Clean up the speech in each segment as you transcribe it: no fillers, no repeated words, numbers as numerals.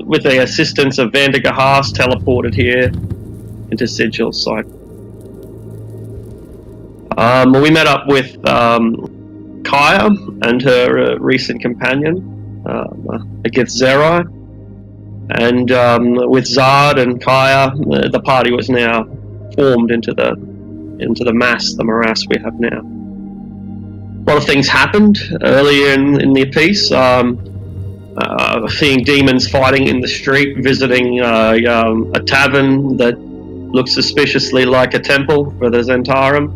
with the assistance of Vander Haas, teleported here into Sigil's site. We met up with Kaya and her recent companion, against Zerai, and with Zard and Kaya, the party was now formed into the morass we have now. A lot of things happened earlier in the piece. Seeing demons fighting in the street, visiting a tavern that looks suspiciously like a temple for the Zentarum,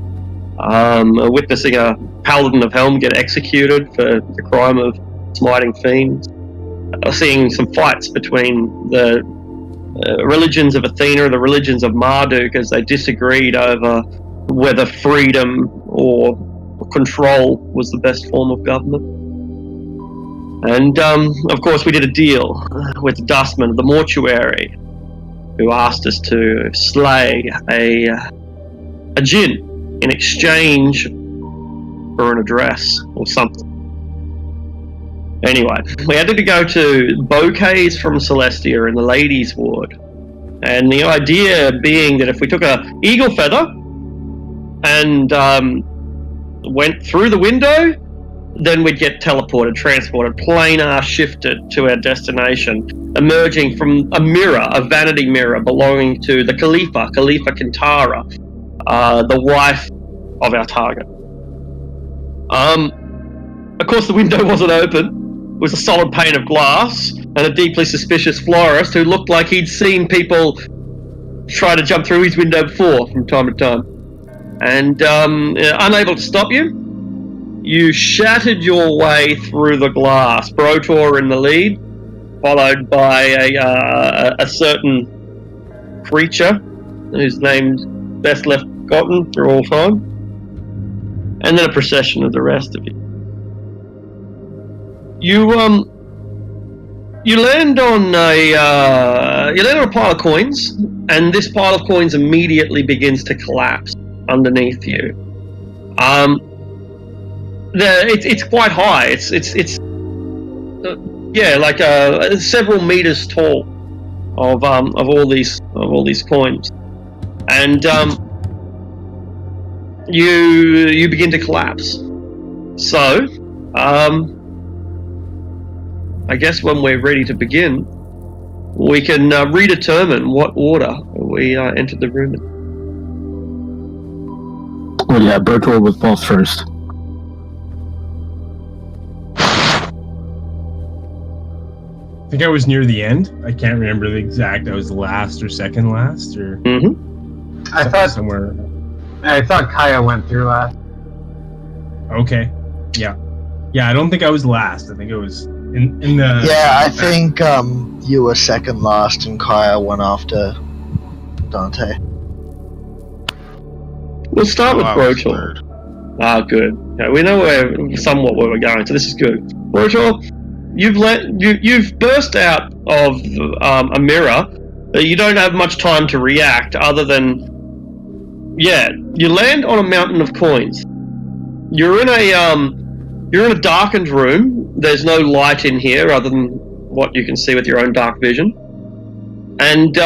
witnessing a paladin of Helm get executed for the crime of smiting fiends, seeing some fights between the religions of Athena and the religions of Marduk as they disagreed over whether freedom or control was the best form of government. And of course we did a deal with the Dustman of the mortuary, who asked us to slay a djinn in exchange for an address or something. Anyway, we had to go to bouquets from Celestia in the ladies' ward, and the idea being that if we took a eagle feather and went through the window, then we'd get teleported, transported, planar shifted to our destination, emerging from a mirror, a vanity mirror belonging to the Khalifa Kintara, the wife of our target. Of course, the window wasn't open. It was a solid pane of glass, and a deeply suspicious florist who looked like he'd seen people try to jump through his window before from time to time. And unable to stop you, you shattered your way through the glass, Brotor in the lead, followed by a certain creature whose name's best left forgotten for all time, and then a procession of the rest of you. You land on a pile of coins, and this pile of coins immediately begins to collapse underneath you. It's quite high. It's several meters tall of all these coins, and you begin to collapse. So I guess when we're ready to begin, we can redetermine what order we entered the room in. Well, yeah, Bertold was both first. I think I was near the end. I can't remember the exact. I was last or second last, or I thought somewhere. I thought Kaya went through last. Okay, yeah. I don't think I was last. I think it was in the. Yeah, I think you were second last, and Kaya went after Dante. We'll start with Brotor. Ah, good. Yeah, we know somewhat where we're going, so this is good. Brotor, you've burst out of a mirror. You don't have much time to react, other than you land on a mountain of coins. You're in a darkened room. There's no light in here other than what you can see with your own dark vision, and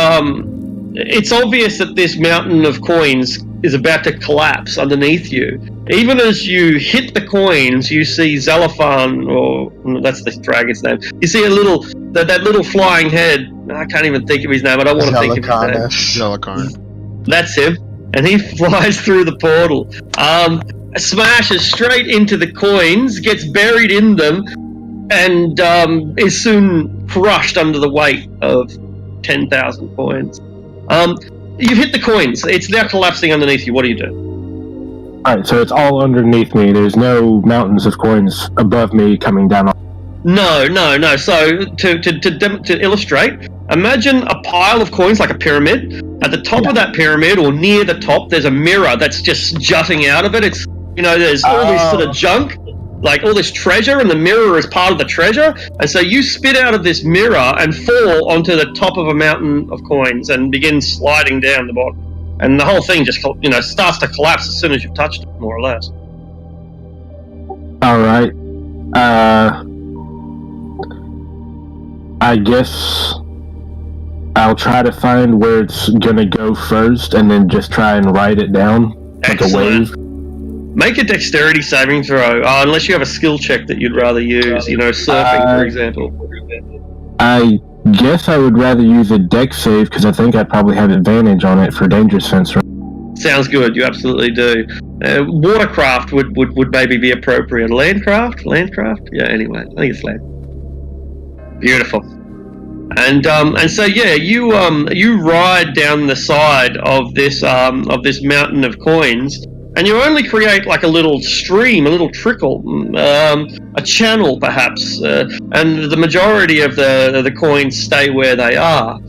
it's obvious that this mountain of coins is about to collapse underneath you. Even as you hit the coins, you see Zelafan, or that's the dragon's name. You see that little flying head. I can't even think of his name. I don't want to think of his name. Zelakarn. That's him. And he flies through the portal, smashes straight into the coins, gets buried in them, and is soon crushed under the weight of 10,000 coins. You've hit the coins. It's now collapsing underneath you. What do you do? Alright, so it's all underneath me. There's no mountains of coins above me coming down. No. So to illustrate, imagine a pile of coins like a pyramid. At the top of that pyramid, or near the top, there's a mirror that's just jutting out of it. It's, there's all this sort of junk, like all this treasure, and the mirror is part of the treasure. And so you spit out of this mirror and fall onto the top of a mountain of coins and begin sliding down the bottom. And the whole thing just, starts to collapse as soon as you've touched it, more or less. Alright. I guess I'll try to find where it's gonna go first, and then just try and ride it down like a wave. Make a dexterity saving throw, unless you have a skill check that you'd rather use. You know, surfing, for example. I guess I would rather use a dex save because I think I probably have advantage on it for danger sense. Sounds good. You absolutely do. Watercraft would maybe be appropriate. Landcraft. Yeah. Anyway, I think it's land. Beautiful. And so yeah, you ride down the side of this mountain of coins, and you only create like a little stream, a little trickle, a channel perhaps, and the majority of the coins stay where they are.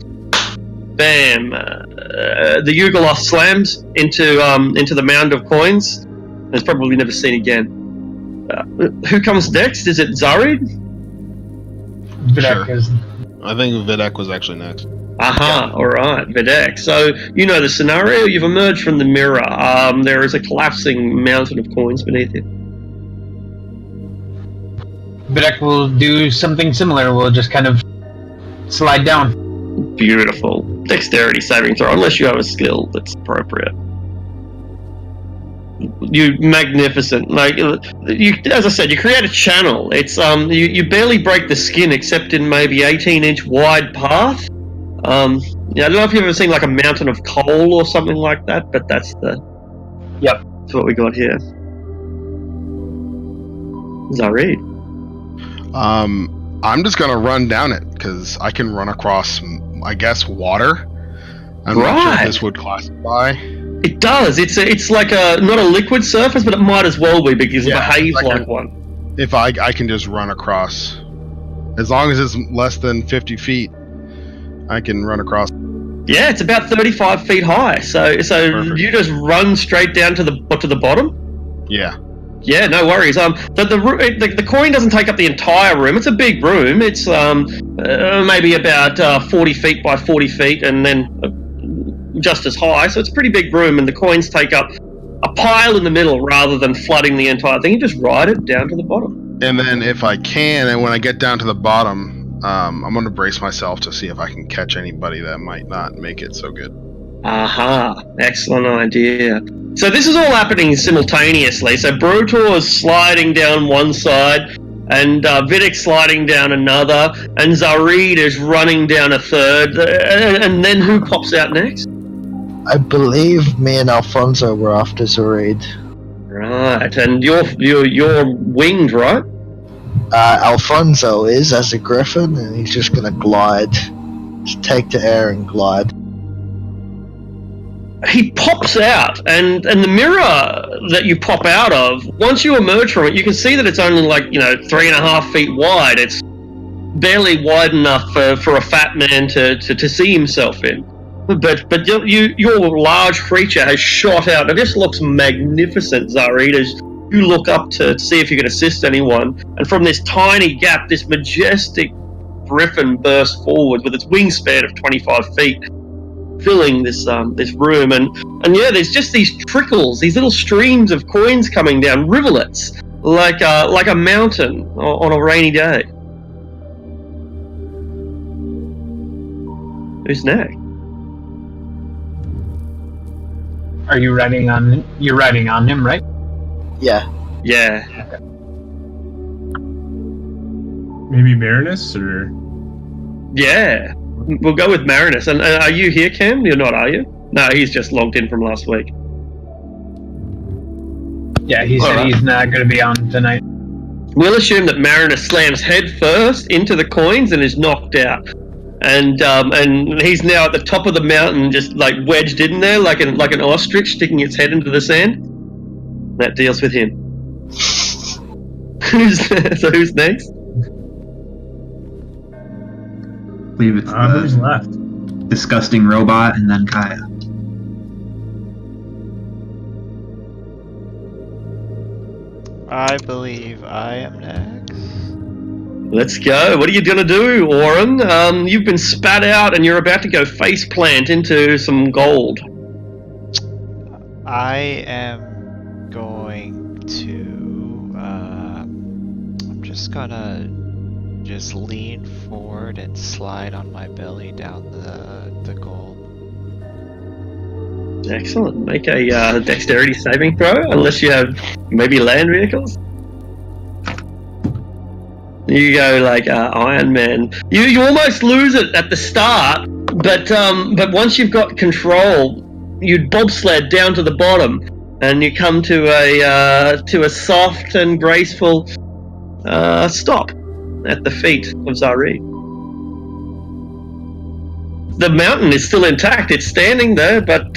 Bam! The Yugoloth slams into the mound of coins, and it's probably never seen again. Who comes next? Is it Zarid? Videk is. I think Videk was actually next. Aha, alright, Videk. So, you know the scenario, you've emerged from the mirror. There is a collapsing mountain of coins beneath you. Videk will do something similar. We'll just kind of slide down. Beautiful. Dexterity saving throw, unless you have a skill that's appropriate. You magnificent. Like you, as I said, you create a channel. It's you barely break the skin except in maybe 18-inch wide path. Yeah, I don't know if you've ever seen like a mountain of coal or something like that, but that's the. Yep. That's what we got here. Zarid. I'm just gonna run down it because I can run across, I guess, water. I'm not sure if this would classify. It does. It's like not a liquid surface, but it might as well be because it behaves like one. If I can just run across, as long as it's less than 50 feet, I can run across. Yeah, it's about 35 feet high. So Perfect. You just run straight down to the bottom. Yeah. Yeah, no worries. The coin doesn't take up the entire room. It's a big room. It's maybe about 40 feet by 40 feet, and then just as high. So it's a pretty big room, and the coins take up a pile in the middle rather than flooding the entire thing. You just ride it down to the bottom. And then if I can, and when I get down to the bottom, I'm going to brace myself to see if I can catch anybody that might not make it so good. Aha, excellent idea. So this is all happening simultaneously. So Brotor is sliding down one side, and Videk sliding down another, and Zarid is running down a third. And then who pops out next? I believe me and Alfonso were after Zarid. Right, and you're winged, right? Alfonso is as a griffin, and he's just gonna glide. Just take to air and glide. He pops out, and the mirror that you pop out of, once you emerge from it, you can see that it's only like 3.5 feet wide. It's barely wide enough for a fat man to see himself in. But your large creature has shot out. It just looks magnificent, Zarid, as you look up to see if you can assist anyone. And from this tiny gap, this majestic griffin bursts forward with its wingspan of 25 feet, filling this room. And yeah, there's just these trickles, these little streams of coins coming down, rivulets, like a mountain on a rainy day. Who's next? Are you riding on? You're riding on him, right? Yeah. Yeah. Okay. Maybe Marinus or. Yeah. We'll go with Marinus. And are you here, Cam? You're not, are you? No, he's just logged in from last week. Yeah, he said he's not going to be on tonight. We'll assume that Marinus slams head first into the coins and is knocked out. And he's now at the top of the mountain, just like wedged in there, like an ostrich sticking its head into the sand. That deals with him. So who's next? I believe it's Who's left? disgusting robot and then Kaya. I believe I am next. Let's go. What are you going to do, Oren? You've been spat out and you're about to go face plant into some gold. I am going to... I'm just gonna just lean forward and slide on my belly down the gold. Excellent. Make a dexterity saving throw, unless you have maybe land vehicles. You go like Iron Man. You almost lose it at the start, but once you've got control, you bobsled down to the bottom, and you come to a soft and graceful stop at the feet of Zari. The mountain is still intact. It's standing there, but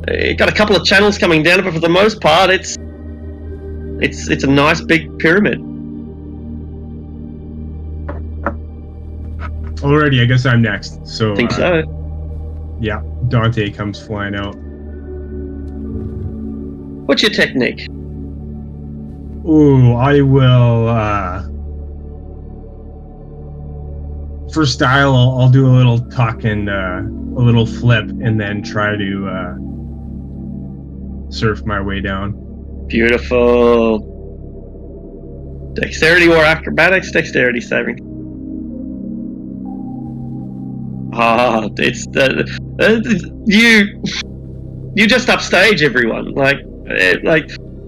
it got a couple of channels coming down it, but for the most part, it's a nice big pyramid. Alrighty, I guess I'm next. So I think so. Yeah, Dante comes flying out. What's your technique? Ooh, I will. For style, I'll do a little tuck and a little flip, and then try to surf my way down. Beautiful. Dexterity or acrobatics? Dexterity saving. It's you just upstage everyone. Like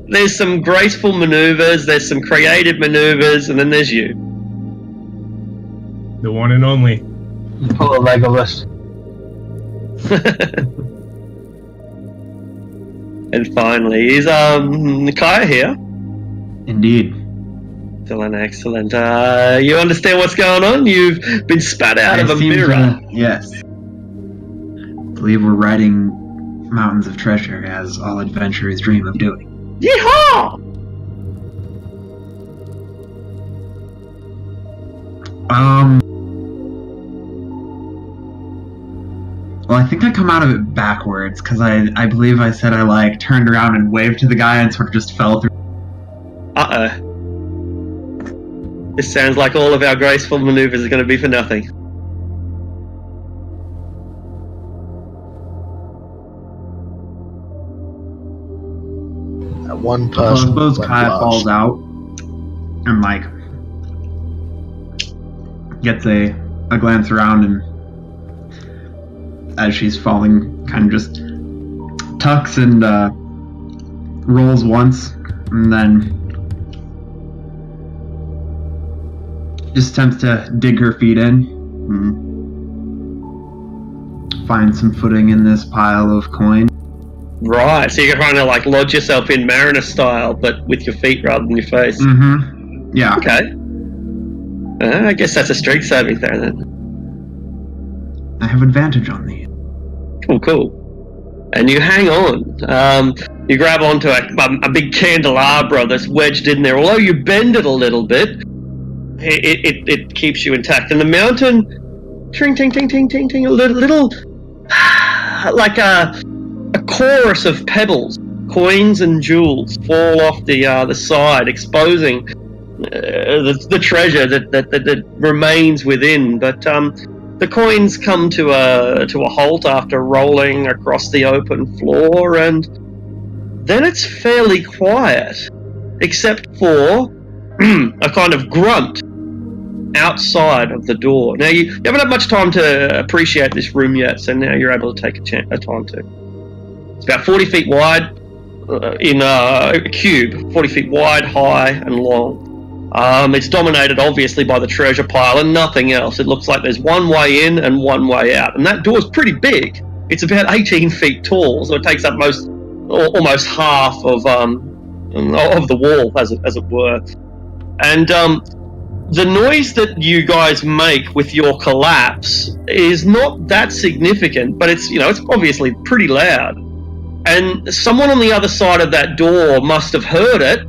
there's some graceful maneuvers, there's some creative maneuvers, and then there's you. The one and only. Pull a Legolas. And finally, is Kaya here? Indeed. Excellent. You understand what's going on? You've been spat out of a seem mirror. Yes. Believe we're riding mountains of treasure, as all adventurers dream of doing. Yeehaw! Well, I think I come out of it backwards, because I believe I said I turned around and waved to the guy and sort of just fell through. Uh-oh. This sounds like all of our graceful maneuvers are going to be for nothing. One Well, I person. suppose went Kaya last. falls out and gets a glance around, and as she's falling, kind of just tucks and rolls once, and then just attempts to dig her feet in and find some footing in this pile of coin. Right, so you're trying to lodge yourself in Mariner style, but with your feet rather than your face. Mm-hmm. Yeah. Okay. I guess that's a strength saving throw then. I have advantage on these. Cool. And you hang on. You grab onto a big candelabra that's wedged in there. Although you bend it a little bit, it keeps you intact. And the mountain, ting, ting, ting, ting, ting, ting, a little like a chorus of pebbles, coins and jewels fall off the side, exposing the treasure that remains within. But the coins come to a halt after rolling across the open floor, and then it's fairly quiet, except for a kind of grunt outside of the door. Now you haven't had much time to appreciate this room yet, so now you're able to take a time to. It's about 40 feet wide in a cube, 40 feet wide, high, and long. It's dominated, obviously, by the treasure pile and nothing else. It looks like there's one way in and one way out. And that door's pretty big. It's about 18 feet tall, so it takes up almost half of the wall, as it were. And the noise that you guys make with your collapse is not that significant, but it's obviously pretty loud. And someone on the other side of that door must have heard it,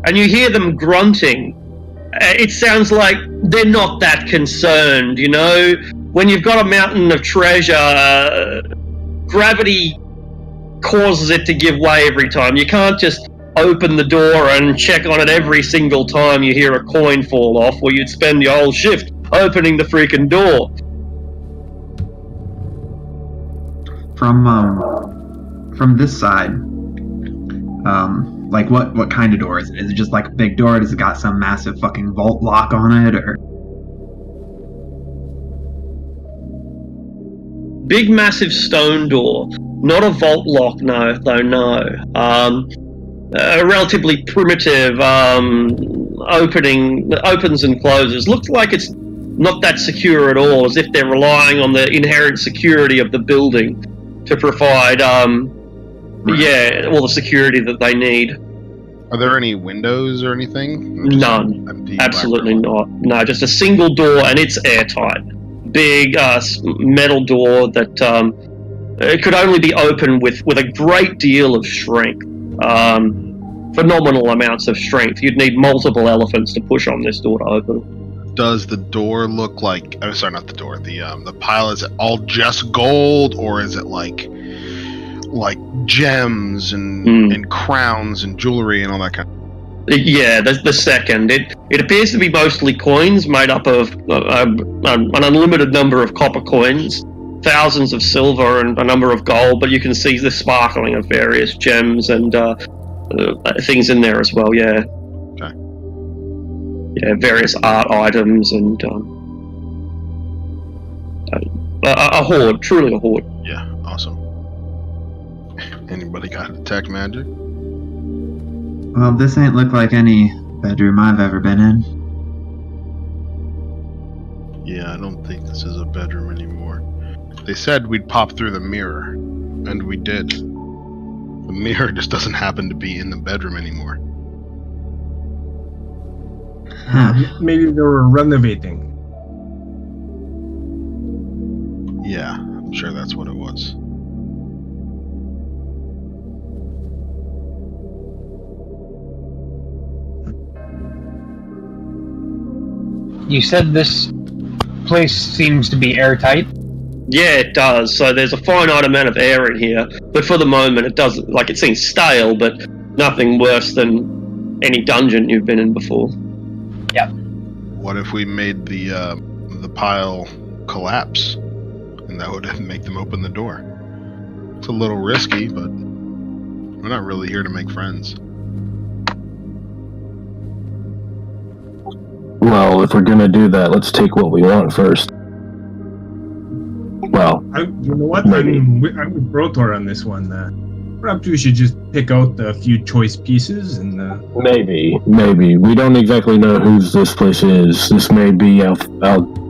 and you hear them grunting. It sounds like they're not that concerned, When you've got a mountain of treasure, gravity causes it to give way every time. You can't just open the door and check on it every single time you hear a coin fall off, or you'd spend your whole shift opening the freaking door. From this side, what kind of door is it? Is it just like a big door? Does it got some massive fucking vault lock on it, or? Big, massive stone door. Not a vault lock, no. A relatively primitive opening that opens and closes. Looks like it's not that secure at all, as if they're relying on the inherent security of the building to provide, all the security that they need. Are there any windows or anything? None. Absolutely not. No, just a single door, and it's airtight. Big metal door that it could only be opened with a great deal of strength. Phenomenal amounts of strength. You'd need multiple elephants to push on this door to open. Does the door look like? Oh, sorry, not the door. The pile, is it all just gold, or is it like gems and crowns and jewelry and all that kind of? Yeah, the second. It appears to be mostly coins made up of an unlimited number of copper coins, thousands of silver, and a number of gold. But you can see the sparkling of various gems and things in there as well. Yeah. Okay. Yeah, various art items and a hoard. Truly a hoard. Yeah, awesome. Anybody got detect magic? Well, this ain't look like any bedroom I've ever been in. Yeah, I don't think this is a bedroom anymore. They said we'd pop through the mirror, and we did. The mirror just doesn't happen to be in the bedroom anymore. Huh. Maybe they were renovating. Yeah, I'm sure that's what it was. You said this place seems to be airtight? Yeah, it does. So there's a finite amount of air in here, but for the moment it doesn't. Like, it seems stale, but nothing worse than any dungeon you've been in before. Yeah. What if we made the pile collapse, and that would make them open the door? It's a little risky, but we're not really here to make friends. Well, if we're gonna do that, let's take what we want first. Well, You know what? maybe. I'm with Brotor on this one. Perhaps we should just pick out a few choice pieces and. Maybe. We don't exactly know whose this place is. This may be or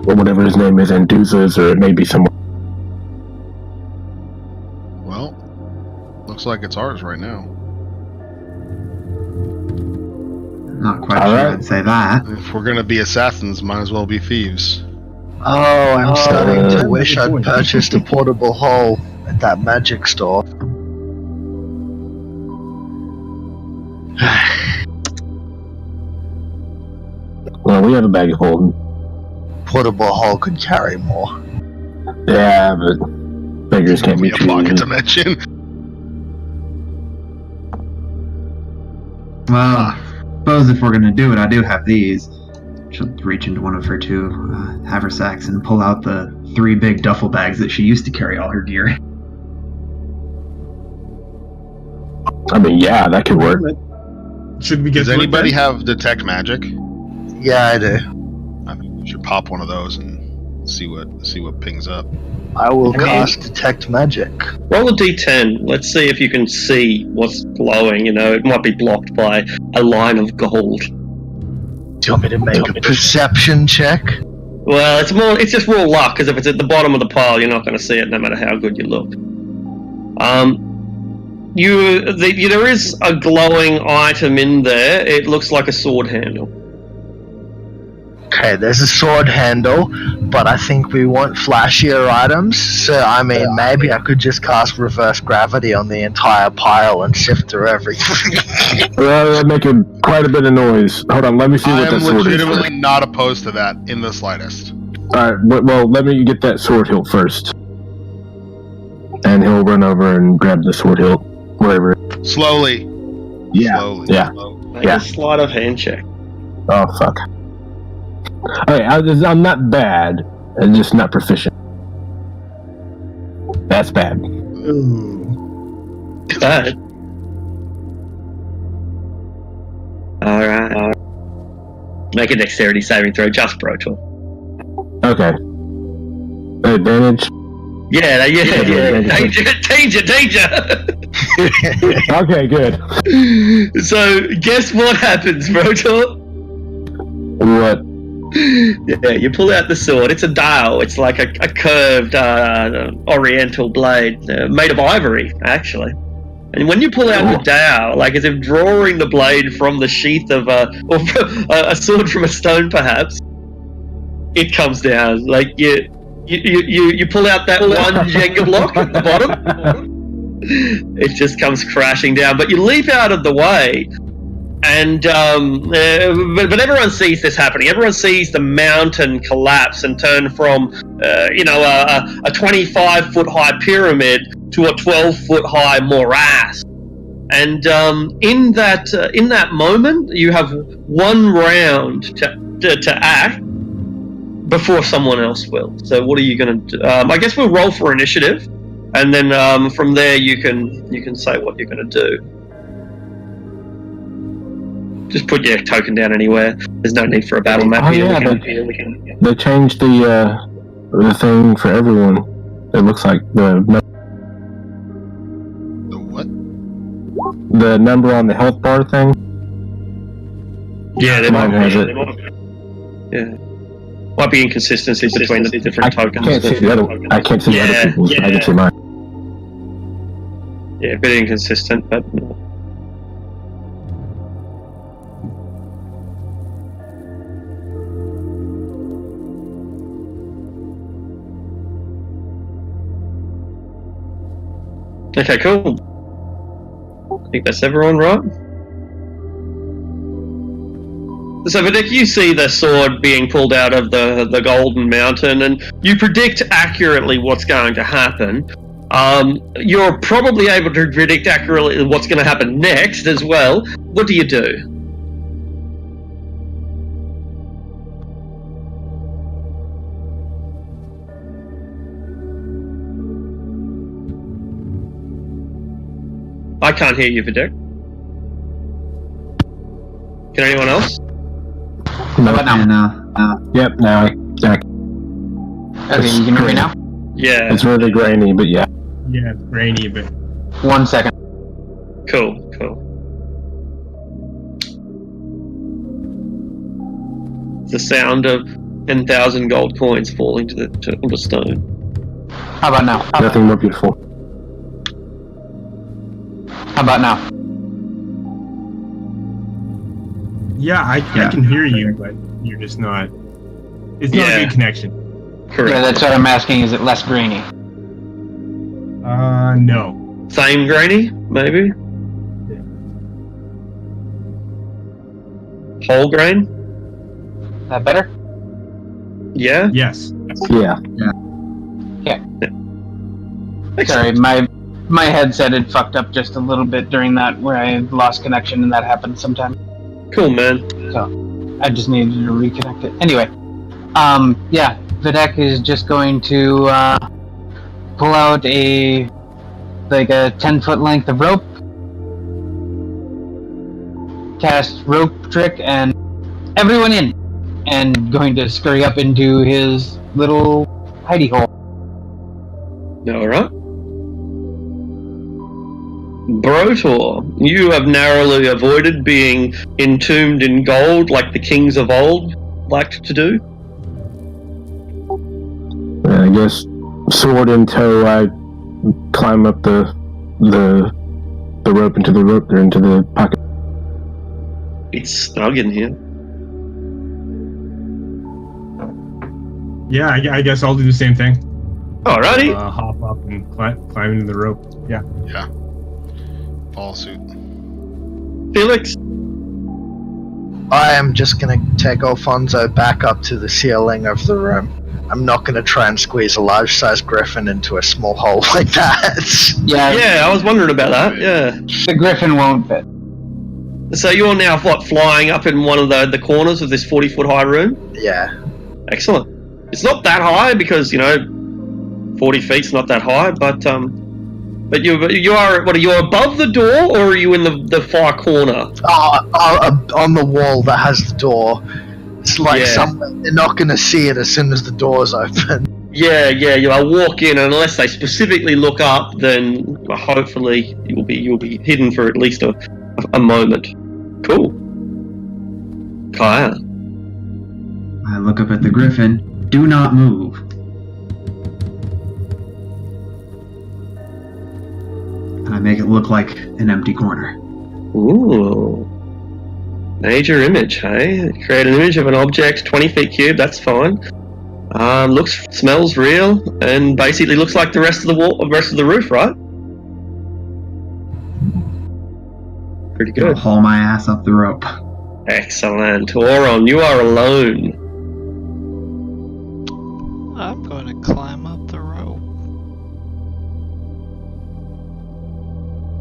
whatever his name is, Anduza's, or it may be someone. Well, looks like it's ours right now. Not quite All sure right. I'd say that. If we're gonna be assassins, might as well be thieves. Oh, I'm starting to wish good I'd point. purchased a portable hole at that magic store. Well, we have a bag of holding. Portable hole could carry more. Yeah, but beggars can't be a pocket choosers. dimension. Well, suppose if we're gonna do it, I do have these. She'll reach into one of her two haversacks and pull out the 3 big duffel bags that she used to carry all her gear. I mean, yeah, that could work. Should we get Does to it anybody then? have detect magic? Yeah, I do. I think we should pop one of those and see what pings up. I will cast Detect Magic. Roll a d10. Let's see if you can see what's glowing. You know, it might be blocked by a line of gold. Do you want me to make a perception check? Well, it's just raw luck, because if it's at the bottom of the pile, you're not going to see it no matter how good you look. There is a glowing item in there. It looks like a sword handle. Okay, there's a sword handle, but I think we want flashier items. So, I mean, maybe I could just cast reverse gravity on the entire pile and sift through everything. Well, that'd make quite a bit of noise. Hold on, let me see I what am that sword is. legitimately not opposed to that in the slightest. Alright, well, let me get that sword hilt first. And he'll run over and grab the sword hilt, wherever. Slowly. Yeah. Slowly. Yeah. Make Yeah. a sleight of hand check. Oh, fuck. Okay, I'm not bad. I'm just not proficient. That's bad. Ooh. Bad. Alright. Make a dexterity saving throw, just brutal. Okay. Advantage? Yeah. Danger. Okay, good. So, guess what happens, Brotor? What? Yeah, you pull out the sword. It's a dao. It's like a curved oriental blade made of ivory, actually. And when you pull out the dao, like as if drawing the blade from the sheath of a sword from a stone, perhaps, it comes down. Like you pull out that one Jenga block at the bottom. It just comes crashing down. But you leap out of the way. And but everyone sees this happening. Everyone sees the mountain collapse and turn from a 25-foot high pyramid to a 12-foot high morass. And in that moment, you have one round to act before someone else will. So what are you going to do? I guess we'll roll for initiative, and then from there you can say what you're going to do. Just put your token down anywhere. There's no need for a battle map here. They changed the thing for everyone. It looks like the what? The number on the health bar thing. Yeah, they Mine has it. Yeah, might be inconsistencies between the different tokens. I can't see the other people's. I can see mine. Yeah, a bit inconsistent, but. Okay, cool. I think that's everyone, right? So, Vidic, you see the sword being pulled out of the Golden Mountain, and you predict accurately what's going to happen. You're probably able to predict accurately what's going to happen next as well. What do you do? I can't hear you, Vidic. Can anyone else? No. now? Yep, now. Okay, you can hear me now? Yeah. It's really grainy, but yeah. Yeah, it's grainy, but 1 second. Cool. The sound of 10,000 gold coins falling to the stone. How about now? Nothing more beautiful. How about now? yeah, I can hear you, but you're just not. It's not a good connection. Correct. Yeah, that's what I'm asking. Is it less grainy? No. Same grainy, maybe? Whole grain? That better? Yeah? Yes. Yeah. Sorry, my headset had fucked up just a little bit during that, where I lost connection, and that happens sometimes. Cool, man. So I just needed to reconnect it. Anyway, yeah, Vidic is just going to pull out a 10-foot length of rope, cast rope trick, and everyone in, and going to scurry up into his little hidey hole. Alright. Brotor, you have narrowly avoided being entombed in gold like the kings of old liked to do. I guess sword in tow, I climb up the rope into the pocket. It's snug in here. Yeah, I guess I'll do the same thing. Alrighty. Hop up and climb into the rope. Yeah. Yeah. Fall suit. Felix? I am just going to take Alfonso back up to the ceiling of the room. I'm not going to try and squeeze a large-sized griffin into a small hole like that. Yeah, I was wondering about that, yeah. The griffin won't fit. So you're now, flying up in one of the corners of this 40-foot high room? Yeah. Excellent. It's not that high because, 40 feet's not that high, but you are, what, are you above the door, or are you in the far corner? On the wall that has the door. It's like somewhere they're not going to see it as soon as the door's open. Yeah. I walk in, and unless they specifically look up, then hopefully you'll be hidden for at least a moment. Cool. Kaya. I look up at the griffin. Do not move. And I make it look like an empty corner. Ooh. Major image, hey? Create an image of an object 20 feet cube, that's fine. Smells real, and basically looks like the rest of the roof, right? Pretty I'll good. haul my ass up the rope. Excellent. Auron, you are alone. I'm going to climb up the rope.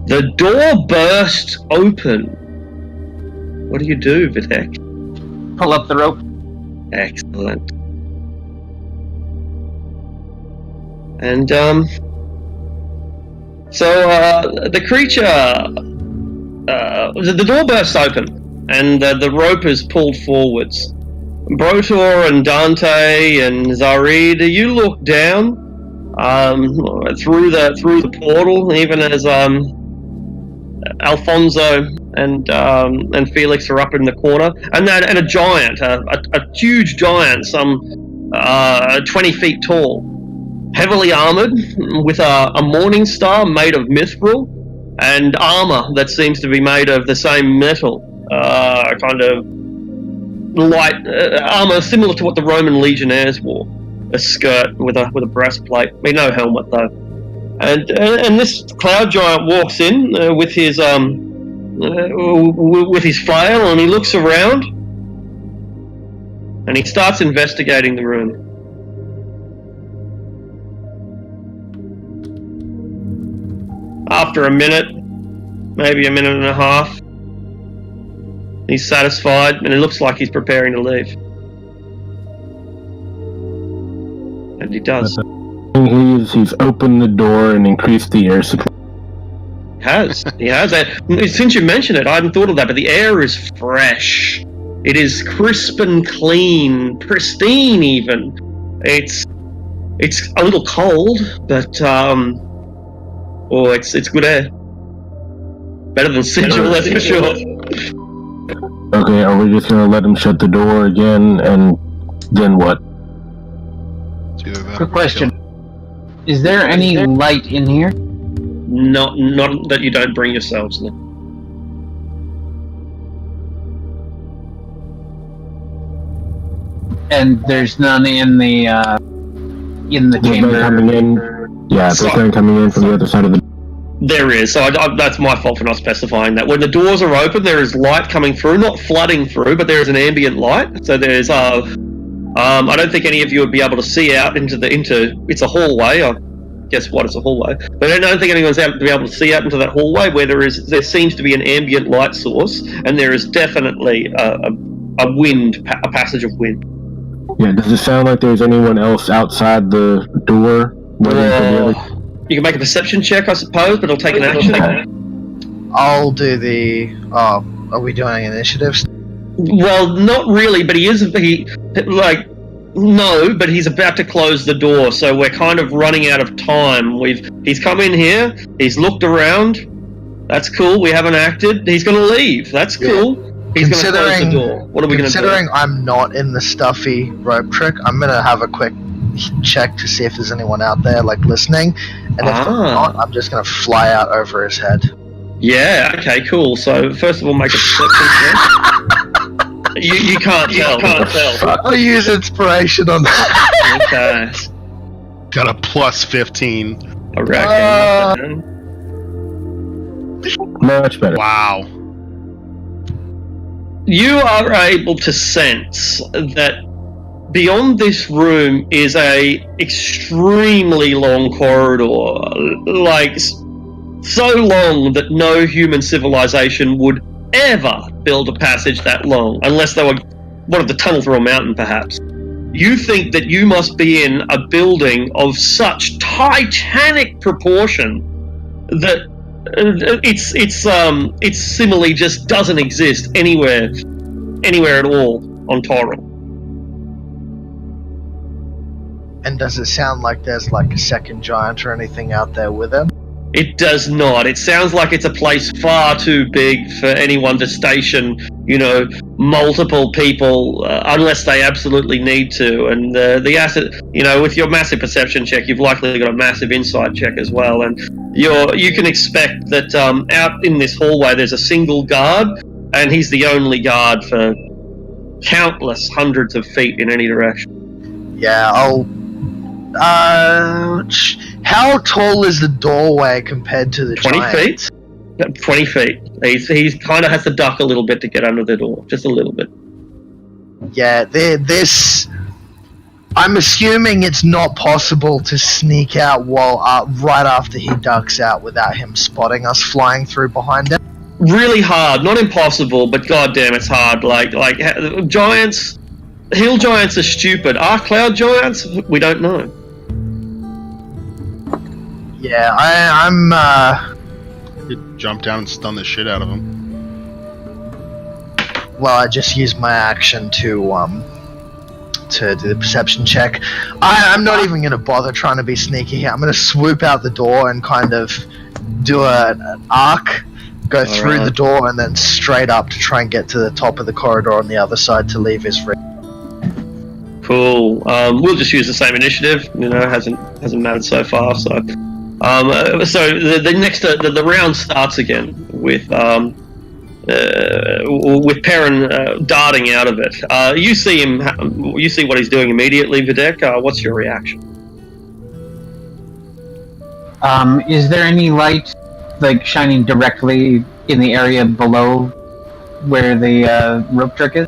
The door bursts open. What do you do, Vitek? Pull up the rope. Excellent. And, the creature, the door bursts open, and the rope is pulled forwards. Brotor and Dante and Zarid, you look down, through the portal, even as, Alfonso and Felix are up in the corner, and a giant, a huge giant, some 20 feet tall, heavily armored, with a morning star made of mithril, and armor that seems to be made of the same metal, kind of light armor similar to what the Roman legionnaires wore, a skirt with a breastplate, no helmet though. And this cloud giant walks in with his flail, and he looks around, and he starts investigating the room. After a minute, maybe a minute and a half, he's satisfied, and it looks like he's preparing to leave. And he does. He's opened the door and increased the air supply. He has. Since you mentioned it, I hadn't thought of that, but the air is fresh. It is crisp and clean, pristine even. It's a little cold, but it's good air. Better than Sigil, that's for sure. Okay, are we just gonna let him shut the door again, and then what? Quick question. Is there any light in here? Not that you don't bring yourselves, no. And there's none in the chamber. Coming in. Yeah, there's none coming in from the other side of the. There is. So that's my fault for not specifying that. When the doors are open, there is light coming through, not flooding through, but there is an ambient light. So there's I don't think any of you would be able to see out into it's a hallway. Guess what? It's a hallway. But I don't think anyone's able to be able to see out into that hallway where there seems to be an ambient light source, and there is definitely a passage of wind. Yeah. Does it sound like there's anyone else outside the door waiting for the other? You can make a perception check, I suppose, but it'll take an action. Okay. I'll do the. Are we doing initiatives? Well, not really, but no, but he's about to close the door, so we're kind of running out of time. He's come in here, he's looked around. That's cool. We haven't acted. He's going to leave. That's cool. He's going to close the door. What are we going to do? Considering I'm not in the stuffy rope trick, I'm going to have a quick check to see if there's anyone out there, like, listening. And if they're not, I'm just going to fly out over his head. Yeah, okay, cool. So, first of all, make a perception check. You can't tell. I'll use inspiration on that. Okay. Got a plus 15. I reckon. Much better. Wow. You are able to sense that beyond this room is a extremely long corridor, like so long that no human civilization would ever build a passage that long, unless they wanted to tunnel through a mountain, perhaps. You think that you must be in a building of such titanic proportion that its simile just doesn't exist anywhere at all on Toril. And does it sound like there's like a second giant or anything out there with him? It does not. It sounds like it's a place far too big for anyone to station, multiple people unless they absolutely need to. And the asset, with your massive perception check, you've likely got a massive insight check as well. And you can expect that out in this hallway there's a single guard, and he's the only guard for countless hundreds of feet in any direction. Yeah, how tall is the doorway compared to the 20 giant? feet? 20 feet. He kind of has to duck a little bit to get under the door. Just a little bit. Yeah, I'm assuming it's not possible to sneak out right after he ducks out without him spotting us flying through behind him. Really hard. Not impossible, but goddamn, it's hard. Like giants, hill giants are stupid. Are cloud giants? We don't know. Yeah, I'm. You jump down and stun the shit out of him. Well, I just used my action to do the perception check. I'm not even going to bother trying to be sneaky here. I'm going to swoop out the door and kind of do an arc, go through the door, and then straight up to try and get to the top of the corridor on the other side to leave his ring. Cool. We'll just use the same initiative. Hasn't mattered so far. So, the next the round starts again with Perrin darting out of it. You see him. You see what he's doing immediately, Videk. What's your reaction? Is there any light, shining directly in the area below where the rope trick is?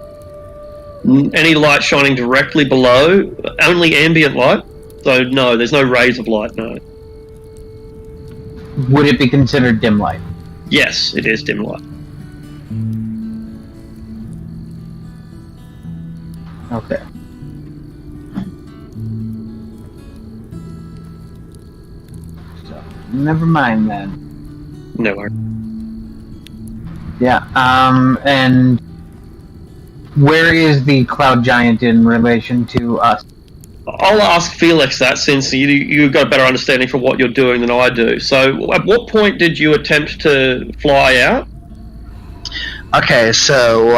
Any light shining directly below? Only ambient light. So no, there's no rays of light. No. Would it be considered dim light? Yes, it is dim light. Okay. So, never mind then. No worries. Yeah, and where is the cloud giant in relation to us? I'll ask Felix that, since you've got a better understanding for what you're doing than I do. So, at what point did you attempt to fly out? Okay, so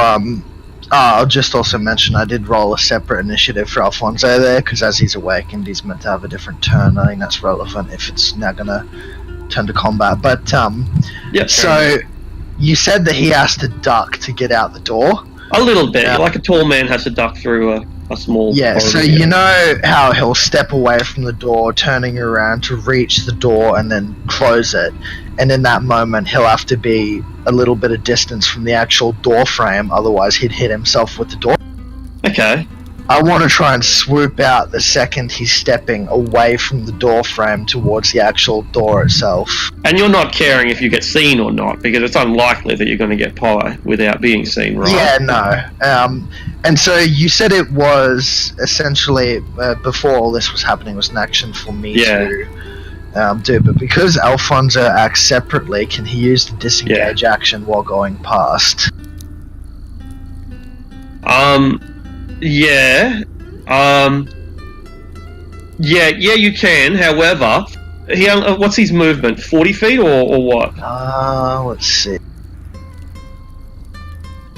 I'll just also mention I did roll a separate initiative for Alfonso there, because as he's awakened, he's meant to have a different turn. I think that's relevant if it's now going to turn to combat. But, yep, so you said that he has to duck to get out the door? A little bit, like a tall man has to duck through a small... Yeah, so you know how he'll step away from the door, turning around to reach the door and then close it. And in that moment, he'll have to be a little bit of distance from the actual door frame, otherwise he'd hit himself with the door. Okay. I want to try and swoop out the second he's stepping away from the door frame towards the actual door itself. And you're not caring if you get seen or not, because it's unlikely that you're going to get pie without being seen, right? Yeah, no. And so you said it was essentially, before all this was happening, was an action for me to do, but because Alfonso acts separately, can he use the disengage action while going past? Yeah, you can. However, what's his movement? 40 feet or what? Let's see.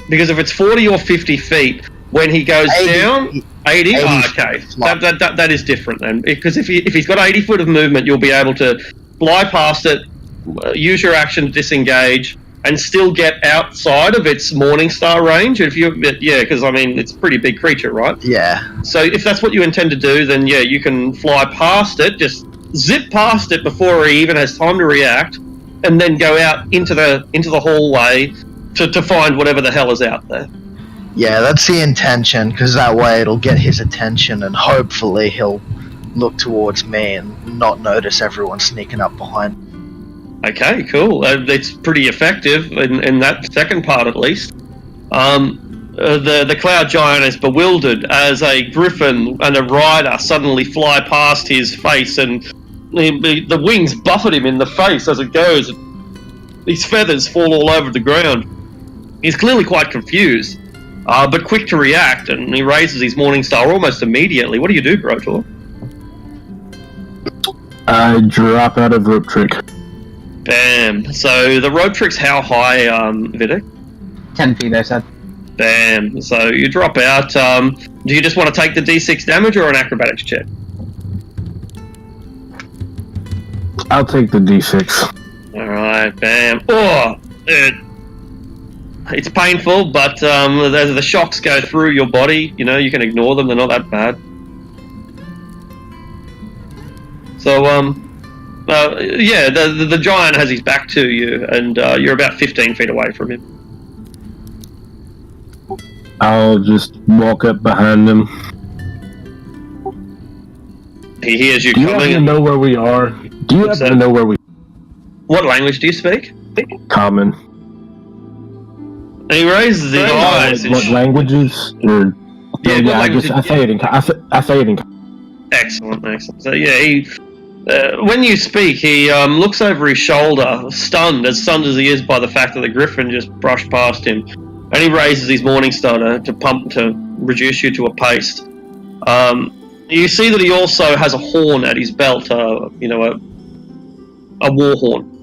Because if it's 40 or 50 feet, when he goes 80, down, 80. Okay, that is different then. Because if he's got 80 foot of movement, you'll be able to fly past it, use your action to disengage, and still get outside of its Morningstar range. Because it's a pretty big creature, right? Yeah. So if that's what you intend to do, then you can fly past it, just zip past it before he even has time to react, and then go out into the hallway to find whatever the hell is out there. Yeah, that's the intention, because that way it'll get his attention, and hopefully he'll look towards me and not notice everyone sneaking up behind. Okay, cool. It's pretty effective in that second part, at least. The cloud giant is bewildered as a griffin and a rider suddenly fly past his face, and the wings buffet him in the face as it goes. These feathers fall all over the ground. He's clearly quite confused, but quick to react, and he raises his Morningstar almost immediately. What do you do, Grotor? I drop out of rope trick. Bam. So the rope trick's how high, Vidic? 10 feet, I said. Bam. So you drop out. Do you just want to take the d6 damage or an acrobatics check? I'll take the d6. Alright, bam. Oh! It's painful, but as the shocks go through your body, you know, you can ignore them, they're not that bad. So, yeah, the giant has his back to you, and you're about 15 feet away from him. I'll just walk up behind him. He hears you Do you coming. happen to know where we are? Do you happen to know where we What language do you speak? Common. And he raises his eyes. What languages? Or Yeah, I say it in. I say it in. Excellent. So yeah, he when you speak, he looks over his shoulder, stunned as he is by the fact that the griffin just brushed past him, and he raises his morning star to reduce you to a paste. You see that he also has a horn at his belt, a war horn.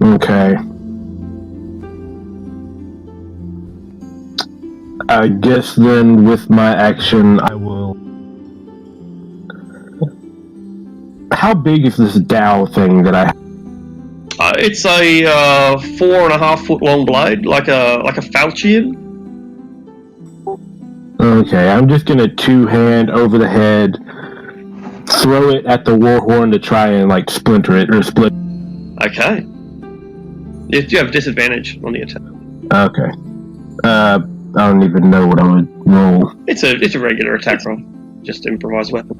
Okay. I guess then, with my action, I will. How big is this dowel thing that I have? It's a 4.5 foot long blade, like a falchion. Okay, I'm just gonna two-hand over the head, throw it at the war horn to try and splinter it or split. Okay. You have disadvantage on the attack. Okay. I don't even know what I would roll. It's a regular attack roll, just improvised weapon.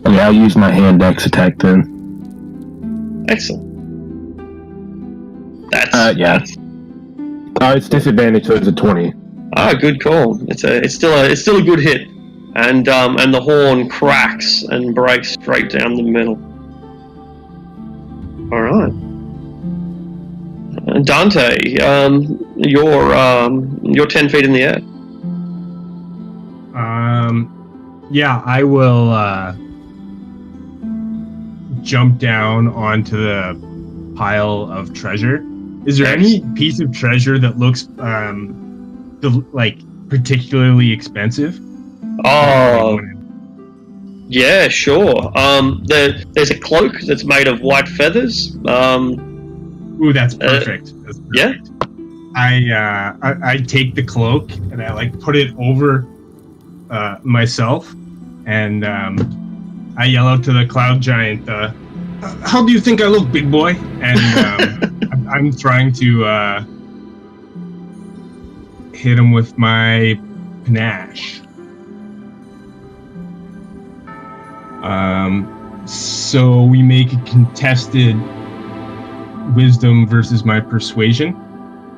Yeah, I'll use my hand axe attack then. Excellent. Yeah. It's disadvantage, so it's a 20. Good call. It's still a good hit, and the horn cracks and breaks straight down the middle. All right. Dante, you're 10 feet in the air. Yeah, I will jump down onto the pile of treasure. Is there any piece of treasure that looks particularly expensive? Oh, yeah, sure. There's a cloak that's made of white feathers. Ooh, that's perfect. Yeah. I take the cloak and I put it over myself, and I yell out to the cloud giant, "How do you think I look, big boy?" And I'm trying to hit him with my panache. So we make a contested wisdom versus my persuasion.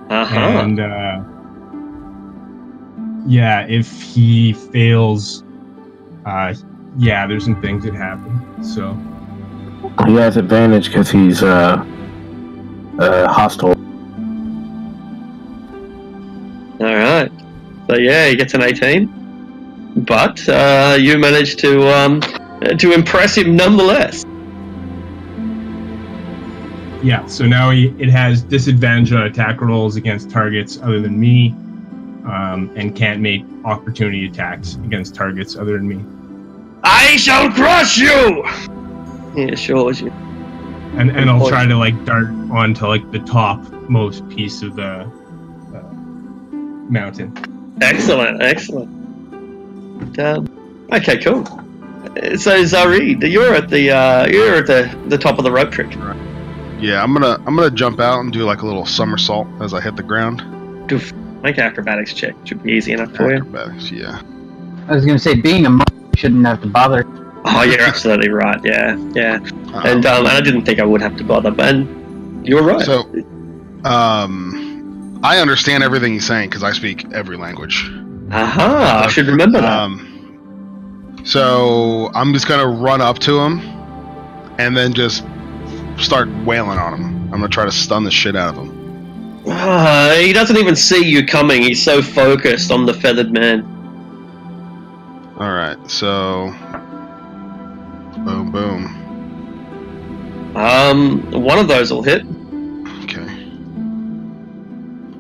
And if he fails, there's some things that happen. So he has advantage because he's hostile. All right. So yeah, he gets an 18, but you manage to impress him nonetheless. Yeah, so now it has disadvantage on attack rolls against targets other than me, and can't make opportunity attacks against targets other than me. I shall crush you! He assures you. And I'll try to dart onto the topmost piece of the mountain. Excellent. Okay, cool. So Zarid, you're at the top of the rope trick. Yeah, I'm gonna jump out and do a little somersault as I hit the ground. Make an acrobatics check. Should be easy enough for you. Acrobatics, yeah. I was going to say, being a monk, you shouldn't have to bother. Oh, you're absolutely right. Yeah. And I didn't think I would have to bother, but you were right. So, I understand everything he's saying because I speak every language. Aha! I should remember that. So I'm just gonna run up to him and then just start wailing on him. I'm gonna try to stun the shit out of him. He doesn't even see you coming. He's so focused on the feathered man. Alright, so... Boom, boom. One of those will hit. Okay.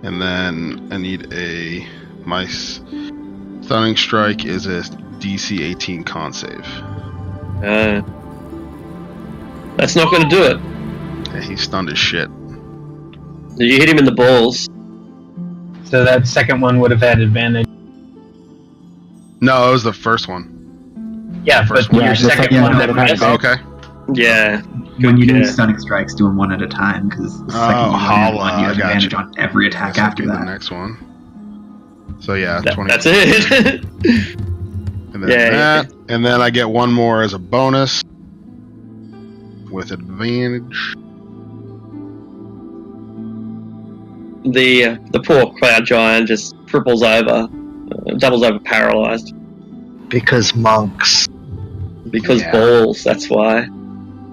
And then I need a... My stunning strike is a DC 18 con save. That's not going to do it. Yeah, he's stunned as shit. You hit him in the balls. So that second one would have had advantage. No, it was the first one. Yeah, First but one. your Yeah, the second second one one that would have missed. had Okay. Yeah. When you do Yeah. stunning strikes, do them one at a time, because the second Oh, you land holla, one, you have I got advantage you. on every attack So after do the that. next one. So yeah, 20. That's it. And then Yeah, that, and then I get one more as a bonus with advantage. The poor cloud giant just cripples over, doubles over paralyzed. Because monks. Because Yeah. balls, that's why.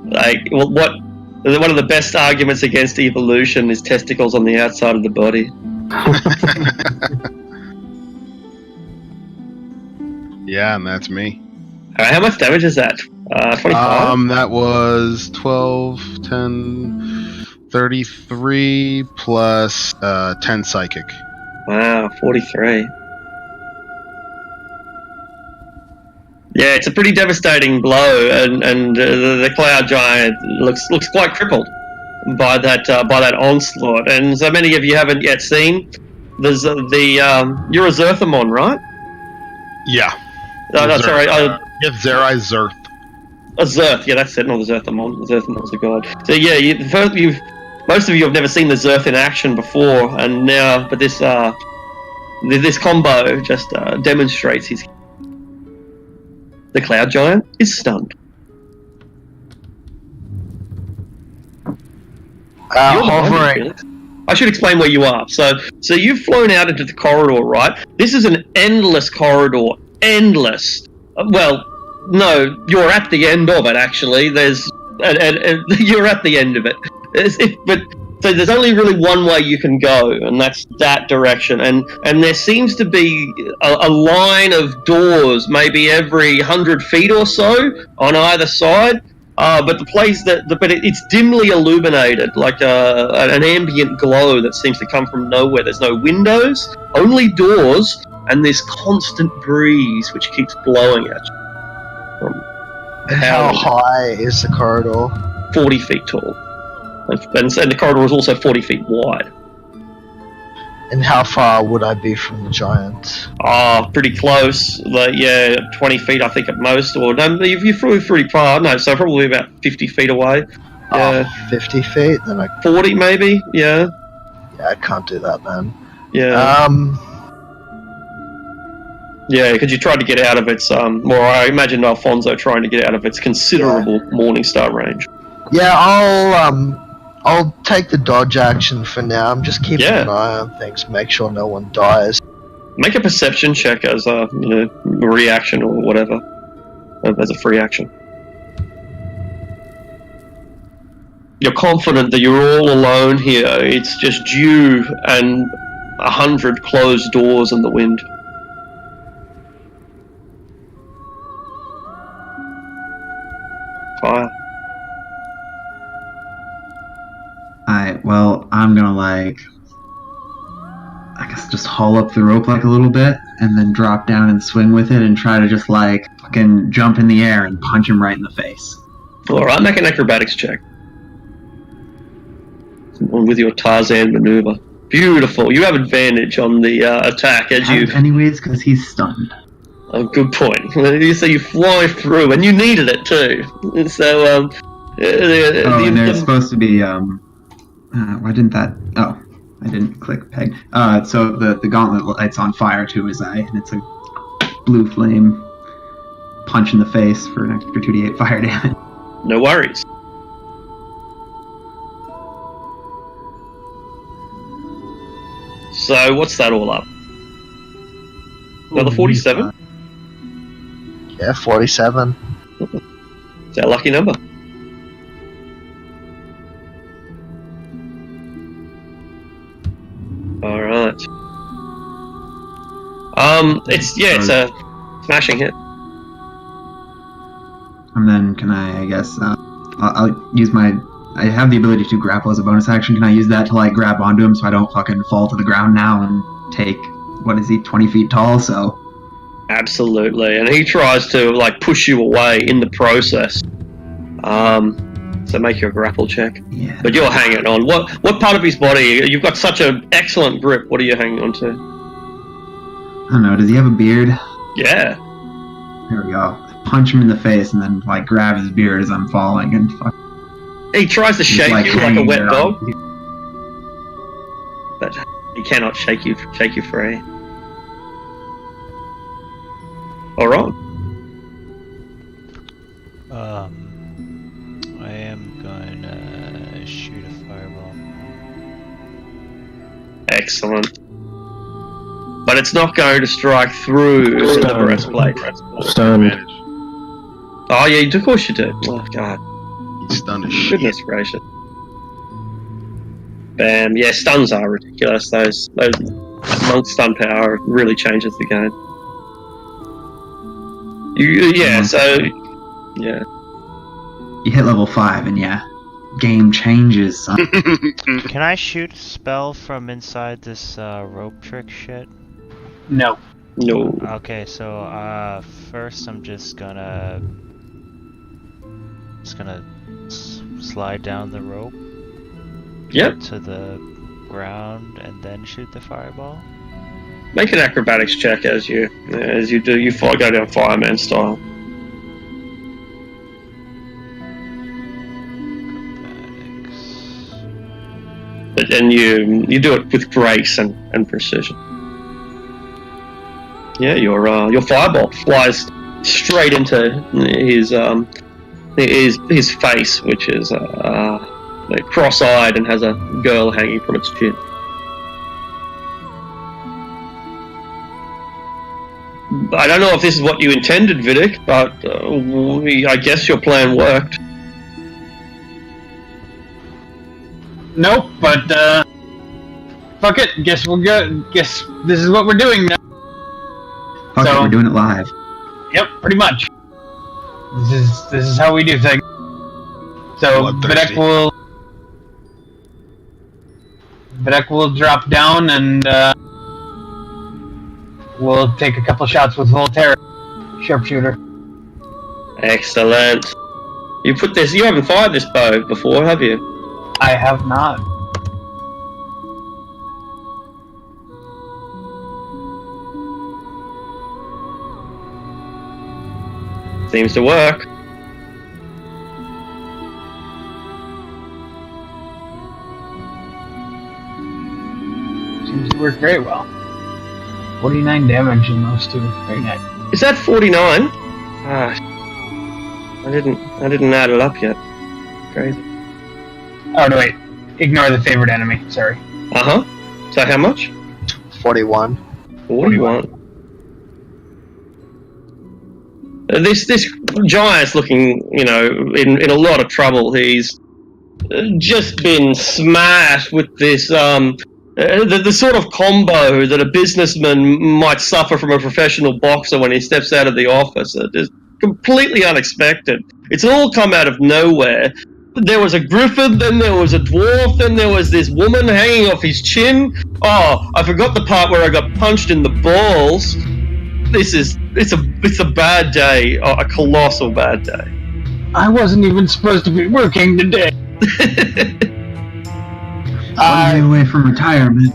Like, what? One of the best arguments against evolution is testicles on the outside of the body. Yeah, and that's me. Alright, how much damage is that? 25? That was 12, 10, 33 plus 10 psychic. Wow, 43. Yeah, it's a pretty devastating blow, and the cloud giant looks quite crippled by that onslaught. And so many of you haven't yet seen. There's you're a Zerthamon, right? Yeah. No, sorry, Get Zerai Zerth. a Zerth. Yeah, that's it. Not the Zerthamon. The Zerthamon's a god. So yeah, most of you have never seen the Zerth in action before, and now, but this combo just demonstrates his. The cloud giant is stunned. You're Hovering. Felix. I should explain where you are. So you've flown out into the corridor, right? This is an endless corridor. Endless. Well, no, you're at the end of it, actually. You're at the end of it. So there's only really one way you can go, and that's that direction. And there seems to be a line of doors, maybe every 100 feet or so on either side. But the place it's dimly illuminated, like an ambient glow that seems to come from nowhere. There's no windows, only doors, and this constant breeze which keeps blowing at you. And how high is the corridor? 40 feet tall. And the corridor is also 40 feet wide. And how far would I be from the giant? Pretty close. Like, 20 feet, I think, at most. Or no, you flew pretty far. No, so probably about 50 feet away. Yeah. 50 feet? Then 40, maybe? Yeah. Yeah, I can't do that, man. Yeah. Yeah, because you tried to get out of its, or I imagine Alfonso trying to get out of its considerable Morningstar range. Yeah, I'll take the dodge action for now. I'm just keeping an eye on things, make sure no one dies. Make a perception check as a reaction or whatever, as a free action. You're confident that you're all alone here. It's just you and 100 closed doors in the wind. Fire. Well, I'm gonna I guess just haul up the rope like a little bit, and then drop down and swing with it, and try to just fucking jump in the air and punch him right in the face. Alright, make an acrobatics check. With your Tarzan maneuver. Beautiful. You have advantage on the attack as you... Anyways, because he's stunned. Oh, good point. So you fly through, and you needed it too. So, and there's supposed to be, why didn't that... Oh, I didn't click peg. So the gauntlet lights on fire to his eye, and it's a blue flame punch in the face for an extra 2d8 fire damage. No worries. So, what's that all up? Another 47? Yeah, 47. It's our lucky number. Alright. It's a smashing hit. And then can I guess, I'll use I have the ability to grapple as a bonus action. Can I use that to, like, grab onto him so I don't fucking fall to the ground now and take, what is he, 20 feet tall, so... Absolutely, and he tries to, like, push you away in the process. So make your grapple check. Yeah. But you're hanging on. What part of his body? You've got such an excellent grip. What are you hanging on to? I don't know, does he have a beard? Yeah. There we go. Punch him in the face and then, like, grab his beard as I'm falling and fuck. He tries to shake you like a wet dog. On. But he cannot shake you free. Alright. I am going to shoot a fireball. Excellent. But it's not going to strike through the breastplate. Stunned. Oh yeah, of course you do. Oh god. He's stunned as shit. Goodness gracious. Bam. Yeah, stuns are ridiculous. Those monk stun power really changes the game. Yeah. You hit level 5 and game changes, son. Can I shoot a spell from inside this rope trick shit? No. No. Okay, so first I'm just gonna slide down the rope. Yep. To the ground and then shoot the fireball. Make an acrobatics check as you do. You go down fireman style. Acrobatics. And you do it with grace and precision. Yeah, your fireball flies straight into his face, which is cross-eyed and has a girl hanging from its chin. I don't know if this is what you intended, Vidic, but I guess your plan worked. Nope, but fuck it. Guess we're good. Guess this is what we're doing now. Fuck it, we're doing it live. Yep, pretty much. This is how we do things. So Vedek will drop down and we'll take a couple shots with Voltaire, sharpshooter. Excellent. You haven't fired this bow before, have you? I have not. Seems to work. Seems to work very well. 49 damage in those two. Very nice. Is that 49? I didn't add it up yet. Crazy. Oh no, wait. Ignore the favorite enemy. Sorry. So how much? 41. 41. This giant's looking, in a lot of trouble. He's just been smashed with this the sort of combo that a businessman might suffer from a professional boxer when he steps out of the office. It is completely unexpected. It's all come out of nowhere. There was a griffin, then there was a dwarf, then there was this woman hanging off his chin. Oh, I forgot the part where I got punched in the balls. It's a bad day, a colossal bad day. I wasn't even supposed to be working today. 1 day away from retirement.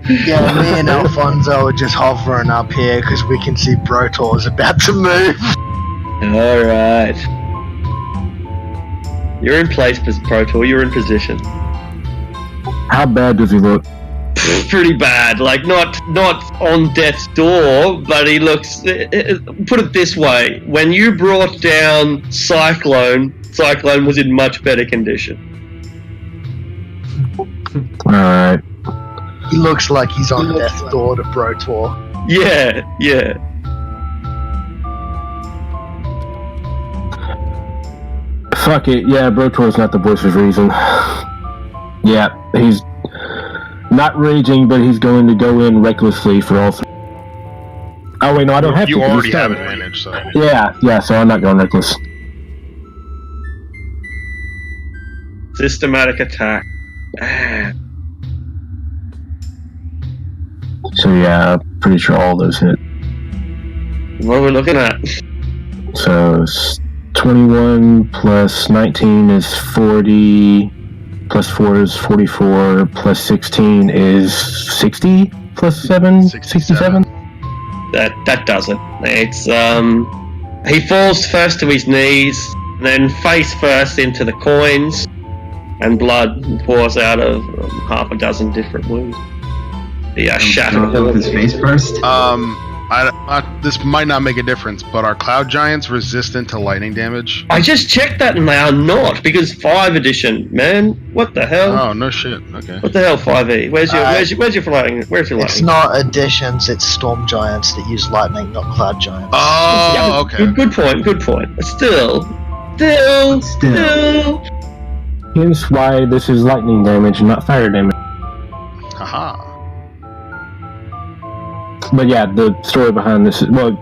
Yeah, me and Alfonso are just hovering up here because we can see Brotor is about to move. Alright. You're in place, Brotor. You're in position. How bad does he look? Pretty bad. Like, not on death's door, but he looks... Put it this way. When you brought down Cyclone was in much better condition. Alright. He looks like he's on death's door to Brotor. Yeah. Fuck it, yeah, Brotor's not the voice of reason. Yeah, he's not raging, but he's going to go in recklessly for all three. Oh wait, no, I don't have to. You already have advantage, so... Yeah, so I'm not going reckless. Systematic attack. So yeah, pretty sure all those hit. What are we looking at? So 21 plus 19 is 40, plus 4 is 44, plus 16 is 60, plus 7, 67? That does it. It's he falls first to his knees, then face first into the coins, and blood pours out of half a dozen different wounds. Yeah, shattered. With his face first. This might not make a difference, but are cloud giants resistant to lightning damage? I just checked that and they are not, because 5 edition, man. What the hell? Oh, no shit. Okay. What the hell, 5e? Where's your lightning? Where's your lightning? It's not additions, it's storm giants that use lightning, not cloud giants. Oh, okay. Good point. But still. Hence why this is lightning damage and not fire damage. Haha. But yeah, the story behind this is, well,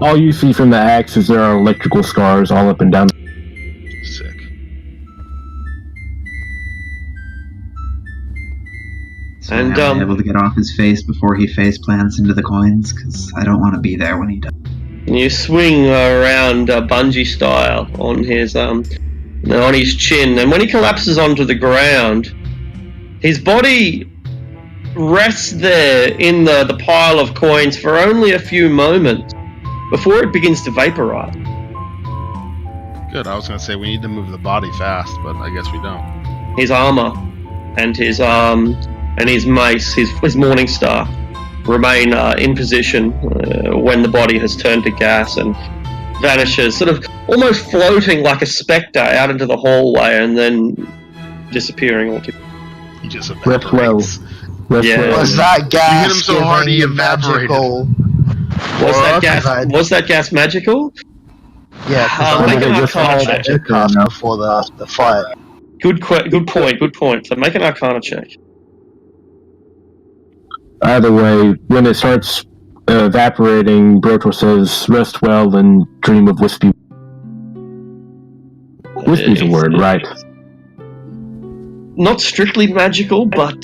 all you see from the axe is there are electrical scars all up and down. Sick. So And, am I able to get off his face before he face plants into the coins? Because I don't want to be there when he does. You swing around bungee style on his chin, and when he collapses onto the ground, his body rests there in the pile of coins for only a few moments before it begins to vaporize. Good. I was going to say we need to move the body fast, but I guess we don't. His armor and his mace, his morning star, remain in position when the body has turned to gas and vanishes, sort of almost floating like a spectre out into the hallway and then disappearing altogether. He just Rest well. evaporates. Was that gas You hit him so hard he giving evaporated. magical? Was that gas magical? Yeah, Make an just Arcana all check. magic cast before the fight. Good point. So make an Arcana check. Either way, when it starts evaporating, Brotor says, "Rest well and dream of wispy." Wispy's a word, right? Not strictly magical, but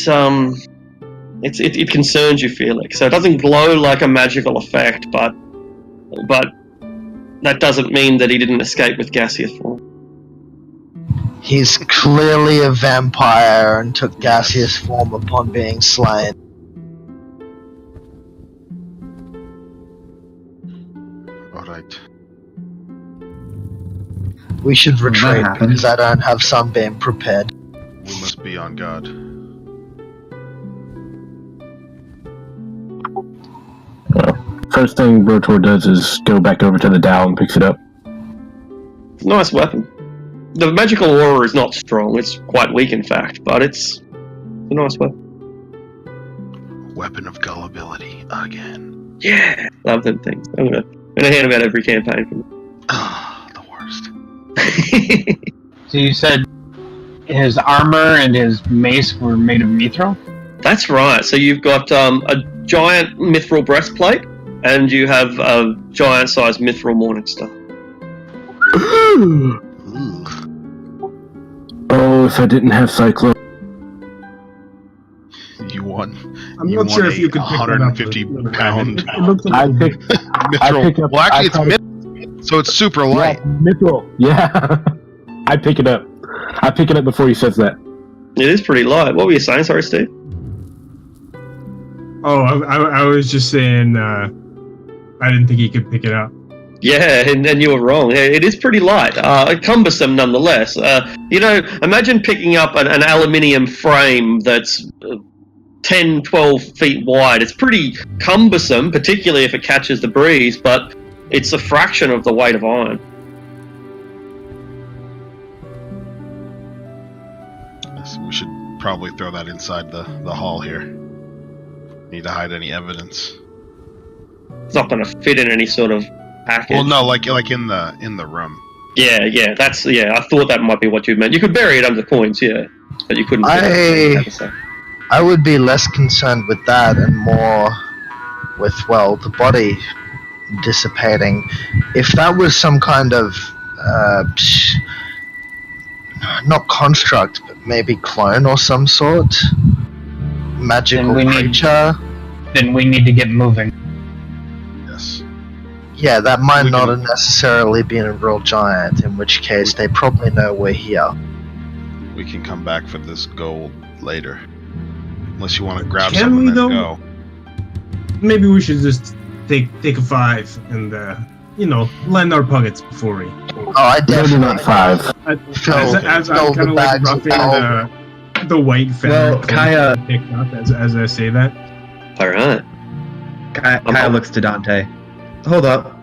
it concerns you, Felix. So it doesn't glow like a magical effect, but that doesn't mean that he didn't escape with gaseous form. He's clearly a vampire and took gaseous form upon being slain. Alright. We should retreat happened. because I don't have Sunbeam prepared. We must be on guard. First thing Brotor does is go back over to the dowel and picks it up. Nice weapon. The magical aura is not strong. It's quite weak, in fact, but it's a nice weapon. Weapon of gullibility again. Yeah, love them things. I'm gonna hand them out every campaign. Ah, the worst. So you said his armor and his mace were made of mithril? That's right. So you've got a giant mithril breastplate, and you have a giant-sized mithril morningstar. Ooh. Oh, if I didn't have Cyclone. You won. I'm not sure if you could pick that up. 150 pound It looks like I picked mithril. up- Well, actually, I it's caught it. so it's super light. Yeah, mithril. Yeah. I pick it up. I pick it up before he says that. It is pretty light. What were you saying? Sorry, Steve. Oh, I was just saying I didn't think he could pick it up. Yeah, and you were wrong. It is pretty light. Cumbersome nonetheless. Imagine picking up an aluminium frame that's 10, 12 feet wide. It's pretty cumbersome, particularly if it catches the breeze, but it's a fraction of the weight of iron. So we should probably throw that inside the hall here. Need to hide any evidence. It's not going to fit in any sort of package. Well, no, like in the room. Yeah. I thought that might be what you meant. You could bury it under coins, yeah, but you couldn't. I would be less concerned with that and more with, well, the body dissipating. If that was some kind of not construct, but maybe clone or some sort. Magical creature. Then we need to get moving. Yes. Yeah, that might not have necessarily been a real giant, in which case they probably know we're here. We can come back for this gold later. Unless you want to grab Can something we, and though? go. Maybe we should just take a 5 and line our pockets before we. Oh, I Maybe definitely not 5. As I'm kind of like roughing the white feather. Well, Kaya picked up as I say that. All right. Kaya looks to Dante. Hold up.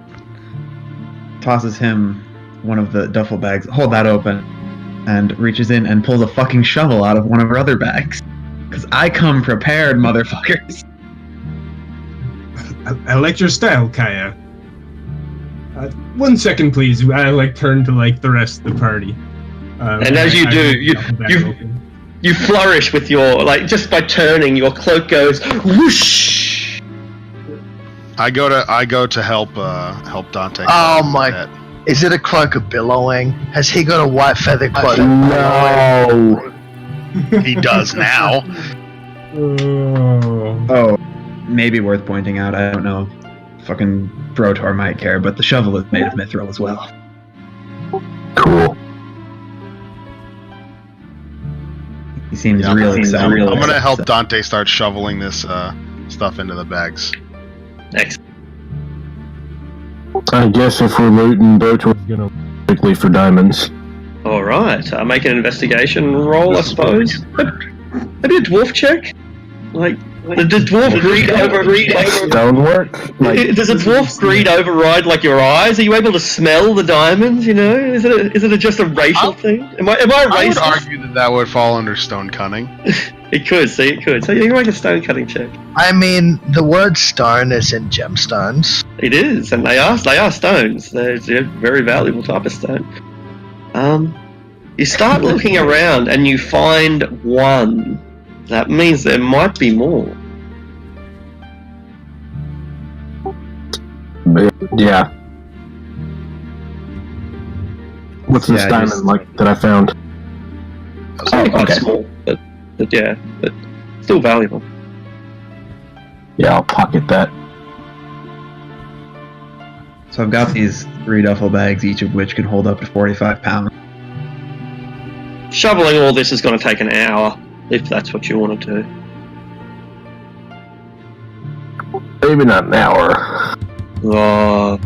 Tosses him one of the duffel bags. Hold that open. And reaches in and pulls a fucking shovel out of one of her other bags. Because I come prepared, motherfuckers. I like your style, Kaya. 1 second, please. I turn to the rest of the party. And as you do, you flourish with your just by turning, your cloak goes whoosh. I go to help Dante. Oh my! Is it a cloak of billowing? Has he got a white feather cloak? No. He does now. Oh, maybe worth pointing out. I don't know. Fucking Brotor might care, but the shovel is made of mithril as well. Cool. He seems really excited. I'm gonna help Dante start shoveling this stuff into the bags. Next. I guess if we're looting, Brotor's gonna quickly for diamonds. All right. Make an investigation roll, I suppose. Maybe a dwarf check. Does dwarf greed override? Stonework? Does a dwarf greed override your eyes? Are you able to smell the diamonds? Is it just a racial thing? Am I I would racist? argue that would fall under stone cunning. It could. See, it could. So you can make a stone cutting check. I mean, the word stone is in gemstones. It is, and they are stones. They're a very valuable type of stone. You start looking around and you find one. That means there might be more. Yeah. What's this diamond that I found? It's only quite small, but still valuable. Yeah, I'll pocket that. So I've got these 3 duffel bags, each of which can hold up to 45 pounds. Shoveling all this is going to take an hour, if that's what you want to do. Maybe not an hour. I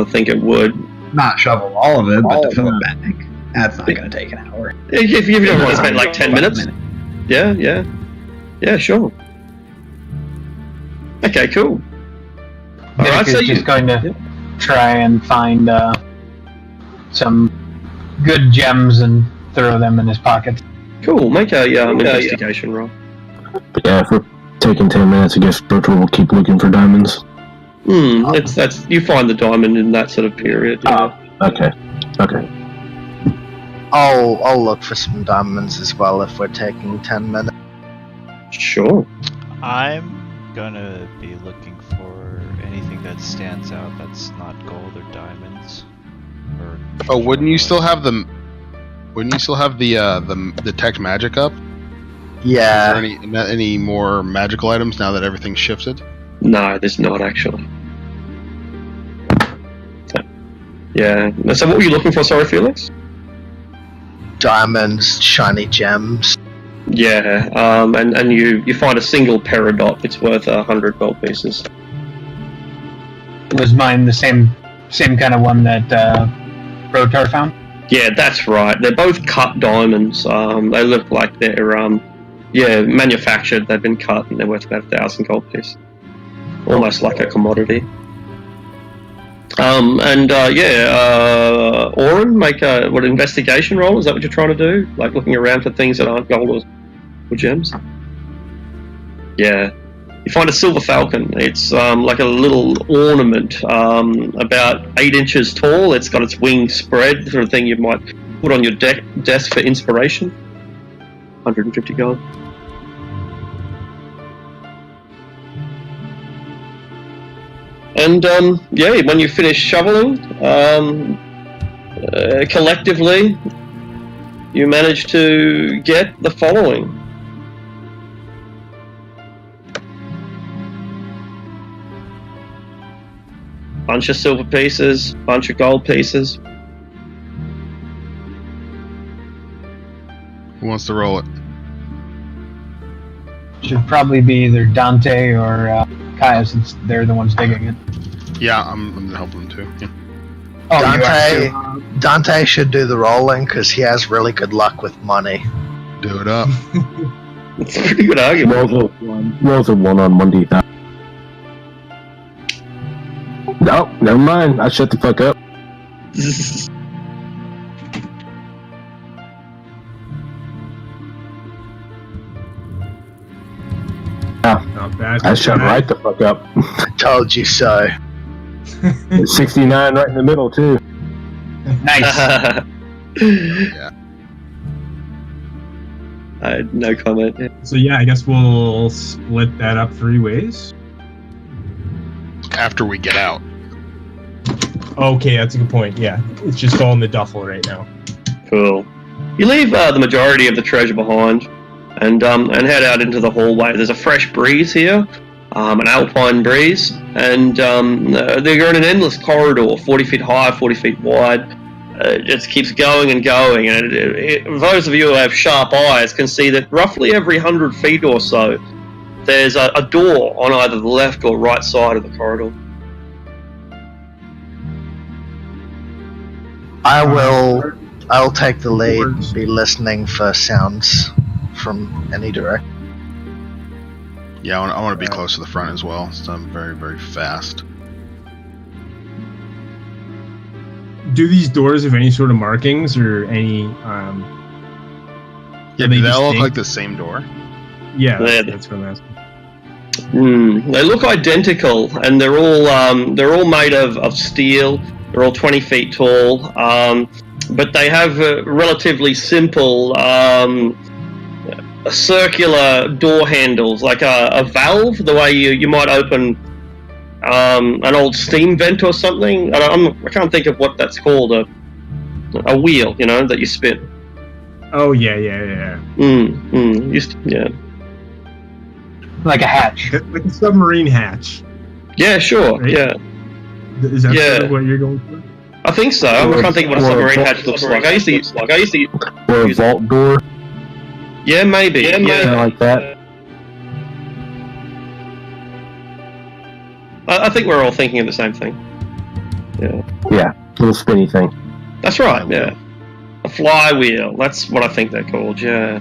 think it would. Not shovel all of it, but to fill a bag. That's not going to take an hour. If you don't want to spend 10 minutes. Yeah, sure. Okay, cool. Alright, so just going to try and find some good gems and throw them in his pockets. Cool, make a investigation roll. Yeah, if we're taking 10 minutes, I guess Brotor will keep looking for diamonds. That's you find the diamond in that sort of period. Okay. I'll look for some diamonds as well if we're taking 10 minutes. Sure. I'm gonna be looking for anything that stands out that's not gold or diamonds. Wouldn't you still have the detect magic up? Yeah. Is there any more magical items now that everything's shifted? No, there's not actually. Yeah. So what were you looking for, sorry, Felix? Diamonds, shiny gems. Yeah, and you find a single peridot. It's worth 100 gold pieces. Was mine the same kind of one that Brotar found? Yeah, that's right. They're both cut diamonds. They look like they're manufactured. They've been cut and they're worth about 1,000 gold pieces. Almost like a commodity. Oren, make a investigation roll? Is that what you're trying to do? Like looking around for things that aren't gold or gems? Yeah. You find a silver falcon. It's like a little ornament, about 8 inches tall. It's got its wings spread, sort of thing you might put on your desk for inspiration. 150 gold. And when you finish shoveling, collectively, you manage to get the following. Bunch of silver pieces, bunch of gold pieces. Who wants to roll it? Should probably be either Dante or Kaya, since they're the ones digging it. Yeah, I'm gonna help them too. Yeah. Oh, you are too. Dante should do the rolling because he has really good luck with money. Do it up. It's a pretty good argument. Rolls a 1 on Monday. No, never mind. I shut the fuck up. Not bad. I shut right the fuck up. Told you so. 69 right in the middle, too. Nice. Yeah. I had no comment. So yeah, I guess we'll split that up 3 ways. After we get out. Okay, that's a good point. Yeah, it's just all in the duffel right now. Cool. You leave the majority of the treasure behind, and head out into the hallway. There's a fresh breeze here, an alpine breeze, and they're in an endless corridor, 40 feet high, 40 feet wide. It just keeps going and going, and those of you who have sharp eyes can see that roughly every 100 feet or so, there's a door on either the left or right side of the corridor. I'll take the lead and be listening for sounds from any direction. Yeah, I want to be close to the front as well, so I'm very, very fast. Do these doors have any sort of markings or any? Yeah, do they all look like the same door? Yeah, Yeah. that's what I'm asking. They look identical, and they're all made of steel. They're all 20 feet tall, but they have relatively simple circular door handles, like a valve, the way you might open an old steam vent or something. I can't think of what that's called. A wheel, that you spin. Oh yeah. Yeah. Like a hatch. Like a submarine hatch. Yeah, sure. Right? Yeah. Is that sort of what you're going for? I think so. I can't think of what a submarine hatch looks like. I used to Or a vault door. Yeah, maybe. Yeah. Something like that. I think we're all thinking of the same thing. Yeah. Yeah, little spinny thing. That's right, yeah. A flywheel. That's what I think they're called, yeah.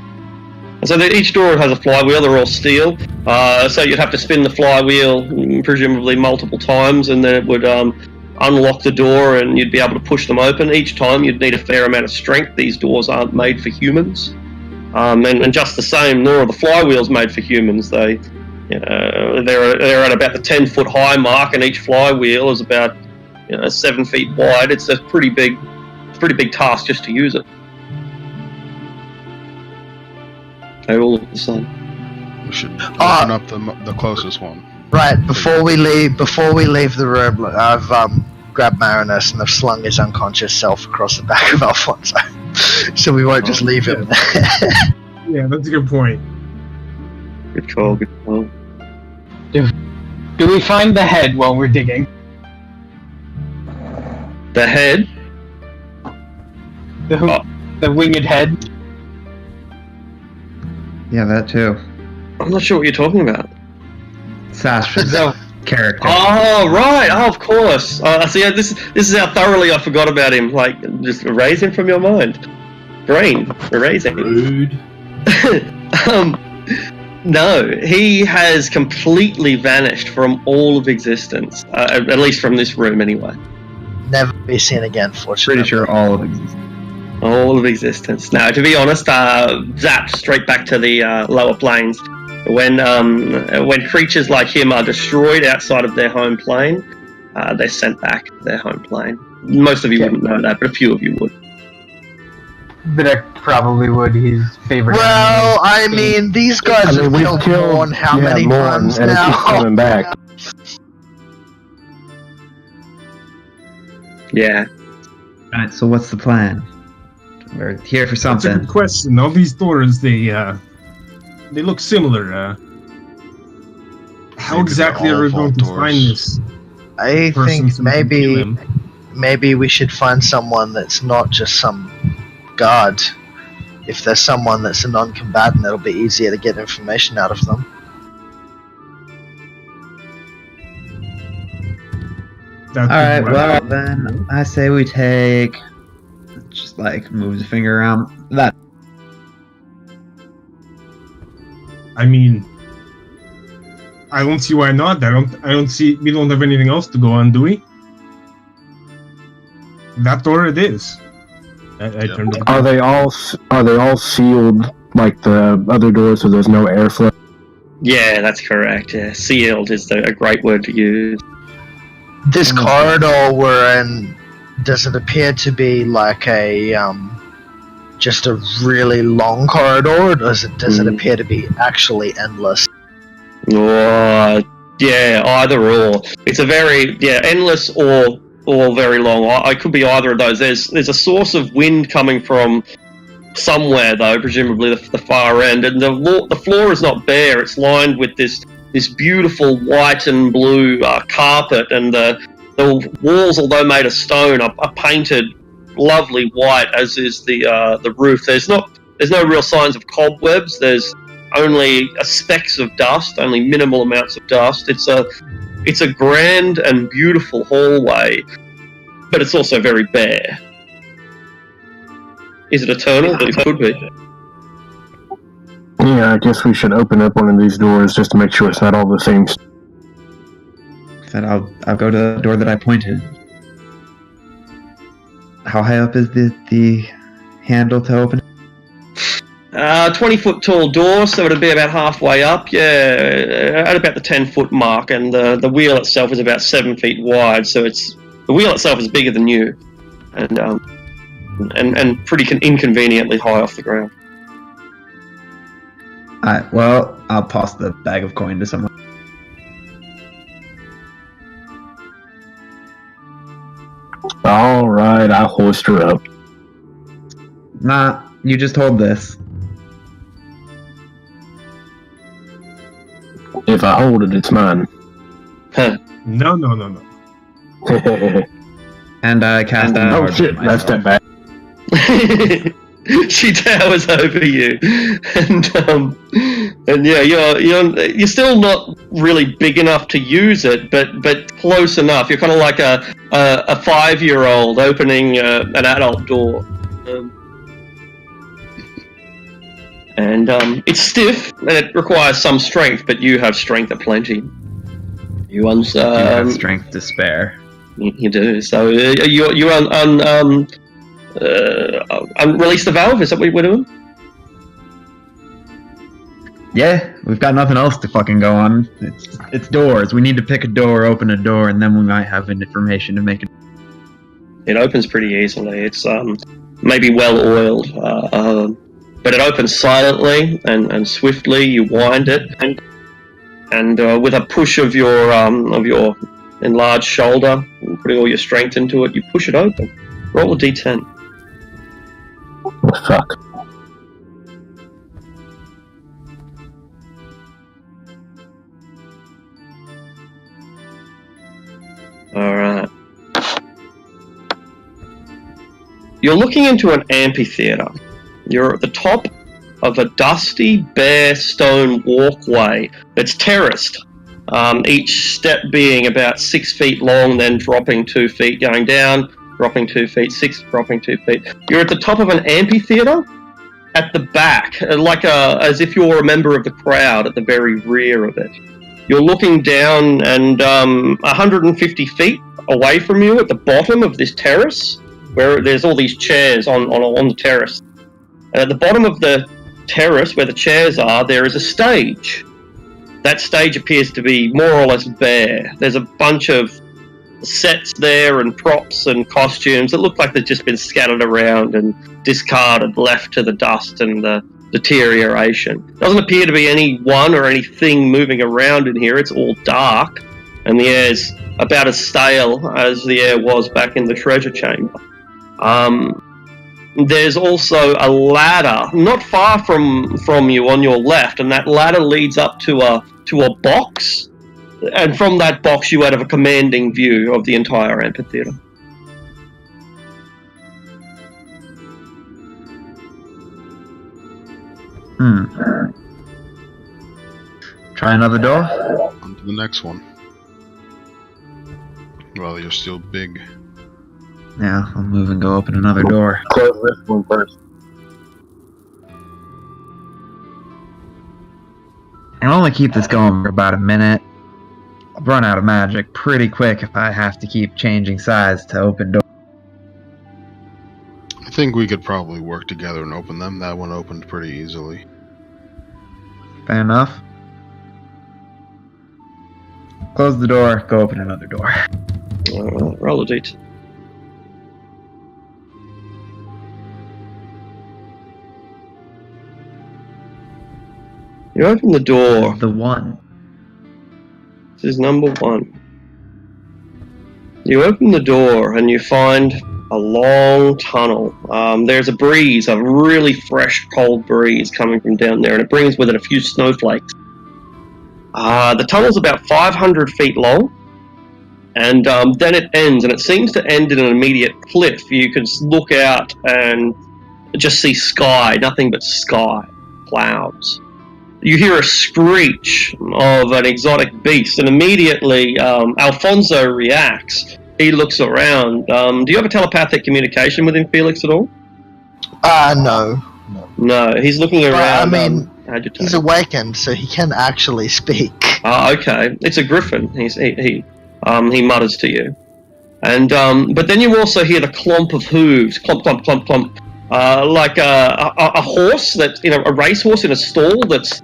And so each door has a flywheel. They're all steel. So you'd have to spin the flywheel presumably multiple times, and then it would unlock the door, and you'd be able to push them open. Each time you'd need a fair amount of strength. These doors aren't made for humans. And just the same, nor are the flywheels made for humans. They're at about the 10-foot high mark, and each flywheel is about 7 feet wide. It's a pretty big task just to use it. They all look the same. We should open up the closest one. Right, before we leave the room, I've grabbed Marinus and I've slung his unconscious self across the back of Alfonso. So we won't just leave him there. Yeah, that's a good point. Good call. Do we find the head while we're digging? The head? The winged head? Yeah, that too. I'm not sure what you're talking about. Sash's character. Oh, right. Oh, of course. So yeah, this is how thoroughly I forgot about him. Like, just erase him from your mind. Brain. Erase him. Rude. No, he has completely vanished from all of existence. At least from this room, anyway. Never be seen again, fortunately. Pretty sure all of existence. All of existence. Now, to be honest, zapped straight back to the lower planes. When creatures like him are destroyed outside of their home plane, they're sent back to their home plane. Most of you wouldn't know that, but a few of you would. Videk probably would. His favorite. Well, I mean, these guys have killed Morn how many times and now? it keeps coming back. Yeah. Alright, so what's the plan? We're here for That's a something. good question. All these doors, they look similar. How Maybe exactly they're are we all going to vault find doors. this I person think so we can kill him? maybe we should find someone that's not just some guard. If there's someone that's a non-combatant, it'll be easier to get information out of them. That Alright, could well work. then I say we take, just like moves a finger around, that. I mean, I don't see why not. I don't see. We don't have anything else to go on, do we? That door it is. I turned it. Are they all sealed like the other doors, so there's no airflow? Yeah, that's correct. Yeah, sealed is a great word to use. This corridor we're in, does it appear to be like a just a really long corridor, or does it appear to be actually endless? Oh, yeah, either or. It's a very endless or very long. I could be either of those. There's a source of wind coming from somewhere though, presumably the far end, and the floor is not bare. It's lined with this beautiful white and blue carpet, and the walls, although made of stone, are painted lovely white, as is the roof. There's no real signs of cobwebs. There's only specks of dust, only minimal amounts of dust. It's a grand and beautiful hallway, but it's also very bare. Is it eternal? It could be. Yeah, I guess we should open up one of these doors just to make sure it's not all the same. Then I'll go to the door that I pointed. How high up is the handle to open? 20-foot tall door, so it'd be about halfway up. Yeah, at about the 10-foot mark, and the wheel itself is about 7 feet wide. So the wheel itself is bigger than you, and pretty inconveniently high off the ground. Alright, well, I'll toss the bag of coin to someone. Alright, I'll hoist her up. Nah, you just hold this. If I hold it, it's mine. No. And I cast an Oh orb shit, on that's myself. that bad. She towers over you, and yeah, you're still not really big enough to use it, but close enough. You're kind of like a 5-year-old opening an adult door, and it's stiff and it requires some strength, but you have strength aplenty. You have strength to spare. You do. So you release the valve. Is that what we're doing? Yeah, we've got nothing else to fucking go on. It's doors. We need to pick a door, open a door, and then we might have information to make it. It opens pretty easily. It's maybe well oiled, but it opens silently and swiftly. You wind it, and with a push of your enlarged shoulder, putting all your strength into it, you push it open. Roll a d10. Oh, fuck. Alright. You're looking into an amphitheater. You're at the top of a dusty, bare stone walkway that's terraced. Each step being about 6 feet long, then dropping 2 feet, going down, dropping 2 feet, 6, dropping 2 feet. You're at the top of an amphitheater at the back, as if you're a member of the crowd at the very rear of it. You're looking down, and 150 feet away from you at the bottom of this terrace, where there's all these chairs on the terrace. And at the bottom of the terrace, where the chairs are, there is a stage. That stage appears to be more or less bare. There's a bunch of sets there and props and costumes that look like they've just been scattered around and discarded, left to the dust and the deterioration. Doesn't appear to be anyone or anything moving around in here. It's all dark, and the air's about as stale as the air was back in the treasure chamber. there's also a ladder not far from you on your left, and that ladder leads up to a box, and from that box you have a commanding view of the entire amphitheater. Try another door? On to the next one. Well, you're still big. Yeah, I'll move and go open another door. Close this one first. I'll only keep this going for about a minute. I'll run out of magic pretty quick if I have to keep changing size to open doors. I think we could probably work together and open them. That one opened pretty easily. Fair enough. Close the door, go open another door. Alright, roll a d10. You open the door. The one. This is number 1. You open the door and you find a long tunnel. There's a breeze, a really fresh, cold breeze coming from down there, and it brings with it a few snowflakes. The tunnel's about 500 feet long, and then it ends, and it seems to end in an immediate cliff. You can look out and just see sky, nothing but sky, clouds. You hear a screech of an exotic beast, and immediately Alfonso reacts. He looks around. Do you have a telepathic communication with him, Felix, at all? No. No, he's looking around. I mean, agitated. he's awakened, so he can actually speak. Okay. It's a griffin. He mutters to you, and but then you also hear the clomp of hooves, clomp, clomp, clomp, clomp, like a horse that a racehorse in a stall that's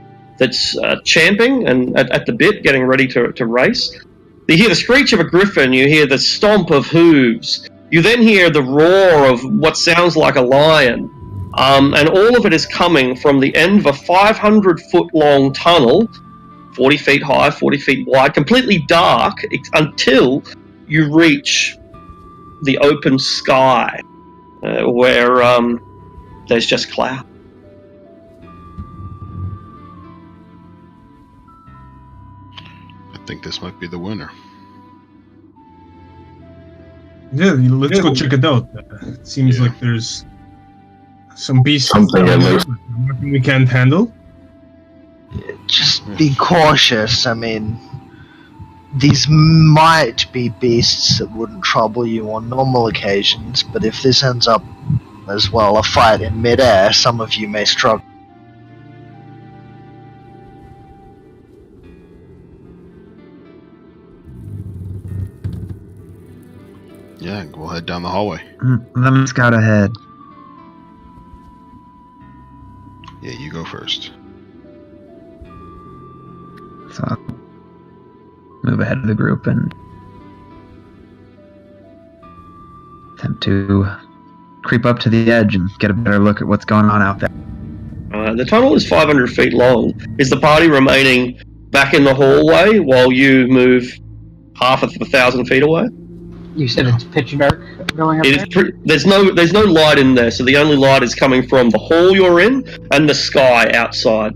champing and at the bit, getting ready to race. You hear the screech of a griffin. You hear the stomp of hooves. You then hear the roar of what sounds like a lion. And all of it is coming from the end of a 500-foot-long tunnel, 40 feet high, 40 feet wide, completely dark until you reach the open sky, where there's just cloud. I think this might be the winner. Yeah, let's go check it out. It seems like there's some beasts Something down at there, least. nothing we can't handle. Just be cautious. I mean, these might be beasts that wouldn't trouble you on normal occasions, but if this ends up as well a fight in midair, some of you may struggle. Yeah, we'll head down the hallway. Let me scout ahead. Yeah, you go first. So I'll move ahead of the group and attempt to creep up to the edge and get a better look at what's going on out there. The tunnel is 500 feet long. Is the party remaining back in the hallway while you move half of 1,000 feet away? You said it's pitch dark going up there? There's no light in there, so the only light is coming from the hall you're in and the sky outside.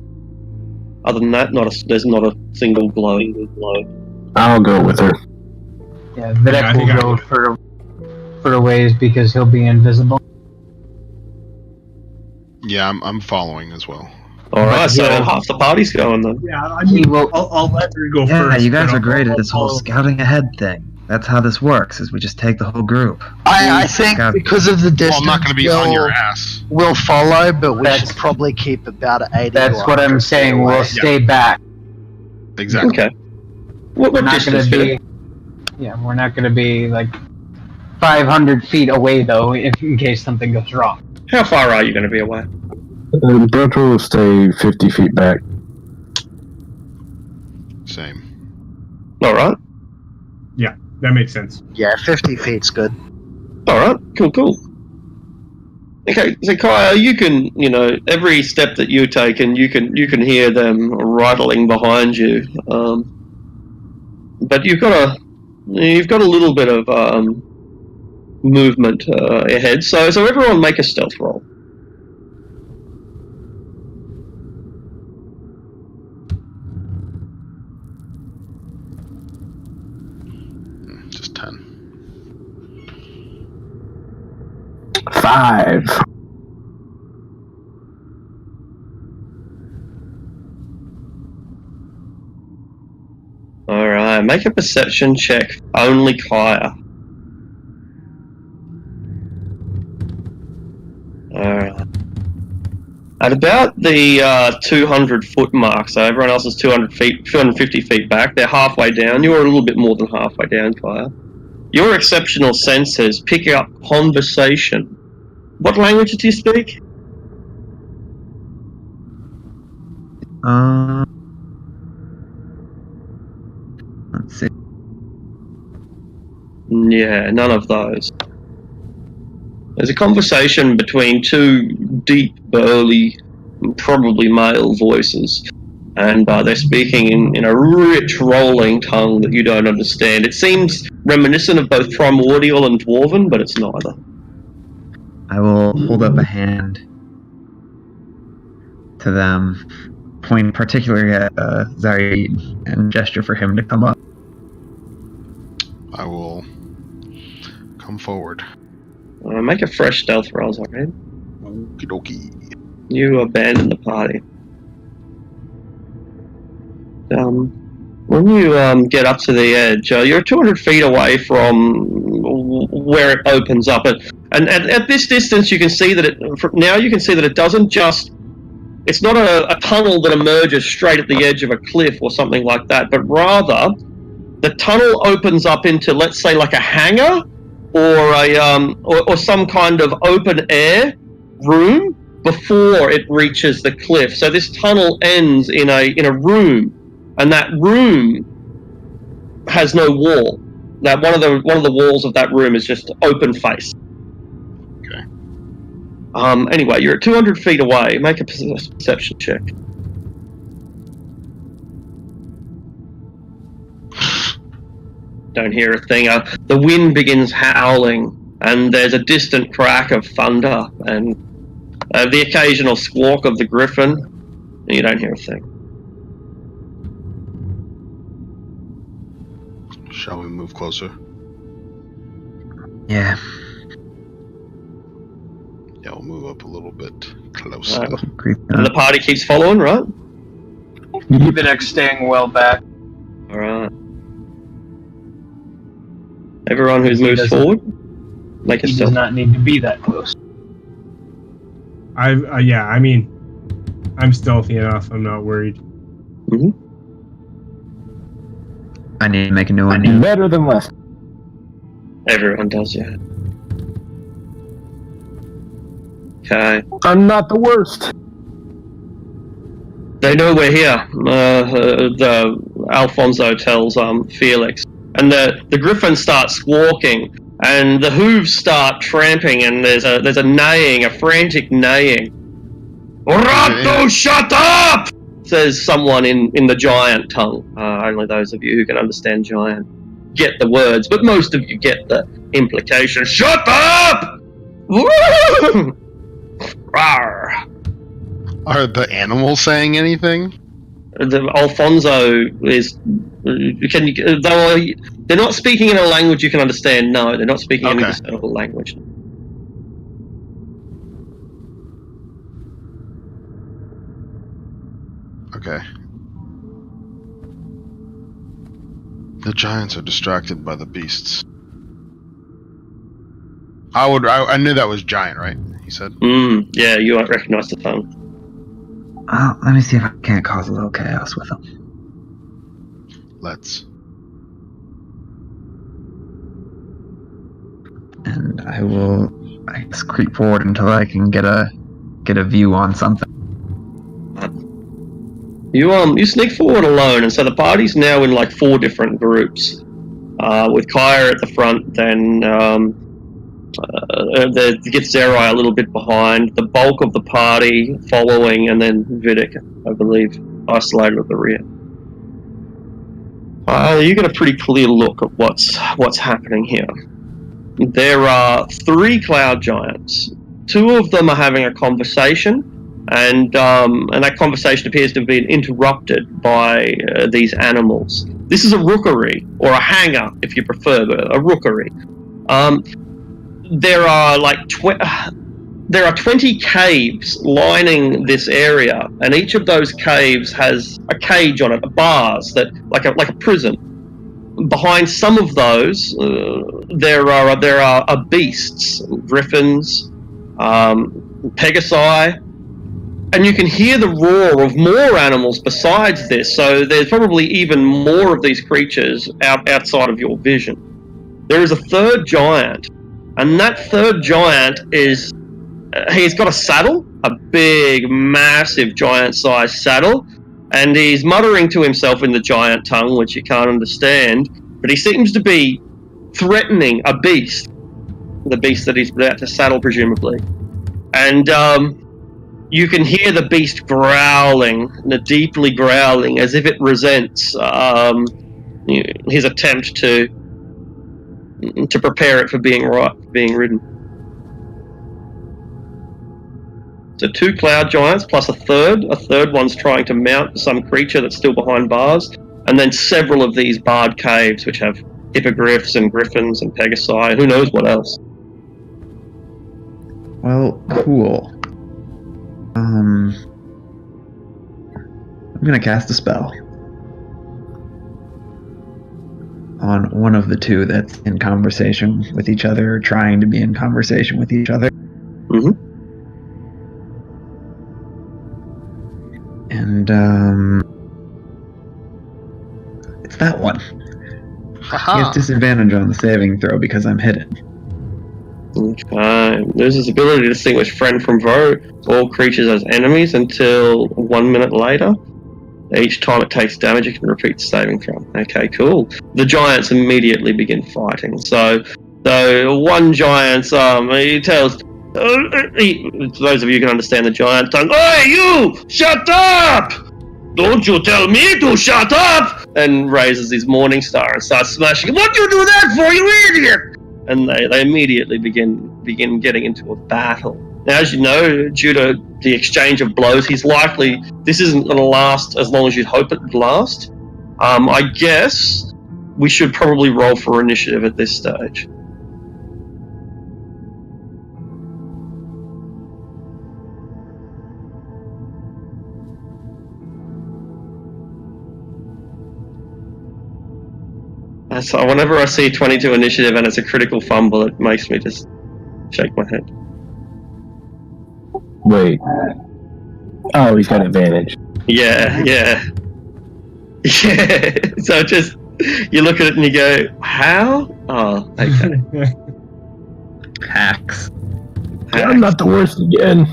Other than that, there's not a single glow. I'll go with her. Yeah, Videk will go for a ways because he'll be invisible. Yeah, I'm following as well. Alright, so half the party's going then. Yeah, I mean, I'll let her go Yeah, first. you guys but are great at this whole I'll- scouting ahead thing. That's how this works, is we just take the whole group. I think because of the Well, distance, I'm not going to be on your ass. we'll follow, but we That's- should probably keep about 80. That's to what I'm 100 saying. feet We'll away. stay back. Exactly. Okay. What We're not going distance to is it? be. Yeah, we're not going to be like 500 feet away though, if in case something goes wrong. How far are you going to be away? Bertrand will stay 50 feet back. Same. Alright. Yeah, that makes sense. Yeah, 50 feet's good. Alright, cool. Okay, so Kaya, you can, every step that you take, and you can hear them rattling behind you. But you've got a little bit of movement ahead. So everyone make a stealth roll. Just 10. 5. Alright, make a perception check. Only Kaya. Alright. At about the 200-foot mark, so everyone else is 250 feet back, they're halfway down. You're a little bit more than halfway down, Kaya. Your exceptional senses pick up conversation. What language do you speak? Let's see. Yeah, none of those. There's a conversation between two deep, burly, probably male voices, and they're speaking in a rich, rolling tongue that you don't understand. It seems reminiscent of both primordial and dwarven, but it's neither. I will hold up a hand to them, point particularly at Zaid, and gesture for him to come up. I will come forward. Make a fresh stealth roll, Zaid. Okie dokie. You abandon the party. When you get up to the edge, you're 200 feet away from where it opens up, and at this distance, you can see that it doesn't just. It's not a tunnel that emerges straight at the edge of a cliff or something like that, but rather the tunnel opens up into, let's say, like a hangar or some kind of open air room before it reaches the cliff. So this tunnel ends in a room, and that room has no wall. That one of the walls of that room is just open face. Okay. Anyway, you're at 200 feet away. Make a perception check. Don't hear a thing. The wind begins howling, and there's a distant crack of thunder, and the occasional squawk of the griffin, and you don't hear a thing. Shall we move closer? Yeah. Yeah, we'll move up a little bit closer. And the party keeps following, right? Videx staying well back. Alright. Everyone who's moved forward, make a He stealth. does not need to be that close. I'm stealthy enough. I'm not worried. Mm-hmm. I need to make a new one. Better than less. Everyone does, yeah. Okay. I'm not the worst. They know we're here. The Alfonso tells Felix, and the griffin starts squawking, and the hooves start tramping, and there's a neighing, a frantic neighing. Rato, shut up! Says someone in the giant tongue. Only those of you who can understand giant get the words, but most of you get the implication. Shut up! Woo! Rawr. Are the animals saying anything? The Alfonso is. They're not speaking in a language you can understand. No, they're not speaking any discernible language. Okay. The giants are distracted by the beasts. I knew that was giant, right? He said. Yeah, you won't recognize the tongue. Let me see if I can't cause a little chaos with them. Let's. And I will, I guess, creep forward until I can get a view on something. You sneak forward alone, and so the party's now in like 4 different groups, with Kaya at the front, then get Zerai a little bit behind, the bulk of the party following, and then Vidic, I believe, isolated at the rear. You get a pretty clear look at what's happening here. there are 3 cloud giants. 2 of them are having a conversation, and that conversation appears to have been interrupted by these animals. This is a rookery, or a hangar, if you prefer, but a rookery. There are like 20 caves lining this area, and each of those caves has a cage on it, bars that like a prison. Behind some of those, there are beasts, griffins, pegasi, and you can hear the roar of more animals besides this. So there's probably even more of these creatures outside of your vision. There is a 3rd giant, and that 3rd giant is he's got a saddle, a big, massive, giant-sized saddle, and he's muttering to himself in the giant tongue, which you can't understand, but he seems to be threatening a beast, the beast that he's about to saddle, presumably. And you can hear the beast growling, deeply growling, as if it resents his attempt to prepare it for being ridden. So 2 cloud giants plus a third one's trying to mount some creature that's still behind bars, and then several of these barred caves which have hippogriffs and griffins and pegasi, who knows what else. Well, cool. I'm gonna cast a spell on one of the 2 that's in conversation with each other, or trying to be in conversation with each other. Mm-hmm. And it's that one. He has disadvantage on the saving throw because I'm hidden. Okay. Loses his ability to distinguish friend from foe, all creatures as enemies until 1 minute later. Each time it takes damage, you can repeat the saving throw. Okay, cool. The giants immediately begin fighting. So one giant, he tells, those of you who can understand the giant tongue, "Hey, you! Shut up! Don't you tell me to shut up!" And raises his morning star and starts smashing him. "What do you do that for, you idiot?" And they immediately begin getting into a battle. Now, as you know, due to the exchange of blows, this isn't going to last as long as you'd hope it would last. I guess we should probably roll for initiative at this stage. So whenever I see 22 initiative and it's a critical fumble, it makes me just shake my head. Wait. Oh, he's got advantage. Yeah. So just, you look at it and you go, how? Oh, okay. Hacks. I'm not the worst again.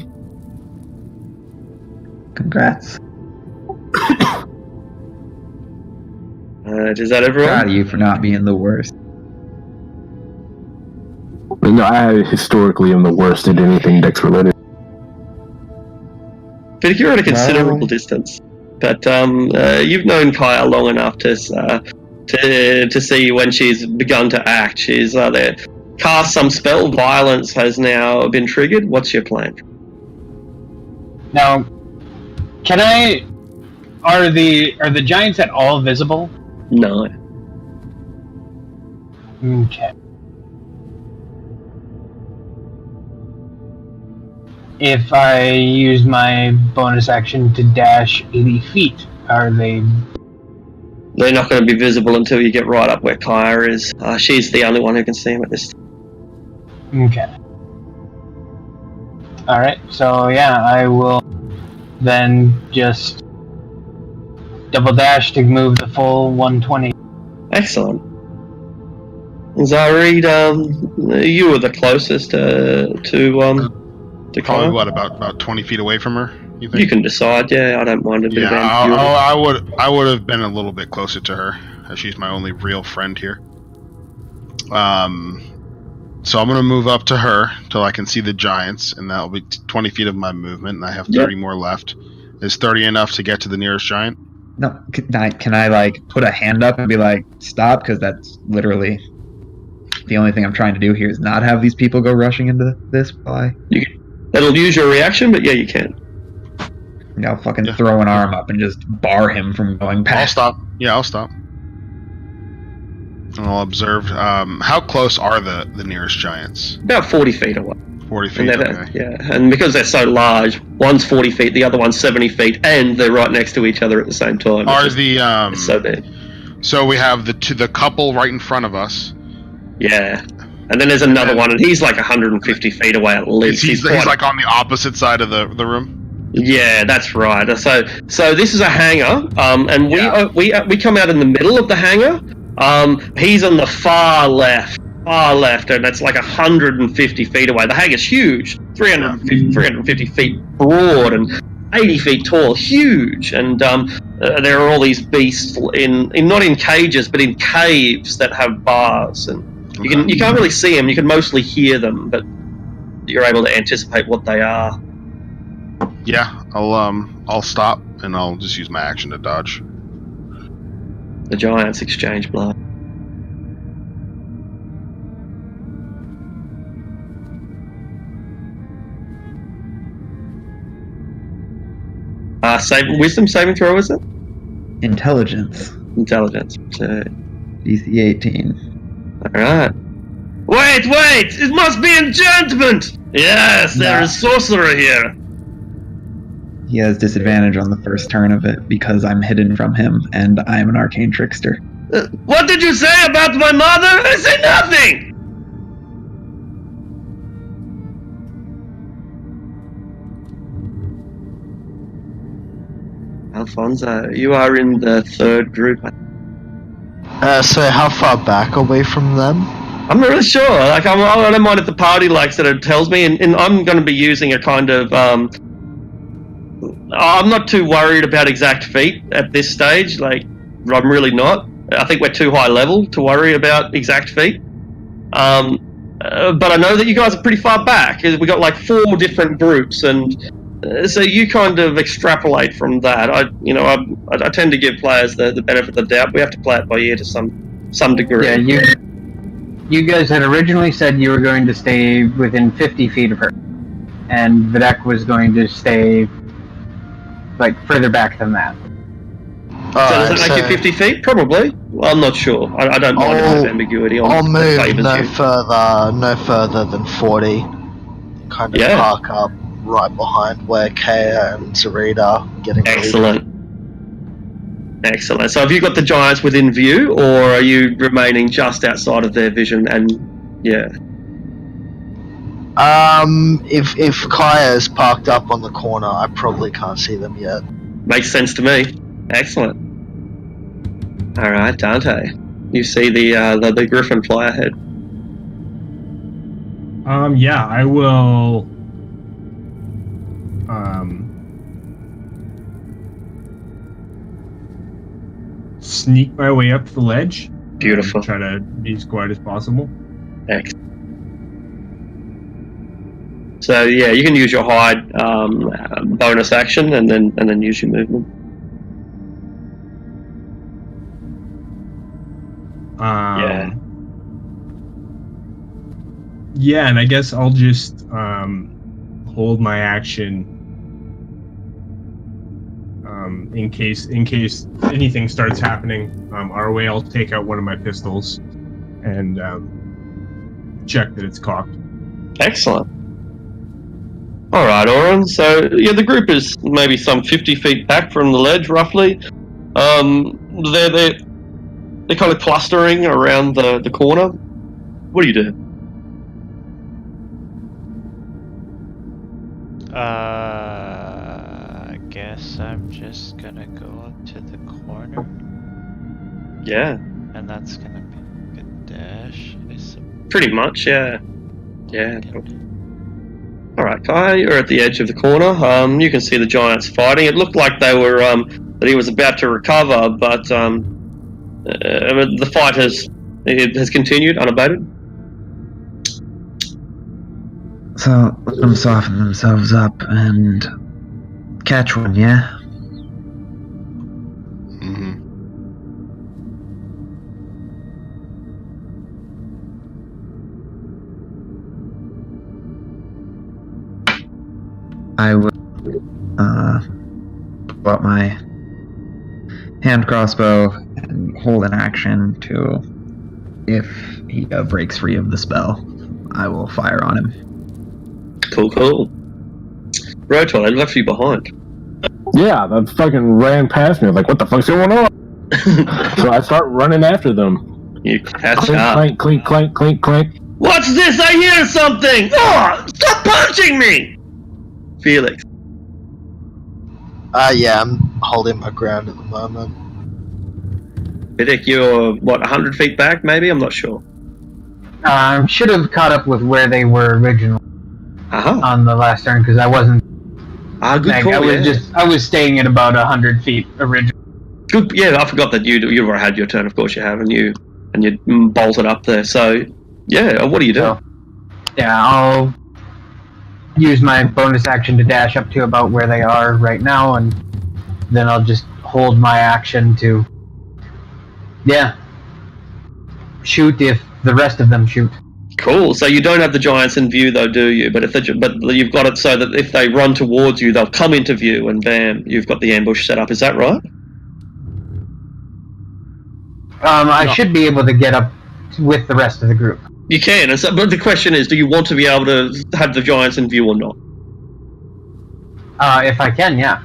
Congrats. Is that everyone? Proud of you for not being the worst. No, I historically am the worst at anything Dex related. But you're at a considerable distance. But you've known Kaya long enough to see when she's begun to act. She's there. Cast some spell. Violence has now been triggered. What's your plan? Now, are the giants at all visible? No. Okay. If I use my bonus action to dash 80 feet, are they... They're not going to be visible until you get right up where Kaya is. She's the only one who can see him at this time. Okay. Alright, so yeah, I will then just double dash to move the full 120. Excellent. Zarid, you were the closest to Probably Kaya. what, about 20 feet away from her, you think? You can decide, yeah, I don't mind a bit of ambiguity. I would have been a little bit closer to her, as she's my only real friend here. So I'm going to move up to her till I can see the giants, and that'll be 20 feet of my movement, and I have 30 more left. Is 30 enough to get to the nearest giant? No, can I like put a hand up and be like, stop? Because that's literally the only thing I'm trying to do here is not have these people go rushing into this. It'll use your reaction, but yeah, you can. I'll fucking throw an arm up and just bar him from going past. I'll stop. Yeah, I'll stop. And I'll observe. How close are the nearest giants? About 40 feet away. 40 feet, okay. Yeah, and because they're so large, one's 40 feet, the other one's 70 feet, and they're right next to each other at the same time. It's so big. So we have the couple right in front of us. Yeah. And then there's another one, and he's like 150 feet away at least. He's like on the opposite side of the room? Yeah, that's right. So this is a hangar, and we come out in the middle of the hangar. He's on the far left, and that's like 150 feet away. The hangar's huge, 350 feet broad and 80 feet tall, huge. And there are all these beasts not in cages, but in caves that have bars, and you can't really see them. You can mostly hear them, but you're able to anticipate what they are. Yeah, I'll stop and I'll just use my action to dodge. The giants exchange blood. Wisdom saving throw, is it? Intelligence. So, DC 18. Alright. Wait! It must be enchantment! Yes, there is sorcerer here. He has disadvantage on the first turn of it because I'm hidden from him and I am an arcane trickster. What did you say about my mother? I say nothing! Alfonso, you are in the third group. So how far back are we from them? I'm not really sure. Like, I don't mind if the party likes it. It tells me, and I'm going to be using a kind of. I'm not too worried about exact feet at this stage. Like, I'm really not. I think we're too high level to worry about exact feet. But I know that you guys are pretty far back. We got like 4 different groups, and so you kind of extrapolate from that. I tend to give players the benefit of the doubt. We have to play it by ear to some degree. Yeah, you guys had originally said you were going to stay within 50 feet of her, and Videk was going to stay like further back than that. So does that make you 50 feet? Probably. Well, I'm not sure. I don't mind if there's ambiguity. I'll move no further than 40. Kind of park up right behind where Kaya and Zarita are getting Excellent. So have you got the giants within view, or are you remaining just outside of their vision? And if Kaya's parked up on the corner, I probably can't see them yet. Makes sense to me. Excellent. All right, Dante. You see the griffin fly ahead. Yeah, I will. Sneak my way up the ledge. Beautiful. Try to be as quiet as possible. Excellent. So yeah, you can use your hide bonus action, and then use your movement. Yeah, and I guess I'll just hold my action in case anything starts happening our way. I'll take out one of my pistols and check that it's cocked. Excellent. All right, Oren. So yeah, the group is maybe some 50 feet back from the ledge, roughly. They're kind of clustering around the corner. What do you do? I guess I'm just gonna go up to the corner. Yeah. And that's gonna be a dash, I suppose. Pretty much, yeah. Yeah. All right, Kai, you're at the edge of the corner. You can see the giants fighting. It looked like they were that he was about to recover, but the fight has continued unabated. So let them soften themselves up and catch one, yeah? I will pull out my hand crossbow and hold an action to, if he breaks free of the spell, I will fire on him. Cool. Rotor, I left you behind. Yeah, that fucking ran past me. I was like, what the fuck's going on? So I start running after them. You catch Clink, up. clink, clink, clink, clink, clink. What's this? I hear something! Oh, stop punching me! Felix. Yeah, I'm holding my ground at the moment. Vidic, you're, 100 feet back, maybe? I'm not sure. Should have caught up with where they were originally Uh-huh. on the last turn, because I wasn't. Good Like, call, I was staying at about 100 feet originally. Good, yeah, I forgot that you've already had your turn, of course you have, and you bolted up there, so, yeah, what do you do? So, yeah, I'll use my bonus action to dash up to about where they are right now, and then I'll just hold my action to, shoot if the rest of them shoot. Cool, so you don't have the giants in view though, do you? But you've got it so that if they run towards you, they'll come into view, and bam, you've got the ambush set up, is that right? I should be able to get up with the rest of the group. You can, but the question is, do you want to be able to have the giants in view or not? If I can, yeah.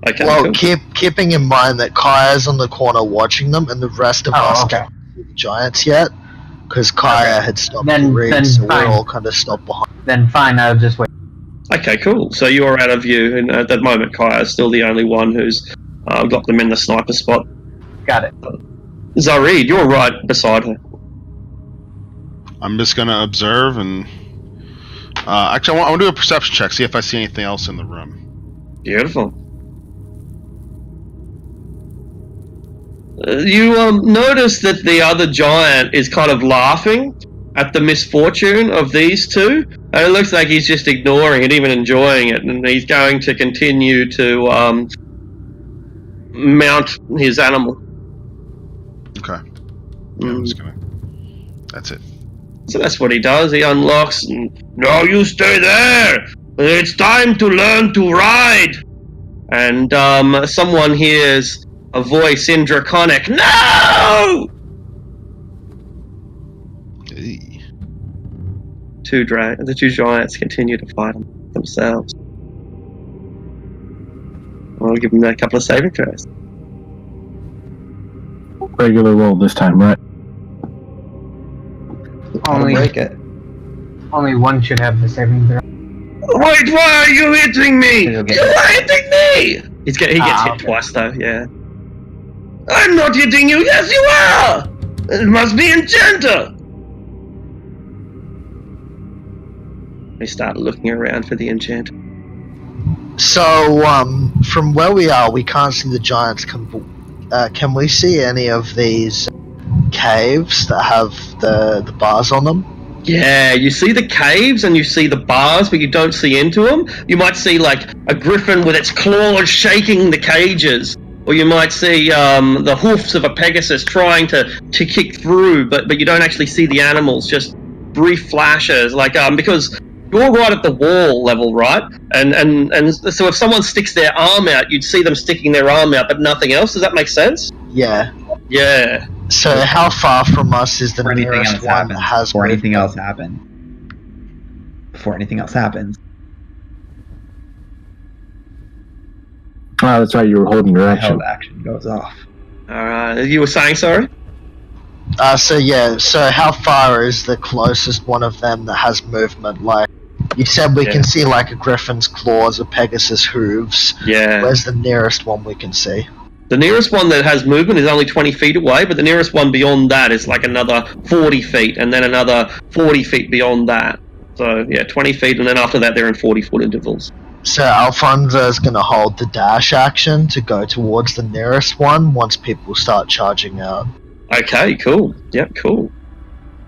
Okay. Well, cool. keeping in mind that Kaya's on the corner watching them, and the rest of us can't see the giants yet, because Kaya had stopped the read, so we're all kind of stopped behind. Then fine, I'll just wait. Okay, cool. So you're out of view, and at that moment, Kaya is still the only one who's got them in the sniper spot. Got it. Zarid, you're right beside her. I'm just gonna observe and actually, I want to do a perception check, see if I see anything else in the room. Beautiful. You notice that the other giant is kind of laughing at the misfortune of these two, and it looks like he's just ignoring it, even enjoying it, and he's going to continue to mount his animal. Okay. Yeah, I'm just gonna. That's it. So that's what he does. He unlocks and, no, you stay there! It's time to learn to ride! And someone hears a voice in Draconic, no! Hey. The two giants continue to fight themselves. I'll give them a couple of saving throws. Regular roll this time, right? Only break it. Only one should have the saving throw. Wait, why are you hitting me? You are hitting me! He gets hit twice though, yeah. I'm not hitting you, yes you are! It must be Enchanter! They start looking around for the Enchanter. So, from where we are, we can't see the giants. Can we see any of these caves that have the bars on them? Yeah, you see the caves and you see the bars, but you don't see into them. You might see like a griffin with its claws shaking the cages, or you might see the hoofs of a Pegasus trying to kick through, but you don't actually see the animals. Just brief flashes, like because you're right at the wall level, right? And so if someone sticks their arm out, you'd see them sticking their arm out, but nothing else. Does that make sense? Yeah. Yeah. So how far from us is the nearest one that has before anything else happens? Before anything else happens. Oh, that's right, you were holding your action. Held action goes off. Alright, you were saying, sorry? So how far is the closest one of them that has movement? Like, you said we can see like a griffin's claws, a Pegasus hooves. Yeah. Where's the nearest one we can see? The nearest one that has movement is only 20 feet away, but the nearest one beyond that is like another 40 feet, and then another 40 feet beyond that. So, yeah, 20 feet, and then after that they're in 40-foot intervals. So Alfonso's going to hold the dash action to go towards the nearest one once people start charging out. Okay, cool. Yep, cool.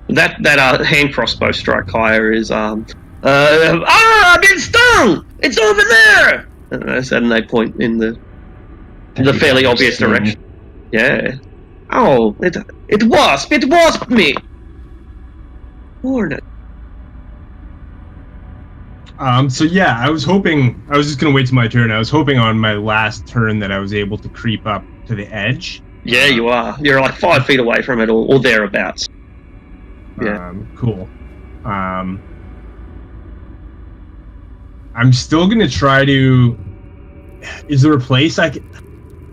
That hand crossbow strike higher is, I've been stung! It's over there! And they point in the fairly obvious direction. Yeah. Oh, it wasped me! Hornet. So yeah, I was just gonna wait till my turn. I was hoping on my last turn that I was able to creep up to the edge. Yeah, you are. You're like 5 feet away from it, or thereabouts. Yeah. Cool. I'm still gonna try to. Is there a place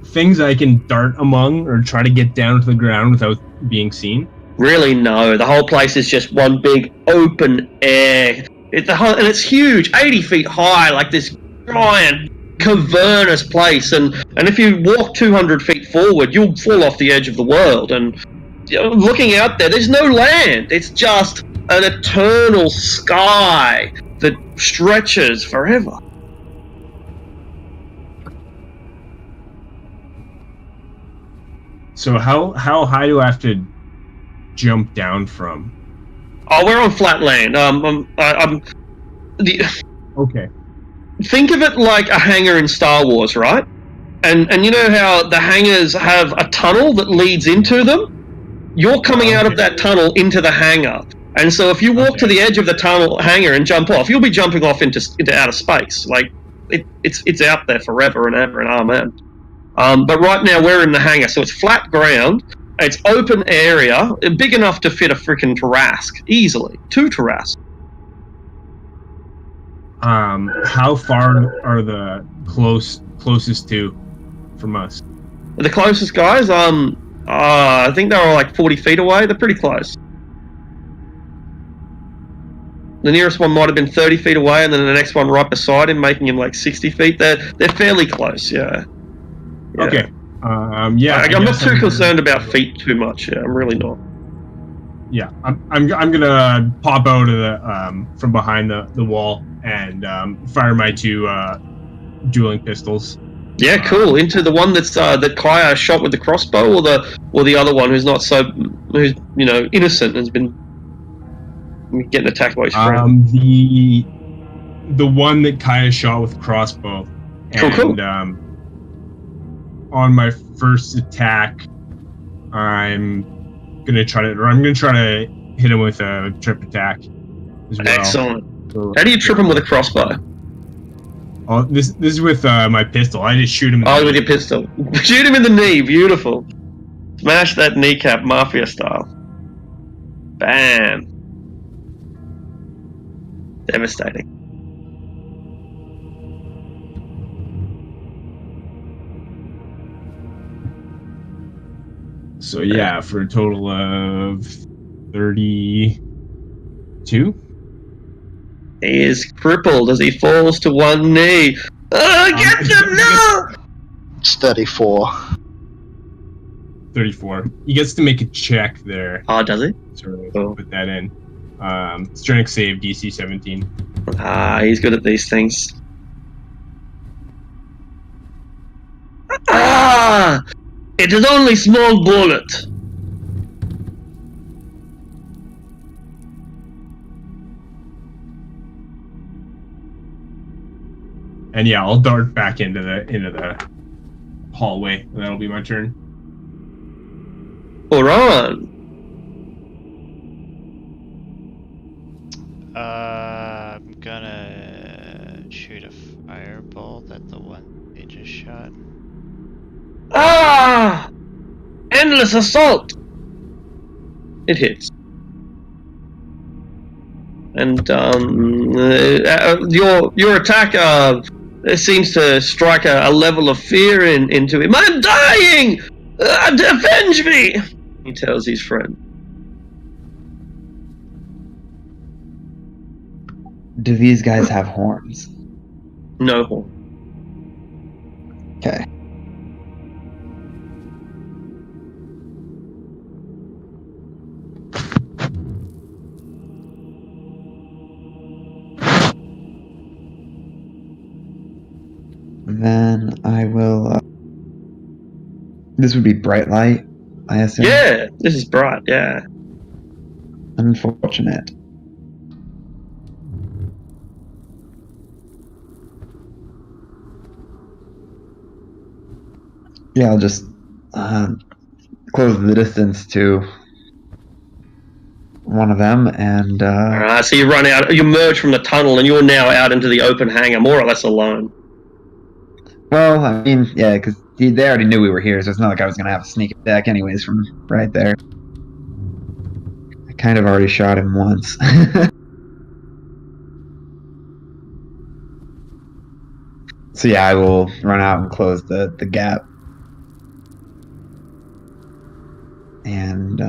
things I can dart among or try to get down to the ground without being seen? Really, no. The whole place is just one big open air. And it's huge, 80 feet high, like this giant cavernous place. And if you walk 200 feet forward, you'll fall off the edge of the world. And looking out there, there's no land. It's just an eternal sky that stretches forever. So how high do I have to jump down from? Oh, we're on flat land. Okay. Think of it like a hangar in Star Wars, right? And you know how the hangars have a tunnel that leads into them? You're coming out of that tunnel into the hangar. And so if you walk to the edge of the tunnel hangar and jump off, you'll be jumping off into outer space. Like, it's out there forever and ever and amen. But right now we're in the hangar, so it's flat ground. It's open area, big enough to fit a freaking Tarrasque easily. 2 Tarrasques. How far are the closest two from us? The closest guys, I think they were like 40 feet away. They're pretty close. The nearest one might have been 30 feet away, and then the next one right beside him, making him like 60 feet. They're fairly close, yeah. Okay. I'm not too concerned about feet too much. Yeah, I'm really not. Yeah, I'm gonna pop out of the from behind the wall and fire my 2 dueling pistols. Yeah, cool. Into the one that's that Kaya shot with the crossbow, or the other one who's innocent and has been getting attacked by his friend. The one that Kaya shot with crossbow. And, cool. On my first attack, I'm gonna try to hit him with a trip attack as well. Excellent. How do you trip him with a crossbow? Oh, this is with my pistol. I just shoot him. With your pistol. Shoot him in the knee. Beautiful. Smash that kneecap, mafia style. Bam. Devastating. So yeah, for a total of 32. He is crippled as he falls to one knee. Get them now! It's 34. 34. He gets to make a check there. Oh, does he? So put that in. Strength save DC 17. He's good at these things. It is only small bullet. And yeah, I'll dart back into the hallway. That'll be my turn. Oran. I'm gonna shoot a firebolt at the one they just shot. Endless assault. It hits. And your attack seems to strike a level of fear into him. I'm dying! Avenge me! He tells his friend. Do these guys have horns? No horn. Okay. Then I will. This would be bright light, I assume. Yeah, this is bright. Yeah. Unfortunate. Yeah, I'll just close the distance to one of them, and Alright, so you run out, you emerge from the tunnel, and you're now out into the open hangar, more or less alone. well, I mean, yeah, because they already knew we were here, so it's not like I was gonna have a sneak attack anyways from right there. I kind of already shot him once. So yeah, I will run out and close the gap. And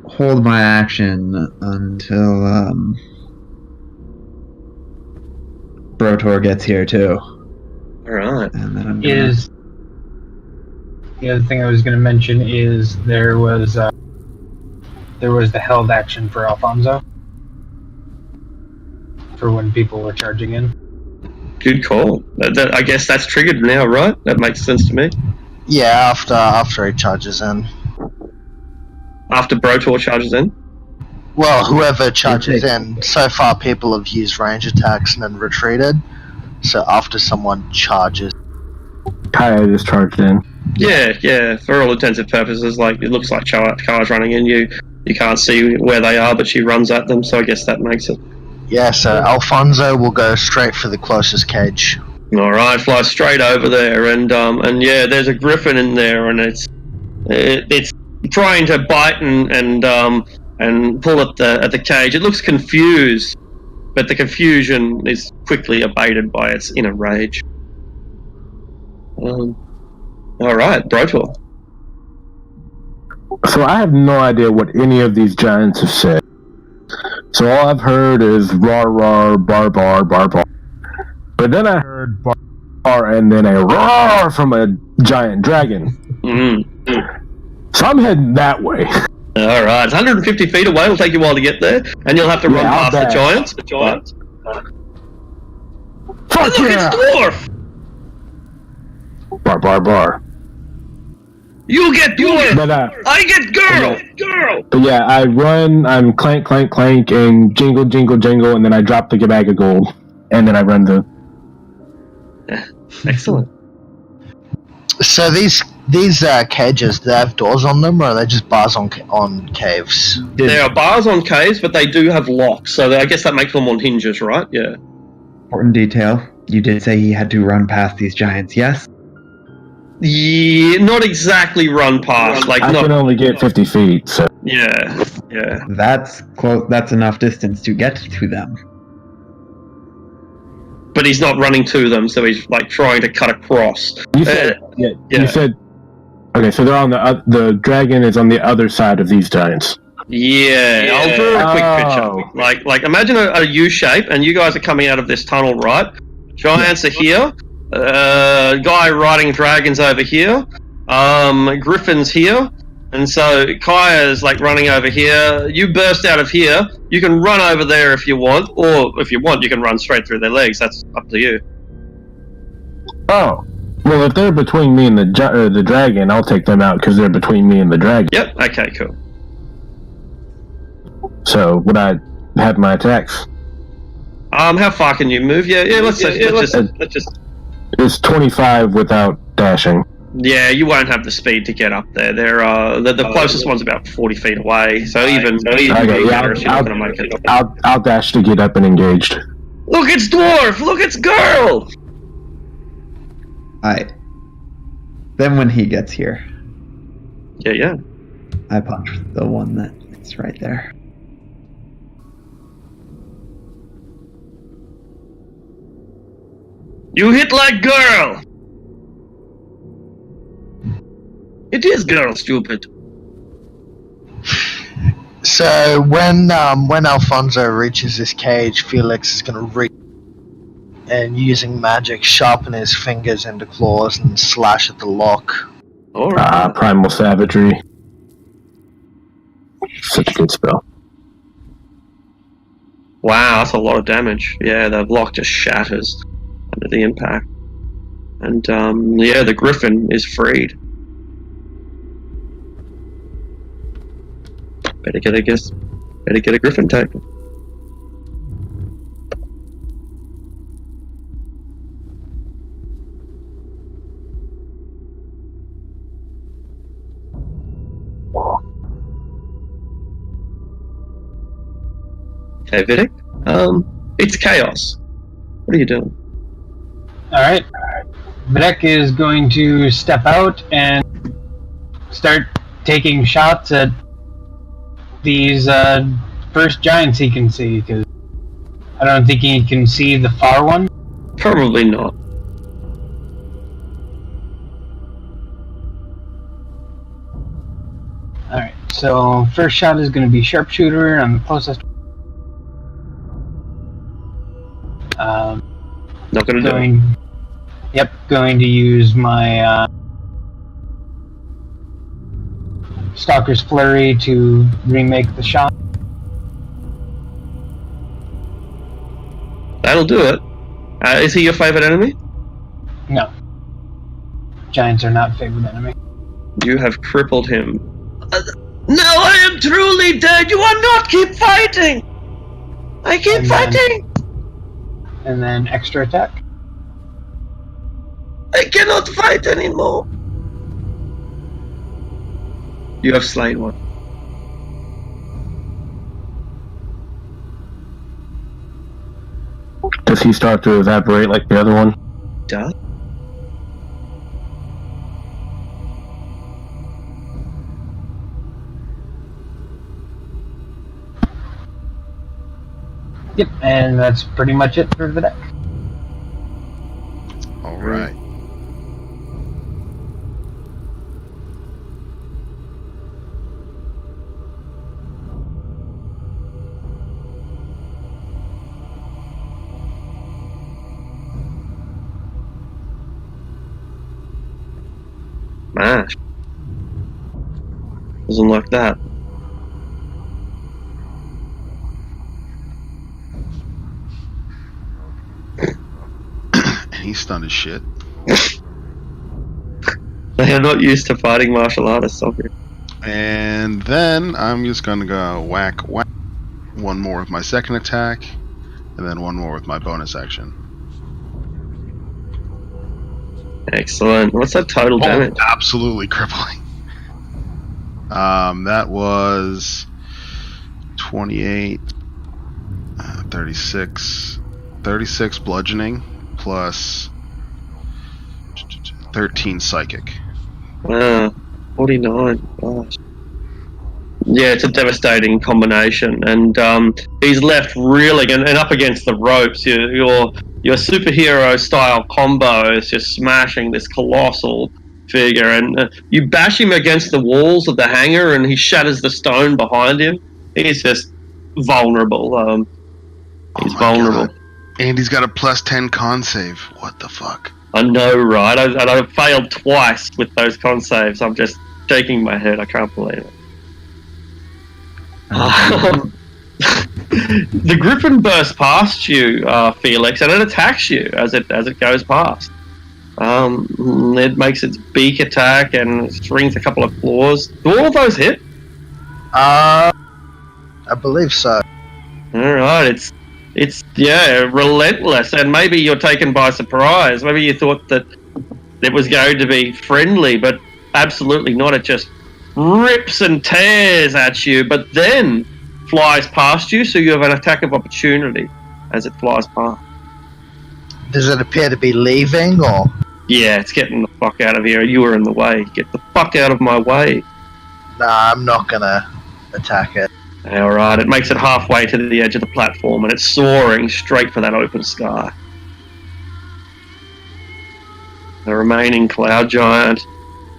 hold my action until Brotor gets here too. Alright. And then I'm The other thing I was going to mention is there was the held action for Alfonso for when people were charging in. Good call. I guess that's triggered now, right? That makes sense to me. Yeah, after he charges in. After Brotor charges in? Well, whoever charges in. So far, people have used range attacks and then retreated. So after someone charges, Kaya just charged in. Yeah. For all intents and purposes, like it looks like cars running in. You can't see where they are, but she runs at them. So I guess that makes it. yeah. So Alfonso will go straight for the closest cage. All right, fly straight over there, and yeah, there's a griffin in there, and it's trying to bite and pull at the cage. It looks confused, but the confusion is quickly abated by its inner rage. All right, Brotor. So I have no idea what any of these giants have said. So all I've heard is rar rar, bar bar, bar bar. But then I heard bar bar and then a roar from a giant dragon. Mm-hmm. So I'm heading that way. All right, it's 150 feet away. It'll take you a while to get there, and you'll have to run past the giants. Fuck Look, yeah! it's dwarf. Bar bar bar. You get dwarf. But I get girl. Girl. But yeah, I run. I'm clank clank clank and jingle jingle jingle, and then I drop the bag of gold, and then I run the. Excellent. So these cages, do they have doors on them, or are they just bars on caves? There are bars on caves, but they do have locks, so I guess that makes them on hinges, right? Yeah. important detail. You did say he had to run past these giants, yes? Yeah, not exactly run past. Like I can only get 50 feet, so. Yeah. That's close. That's enough distance to get to them. But he's not running to them, so he's like trying to cut across. You said, You said. Okay, so they're on the dragon is on the other side of these giants. Yeah, I'll draw a quick picture. Like imagine a U shape, and you guys are coming out of this tunnel, right? Giants are here. Guy riding dragons over here. Griffins here. And so Kaya's like running over here. You burst out of here. You can run over there if you want, or if you want, you can run straight through their legs. That's up to you. Oh. Well, if they're between me and the dragon, I'll take them out because they're between me and the dragon. Yep. Okay. Cool. So would I have my attacks? How far can you move? Yeah. Let's just. It's 25 without dashing. Yeah, you won't have the speed to get up there. The closest one's about 40 feet away. So even okay, yeah, I'll dash to get up and engaged. Look, it's dwarf. Look, it's girl. Alright. Then when he gets here, Yeah. I punch the one that's right there. You hit like girl. It is girl, stupid. So when Alfonso reaches this cage, Felix is going to reach and using magic sharpen his fingers into claws and slash at the lock. Primal Savagery. Such a good spell. Wow, that's a lot of damage. Yeah, the block just shatters under the impact. And the griffin is freed. Better get a griffin taken. Okay, Vidic. It's chaos. What are you doing? Alright. Vedek is going to step out and start taking shots at these first giants he can see, because I don't think he can see the far one. Probably not. Alright, so first shot is going to be sharpshooter on the closest. Not gonna do it. Yep, going to use my Stalker's Flurry to remake the shot. That'll do it. Is he your favorite enemy? No. Giants are not favorite enemy. You have crippled him. Now I am truly dead. You are not. Keep fighting. I keep fighting. And then extra attack. I cannot fight anymore. You have slain one. Does he start to evaporate like the other one? Duh. Yep, and that's pretty much it for the deck. All right. Mash. Doesn't like that. He's stunned as shit. They are not used to fighting martial artists, obviously. And then I'm just gonna go whack, whack. One more with my second attack, and then one more with my bonus action. Excellent. What's that total damage? Absolutely crippling. That was 28, 36 bludgeoning plus 13 psychic. 49. Gosh. Yeah, it's a devastating combination, and he's left reeling and up against the ropes. Your superhero style combo is just smashing this colossal figure, and you bash him against the walls of the hangar, and he shatters the stone behind him. He's just vulnerable. He's vulnerable. God. And he's got a plus 10 con save. What the fuck? I know, right? I failed twice with those con saves. I'm just shaking my head. I can't believe it. The griffin bursts past you, Felix, and it attacks you as it goes past. It makes its beak attack and strings a couple of claws. Do all of those hit? I believe so. All right, it's relentless, and maybe you're taken by surprise. Maybe you thought that it was going to be friendly, but absolutely not. It just rips and tears at you, but then flies past you, so you have an attack of opportunity as it flies past. Does it appear to be leaving, or? Yeah, it's getting the fuck out of here. You were in the way. Get the fuck out of my way. Nah, I'm not gonna attack it. Alright, it makes it halfway to the edge of the platform, and it's soaring straight for that open sky. The remaining cloud giant.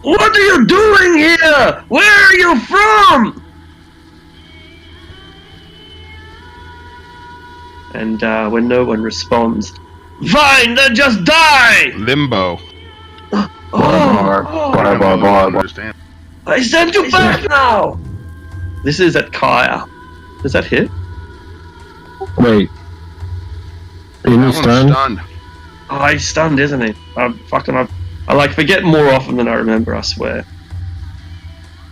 What are you doing here? Where are you from? And when no one responds, fine, then just die! Limbo. Understand. I send you back now! This is at Kaya. Does that hit? Wait. Isn't he stunned? Stunned. Oh, he's stunned, isn't he? I forget more often than I remember, I swear.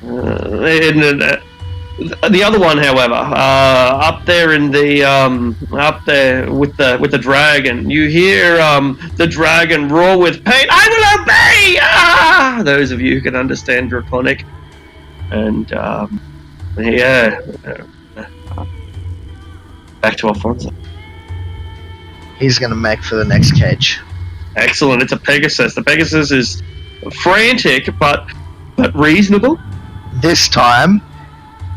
The other one, however, up there in the up there with the dragon, you hear the dragon roar with pain. I will obey! Ah! Those of you who can understand Draconic, and Back to Alfonso. He's going to make for the next cage. Excellent. It's a Pegasus. The Pegasus is frantic, but reasonable. This time,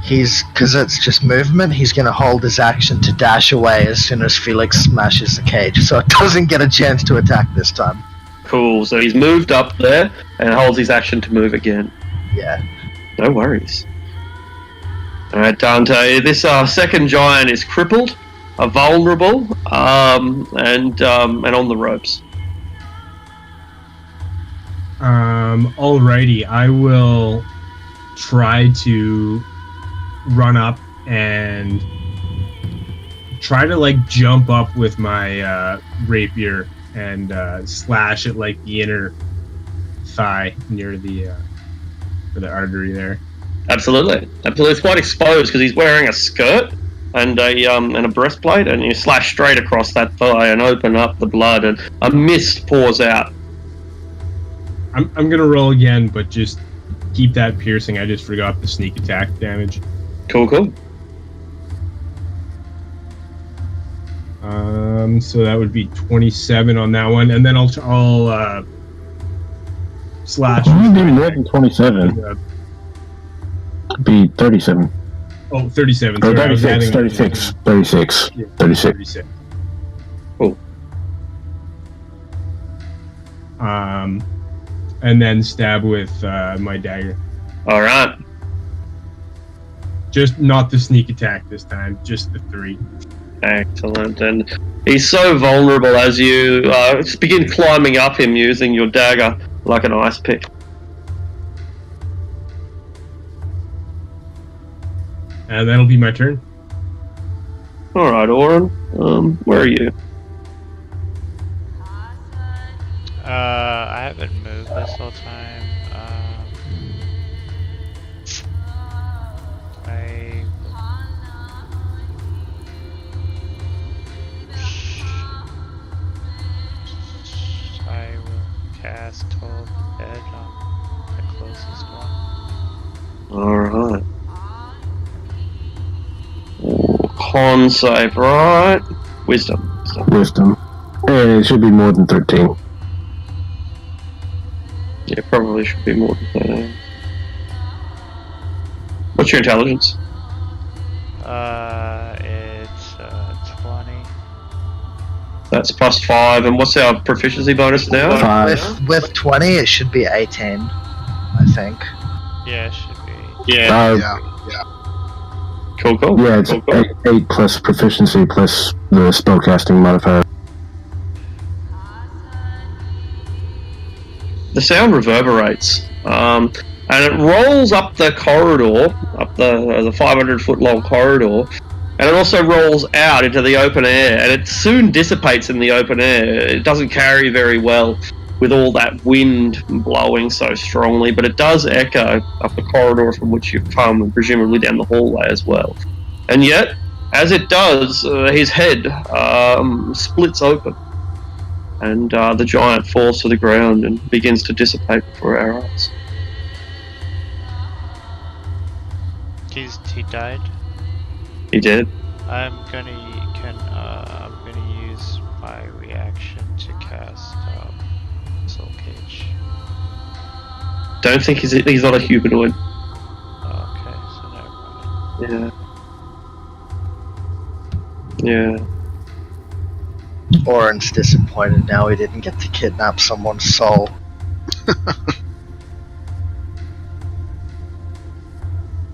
because it's just movement, he's going to hold his action to dash away as soon as Felix smashes the cage, so it doesn't get a chance to attack this time. Cool. So he's moved up there and holds his action to move again. Yeah. No worries. Alright, Dante. This second giant is crippled, vulnerable, and on the ropes. Alrighty, I will try to run up and try to jump up with my rapier and slash at the inner thigh near the artery there. Absolutely. It's quite exposed because he's wearing a skirt and a breastplate, and you slash straight across that thigh and open up the blood, and a mist pours out. I'm gonna roll again, but just keep that piercing. I just forgot the sneak attack damage. Cool. So that would be 27 on that one, and then I'll slash. You did more than 27. It'd be 37. Oh, 37. Or Sorry, 36. Yeah, 36. Cool. And then stab with my dagger. All right. Just not the sneak attack this time, just the 3. Excellent. And he's so vulnerable as you begin climbing up him using your dagger like an ice pick. And that'll be my turn. All right, Oren. Where are you? I haven't moved this whole time. I will cast Toll Dead on the closest one. All right. Con save, right? Wisdom. And it should be more than 13. Yeah, probably should be more than 13. What's your intelligence? It's 20. That's +5. And what's our proficiency bonus now? 5. With 20, it should be 18, I think. Yeah, it should be. Yeah. Yeah. Cool. Yeah, it's Cool. 8 plus proficiency plus the spellcasting modifier. The sound reverberates, and it rolls up the corridor, up the 500-foot long corridor, and it also rolls out into the open air, and it soon dissipates in the open air. It doesn't carry very well with all that wind blowing so strongly, but it does echo up the corridor from which you've come, and presumably down the hallway as well. And yet, as it does, his head splits open, and the giant falls to the ground and begins to dissipate before our eyes. He died. He did. I'm gonna use my reaction to cast Soul Cage. Don't think he's not a humanoid. Okay, so never mind. Yeah. Oren's disappointed now he didn't get to kidnap someone's soul.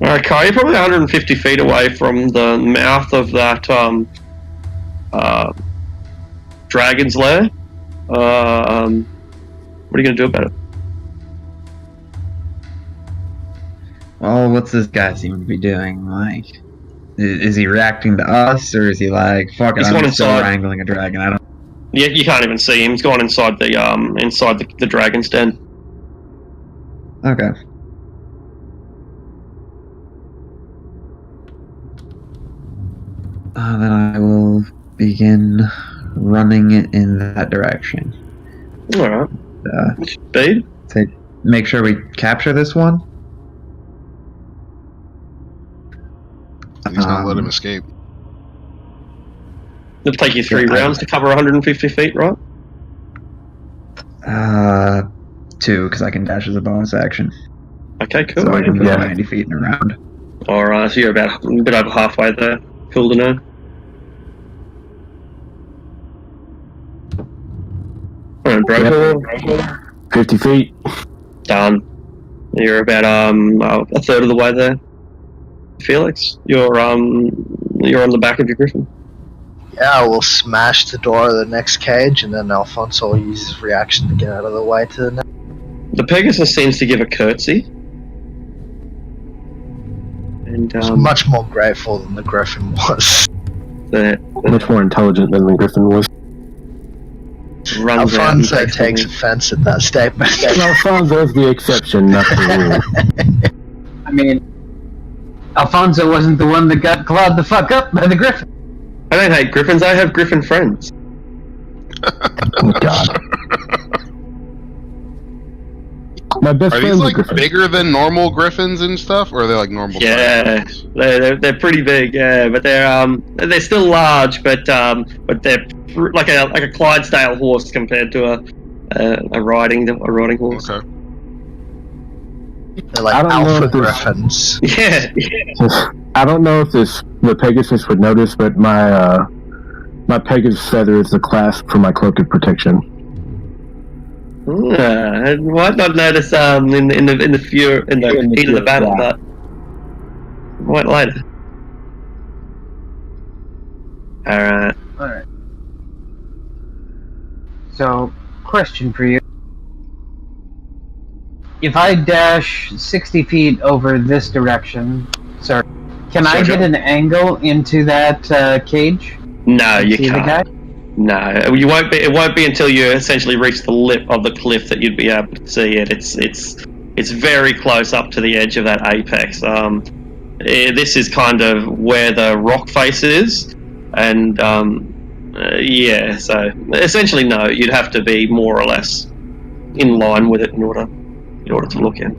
Alright, Kai, you're probably 150 feet away from the mouth of that dragon's lair. What are you going to do about it? Well, what's this guy seem to be doing? Like, is he reacting to us, or is he like, fuck it, He's I'm gone still inside. wrangling a dragon? I don't. Yeah, you can't even see him. He's gone inside the dragon's den. Okay. Then I will begin running in that direction. Alright. Speed? Make sure we capture this one. He's not let him escape. It'll take you 3 rounds to cover 150 feet, right? 2, because I can dash as a bonus action. Okay, cool. So I can move 90 feet in a round. Alright, so you're about a bit over halfway there. Cool to know. Alright, bro. 50 feet. Done. You're about a third of the way there. Felix, you're on the back of your griffin. Yeah, we'll smash the door of the next cage, and then Alfonso will use his reaction to get out of the way to the next. The Pegasus seems to give a curtsy. And He's much more grateful than the griffin was. Much more intelligent than the griffin was. Alfonso takes offense at that statement. Alfonso's the exception, not the rule. I mean, Alfonso wasn't the one that got clawed the fuck up by the griffin. I don't hate griffins, I have griffin friends. Oh, God. My best Are friend's these like griffin. bigger than normal griffins and stuff, or are they like normal? Yeah, they're pretty big. Yeah, but they're still large, but they're like a Clydesdale horse compared to a riding horse. Okay. They're like alpha griffins. Yeah. I don't know if the Pegasus would notice, but my Pegasus feather is the clasp for my cloak of protection. Might not notice in the heat of the battle, but might later. Alright. So, question for you. If I dash 60 feet over this direction, sir, can I get an angle into that cage? No, you See can't. the guy? No, you won't be. It won't be until you essentially reach the lip of the cliff that you'd be able to see it. It's very close up to the edge of that apex. This is kind of where the rock face is, and yeah. So essentially, no, you'd have to be more or less in line with it in order to look in.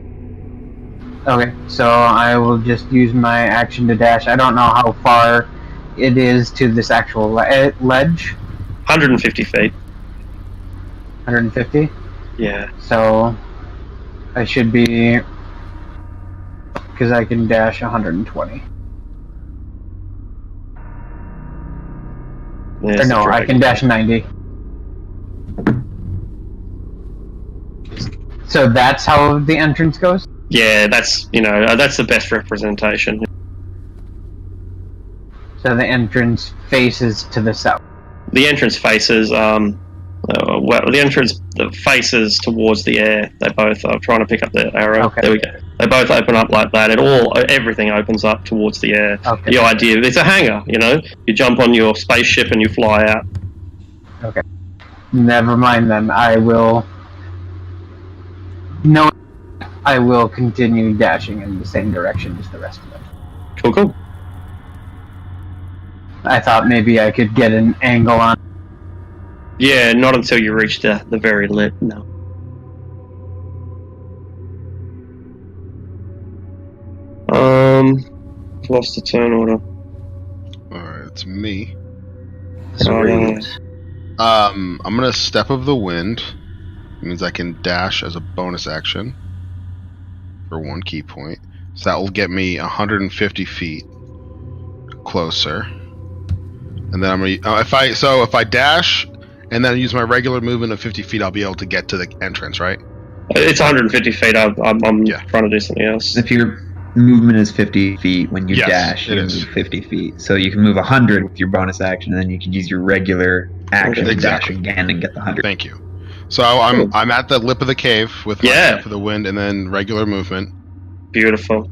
Okay, so I will just use my action to dash. I don't know how far it is to this actual ledge. 150 feet. 150? Yeah. So I should be, because I can dash 120. Or no, I can dash 90. So that's how the entrance goes? Yeah, that's the best representation. So the entrance faces to the south. The entrance faces faces towards the air. They both are trying to pick up the arrow. Okay. There we go. They both open up like that. Everything opens up towards the air. Okay. The idea, it's a hangar, you jump on your spaceship and you fly out. Okay. Never mind then. I will continue dashing in the same direction as the rest of them. Cool. I thought maybe I could get an angle on. Yeah, not until you reach the very lip, no. Lost the turn order. Alright, it's me. Sweet. I'm gonna Step of the Wind. It means I can dash as a bonus action for 1 key point. So that will get me 150 feet closer. And then I'm gonna if I dash and then use my regular movement of 50 feet, I'll be able to get to the entrance, right? It's 150 feet. I'm trying to do something else. If your movement is 50 feet, when you Yes, dash, it you is. move 50 feet. So you can move 100 with your bonus action, and then you can use your regular action to Exactly. dash again and get the 100. Thank you. So I'm at the lip of the cave with my Step of the Wind and then regular movement. Beautiful.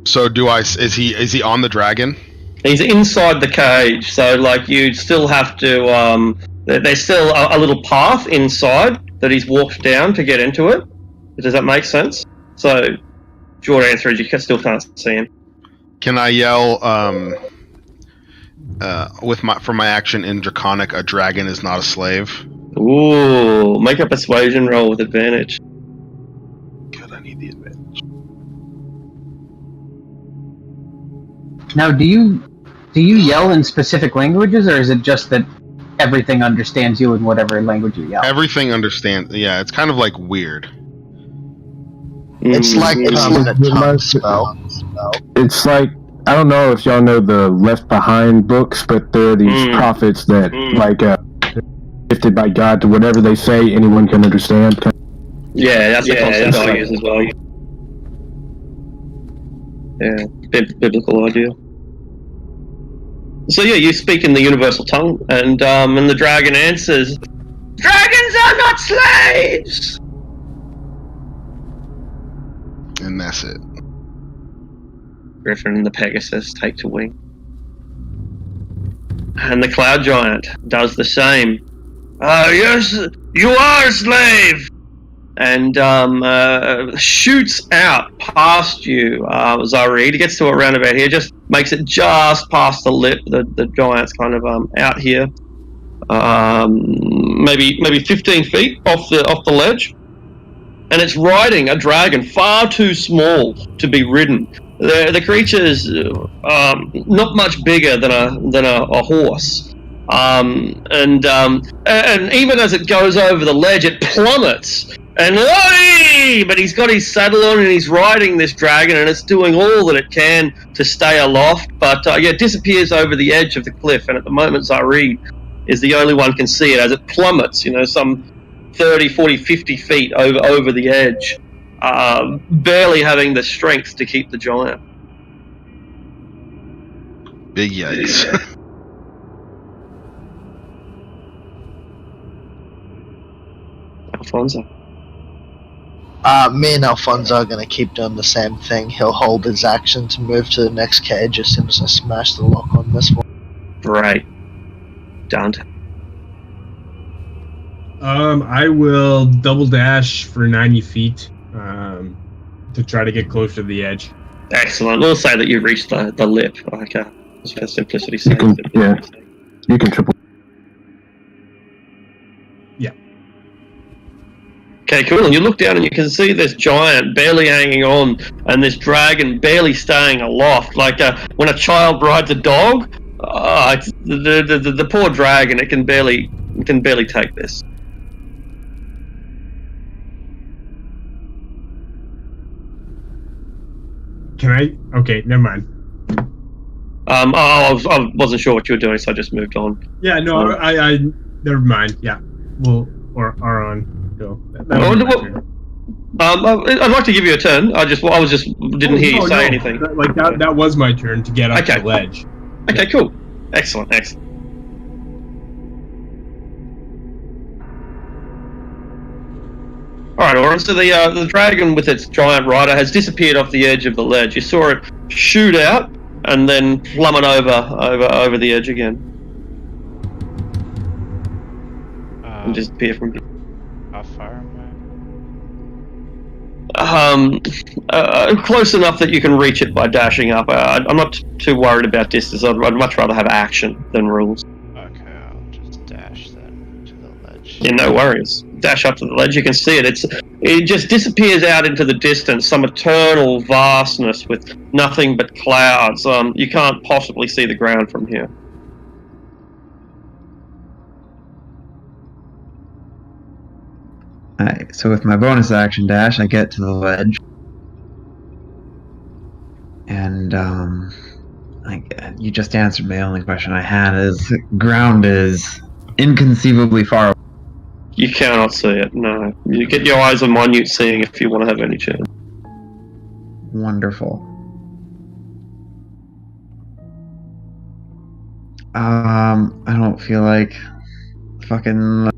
So is he on the dragon? He's inside the cage, so you still have to. There's still a little path inside that he's walked down to get into it. Does that make sense? So, short answer is you still can't see him. Can I yell for my action in Draconic? A dragon is not a slave. Ooh, make a persuasion roll with advantage. Good, I need the advantage. Now, do you Do you yell in specific languages, or is it just that everything understands you in whatever language you yell? Everything understands. Yeah, it's kind of like weird. It's like permanent tongue spell. It's like, I don't know if y'all know the Left Behind books, but there are these prophets that gifted by God to whatever they say, anyone can understand. Yeah, that's the concept I use as well. Yeah, biblical idea. So yeah, you speak in the universal tongue, and the dragon answers, "Dragons are not slaves!" And that's it. Griffin and the Pegasus take to wing. And the Cloud Giant does the same. Yes, you are a slave! And shoots out past you, Zareed. He gets to it around about here, just makes it just past the lip. The giant's kind of out here, maybe 15 feet off the ledge, and it's riding a dragon far too small to be ridden. The creature's not much bigger than a horse, and even as it goes over the ledge, it plummets. And but he's got his saddle on and he's riding this dragon, and it's doing all that it can to stay aloft, but it disappears over the edge of the cliff. And at the moment, Zareed is the only one can see it as it plummets, some 30, 40, 50 feet over the edge, barely having the strength to keep the giant. Big yikes. Alfonso. Me and Alfonso are going to keep doing the same thing. He'll hold his action to move to the next cage as soon as I smash the lock on this one. Right. Dante. I will double dash for 90 feet to try to get closer to the edge. Excellent. We'll say that you've reached the lip. Okay. Just for simplicity's sake. You can triple. Yeah. Okay, cool. And you look down and you can see this giant barely hanging on, and this dragon barely staying aloft. Like when a child rides a dog, the poor dragon, it can barely take this. Can I? Okay, never mind. I wasn't sure what you were doing, so I just moved on. Yeah, no, I never mind. Yeah, we'll or on go. I'd like to give you a turn. I was just didn't hear you say anything. Like that was my turn to get up the ledge. Okay, cool. Excellent. Alright, Oren, so the dragon with its giant rider has disappeared off the edge of the ledge. You saw it shoot out and then plummet over the edge again. And disappear from view. How far am I? Close enough that you can reach it by dashing up. I'm not too worried about distance. I'd much rather have action than rules. Okay, I'll just dash then to the ledge. Yeah, no worries. Dash up to the ledge, you can see it. It just disappears out into the distance, some eternal vastness with nothing but clouds. You can't possibly see the ground from here. Alright, so with my bonus action dash, I get to the ledge. And, you just answered my only question I had, is ground is inconceivably far away. You cannot see it, no. You get your eyes on minute seeing if you want to have any chance. Wonderful. I don't feel like fucking...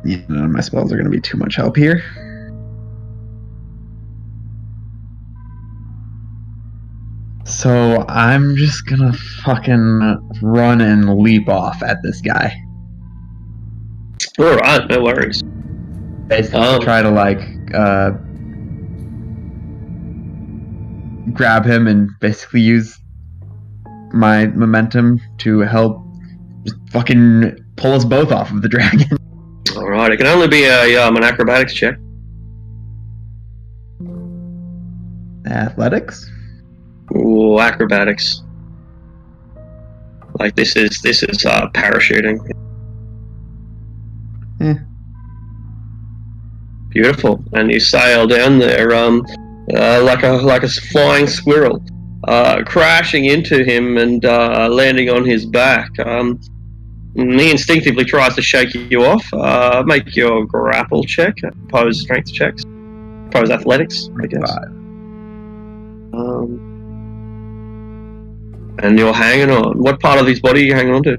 Yeah, none of my spells are going to be too much help here. So I'm just gonna fucking run and leap off at this guy. Alright, no worries. Basically try to grab him and basically use my momentum to help just fucking pull us both off of the dragon. Alright, it can only be an acrobatics check. Athletics? Ooh, acrobatics. Like this is parachuting. Beautiful, and you sail down there like a flying squirrel, crashing into him and landing on his back. He instinctively tries to shake you off. Make your grapple check, oppose strength checks, oppose athletics, I guess. 5. And you're hanging on. What part of his body are you hanging on to?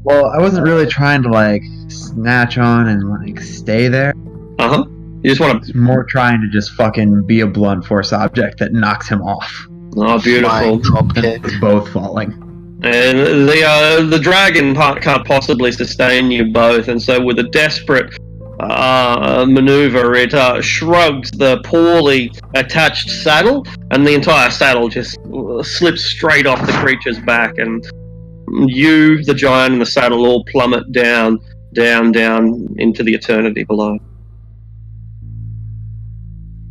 Well, I wasn't really trying to like snatch on and like stay there. Uh-huh. You just want It's more trying to just fucking be a blunt force object that knocks him off. Oh, beautiful. Flying drop kick. We're both falling. And the dragon can't possibly sustain you both, and so with a desperate maneuver, it shrugs the poorly attached saddle, and the entire saddle just slips straight off the creature's back, and you, the giant, and the saddle all plummet down into the eternity below.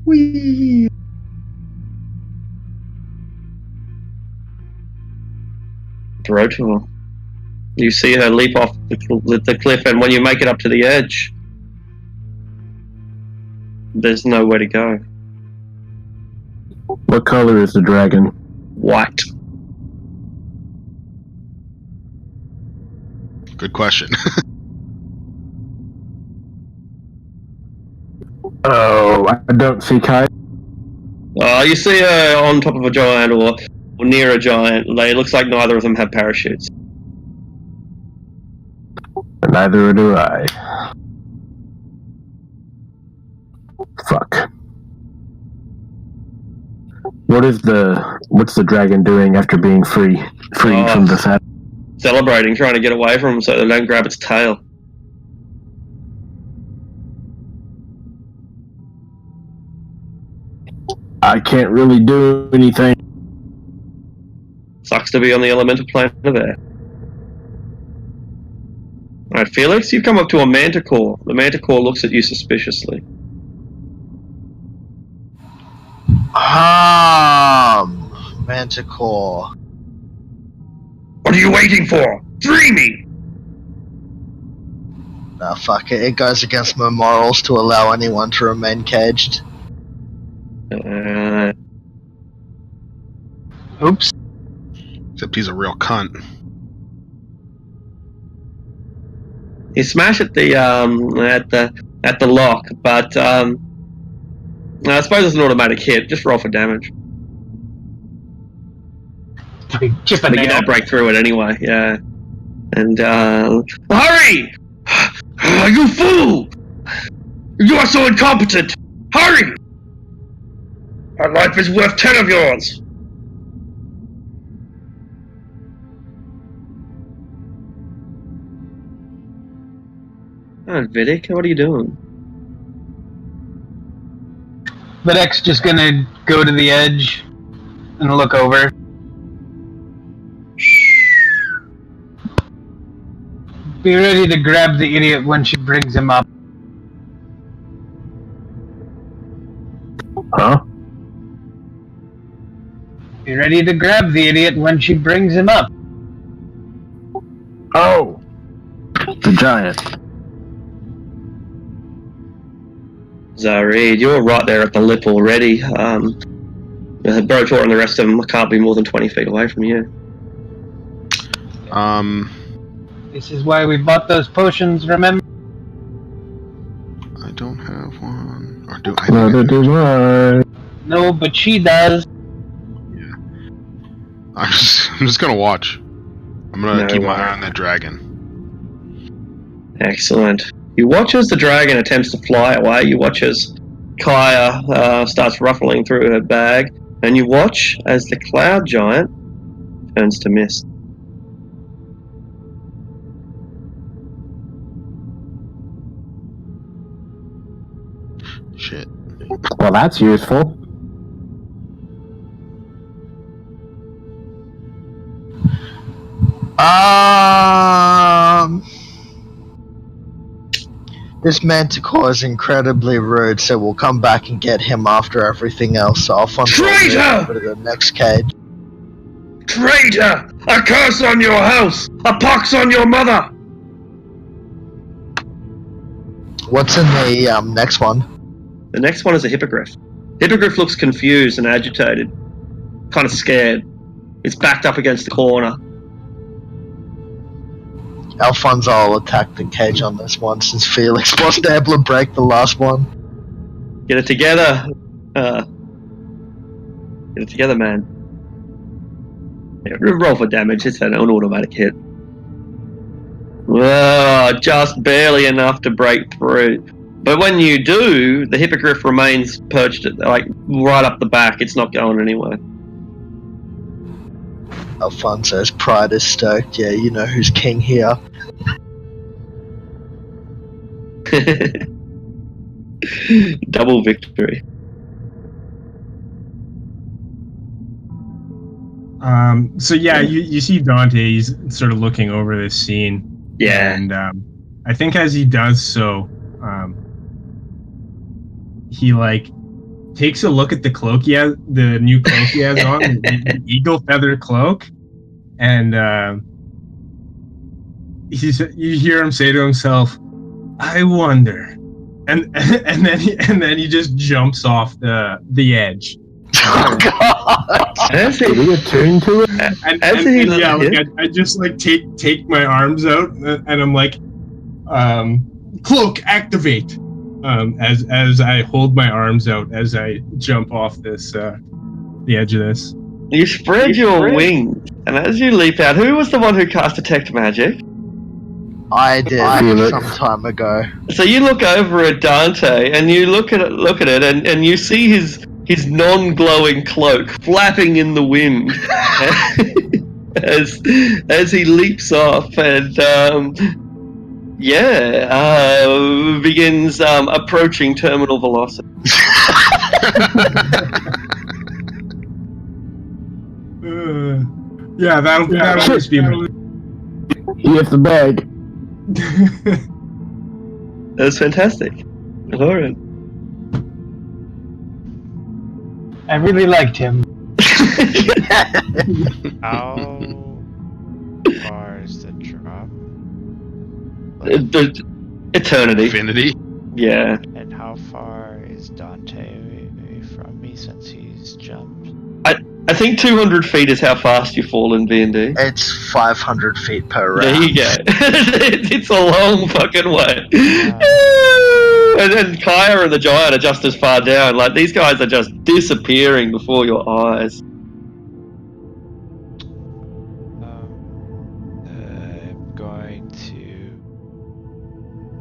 Whee! Rotor. You see her leap off the cliff, and when you make it up to the edge, there's nowhere to go. What color is the dragon? White. Good question. Oh, I don't see Kai. You see her on top of a giant or near a giant. It looks like neither of them have parachutes. Neither do I. Fuck. What's the dragon doing after being freed from the saddle? Celebrating, trying to get away from them so they don't grab its tail. I can't really do anything. Sucks to be on the elemental plane of air. Alright, Felix, you've come up to a manticore. The manticore looks at you suspiciously. Manticore. What are you waiting for? Free me! Nah, fuck it. It goes against my morals to allow anyone to remain caged. Oops. Except he's a real cunt. You smash at the lock, but I suppose it's an automatic hit. Just roll for damage. Just a But you nail. don't break through it anyway. Yeah. And hurry! You fool! You are so incompetent! Hurry! Our life is worth 10 of yours. Vidic, what are you doing? Videk's just gonna go to the edge and look over. Be ready to grab the idiot when she brings him up. Huh? Be ready to grab the idiot when she brings him up. Oh! The giant. Zarid, you're right there at the lip already. Brotor and the rest of them can't be more than 20 feet away from you. This is why we bought those potions, remember? I don't have one. Or do I? Neither do I. No, but she does. Yeah. I'm just gonna watch. I'm gonna keep my eye on that dragon. Excellent. You watch as the dragon attempts to fly away. You watch as Kaya starts ruffling through her bag. And you watch as the cloud giant turns to mist. Shit. Well, that's useful. This Manticore is incredibly rude, so we'll come back and get him after everything else. So Alfonso will move over to the next cage. Traitor! A curse on your house! A pox on your mother! What's in the next one? The next one is a hippogriff. Hippogriff looks confused and agitated. Kind of scared. It's backed up against the corner. Alfonso will attack the cage on this one since Felix wasn't able to break the last one. Get it together. Get it together, man. Yeah, roll for damage. It's an automatic hit. Oh, just barely enough to break through. But when you do, the hippogriff remains perched like right up the back. It's not going anywhere. Alfonso's pride is stoked. Yeah, you know who's king here. Double victory. So yeah, you see Dante. He's sort of looking over this scene. Yeah, and I think as he does so, he like takes a look at the cloak he has, the new cloak he has on, the eagle feather cloak, and you hear him say to himself, "I wonder," and then he just jumps off the edge. Oh God! Did he attune to it? I just like take my arms out and I'm like, cloak activate. As I hold my arms out as I jump off this the edge of this. You spread your wings, and as you leap out, who was the one who cast Detect Magic? I did some time ago. So you look over at Dante, and you look at it, and you see his non-glowing cloak flapping in the wind as he leaps off and begins approaching terminal velocity. That'll just be my... He hits the bag. That's fantastic. All right. I really liked him. How far is the drop? The eternity. Infinity? Yeah. And how far is Dante away from me since he's jumped? I think 200 feet is how fast you fall in D&D. It's 500 feet per round. There you go. It's a long fucking way. And then Kaya and the Giant are just as far down. Like, these guys are just disappearing before your eyes. I'm going to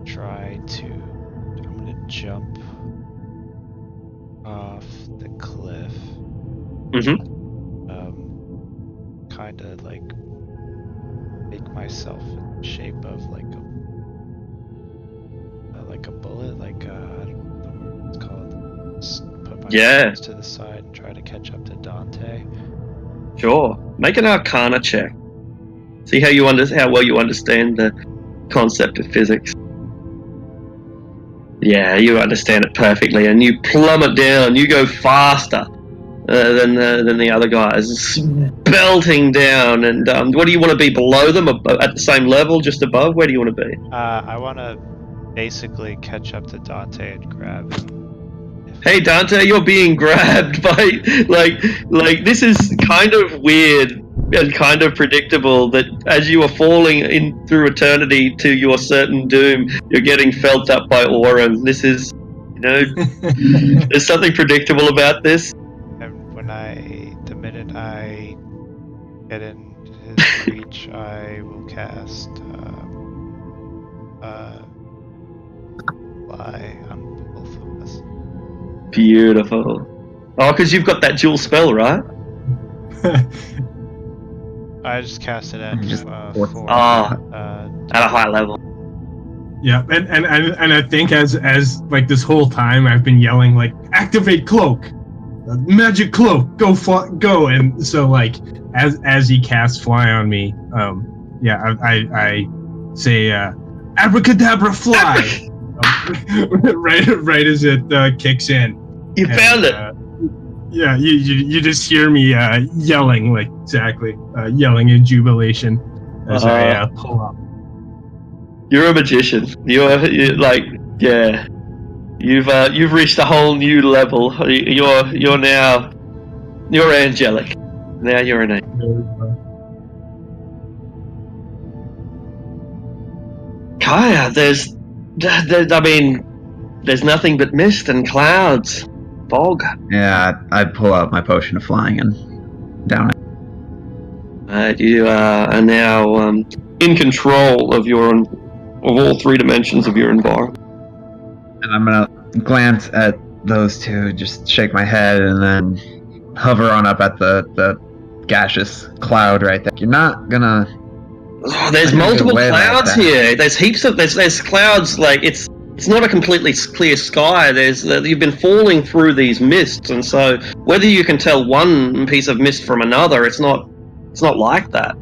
try to... I'm going to jump off the cliff. Mm-hmm. Kind of like make myself in the shape of like a bullet, like I don't know what it's called. Just put my hands to the side and try to catch up to Dante. Sure. Make an Arcana check. See how well you understand the concept of physics. Yeah, you understand it perfectly, and you plummet down. You go faster than the other guys, belting down. And what do you want to be, below them, at the same level, just above? Where do you want to be? I want to basically catch up to Dante and grab him. Hey Dante, you're being grabbed by like this is kind of weird and kind of predictable that as you are falling in through eternity to your certain doom, you're getting felt up by Auron. This is, there's something predictable about this. The minute I get in his reach, I will cast fly on both of us. Beautiful. Oh, because you've got that dual spell, right? I just cast it at at a high level. Yeah, and I think as like this whole time I've been yelling like, activate cloak, magic cloak, go, and so like as he casts fly on me, I say abracadabra fly. right as it kicks in. You found it. Yeah, you just hear me yelling, like exactly, yelling in jubilation as I pull up. You're a magician. You're like, yeah. You've reached a whole new level. You're angelic. Now you're an angel. Kaya, there's nothing but mist and clouds, fog. Yeah, I pull out my potion of flying and down it. You are now in control of all 3 dimensions of your environment. And I'm gonna glance at those two, just shake my head, and then hover on up at the gaseous cloud right there. You're not gonna. Oh, there's multiple clouds here. There's heaps of there's clouds. Like it's not a completely clear sky. You've been falling through these mists, and so whether you can tell one piece of mist from another, it's not like that.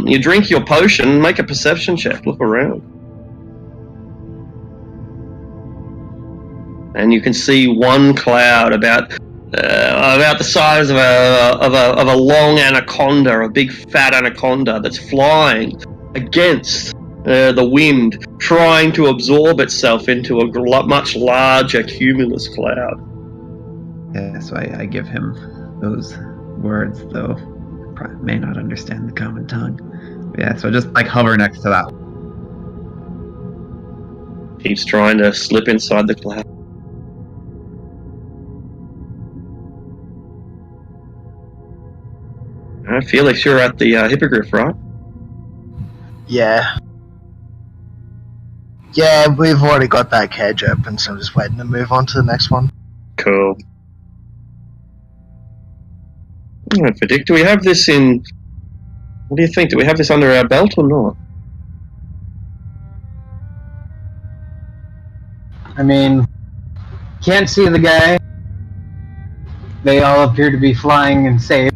You drink your potion, make a perception check, look around, and you can see one cloud about the size of a long anaconda, a big fat anaconda that's flying against the wind, trying to absorb itself into a much larger cumulus cloud. Yeah, so I give him those words, though probably may not understand the common tongue. But yeah, so I just hover next to that. Keeps trying to slip inside the cloud. Felix, you're at the hippogriff, right? Yeah. Yeah, we've already got that cage open, so I'm just waiting to move on to the next one. Cool. Alright, Vidic, do we have this in... What do you think? Do we have this under our belt or not? I mean, can't see the guy. They all appear to be flying and safe.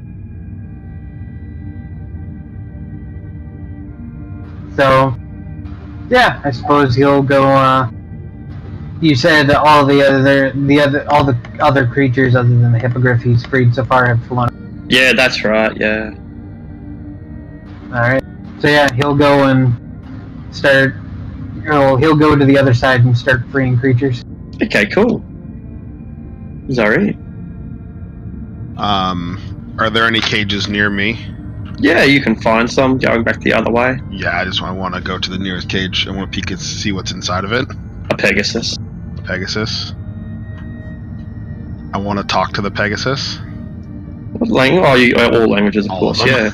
So, yeah, I suppose he'll go. You said that all the other creatures other than the hippogriff he's freed so far have flown. Yeah, that's right. Yeah. All right. So yeah, he'll go and start. He'll go to the other side and start freeing creatures. Okay, cool. Zari. Are there any cages near me? Yeah, you can find some going back the other way. Yeah, I want to go to the nearest cage. I want to peek and see what's inside of it. A Pegasus. Pegasus. I want to talk to the Pegasus. What language? All languages, of course. Yeah.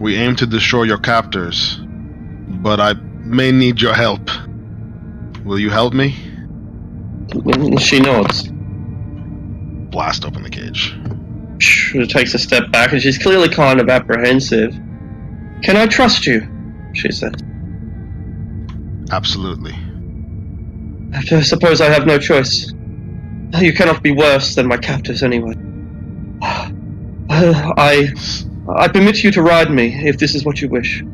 We aim to destroy your captors, but I may need your help. Will you help me? She nods. Blast open the cage. She takes a step back, and she's clearly kind of apprehensive. Can I trust you? She said. Absolutely. I suppose I have no choice. You cannot be worse than my captors anyway. I permit you to ride me, if this is what you wish.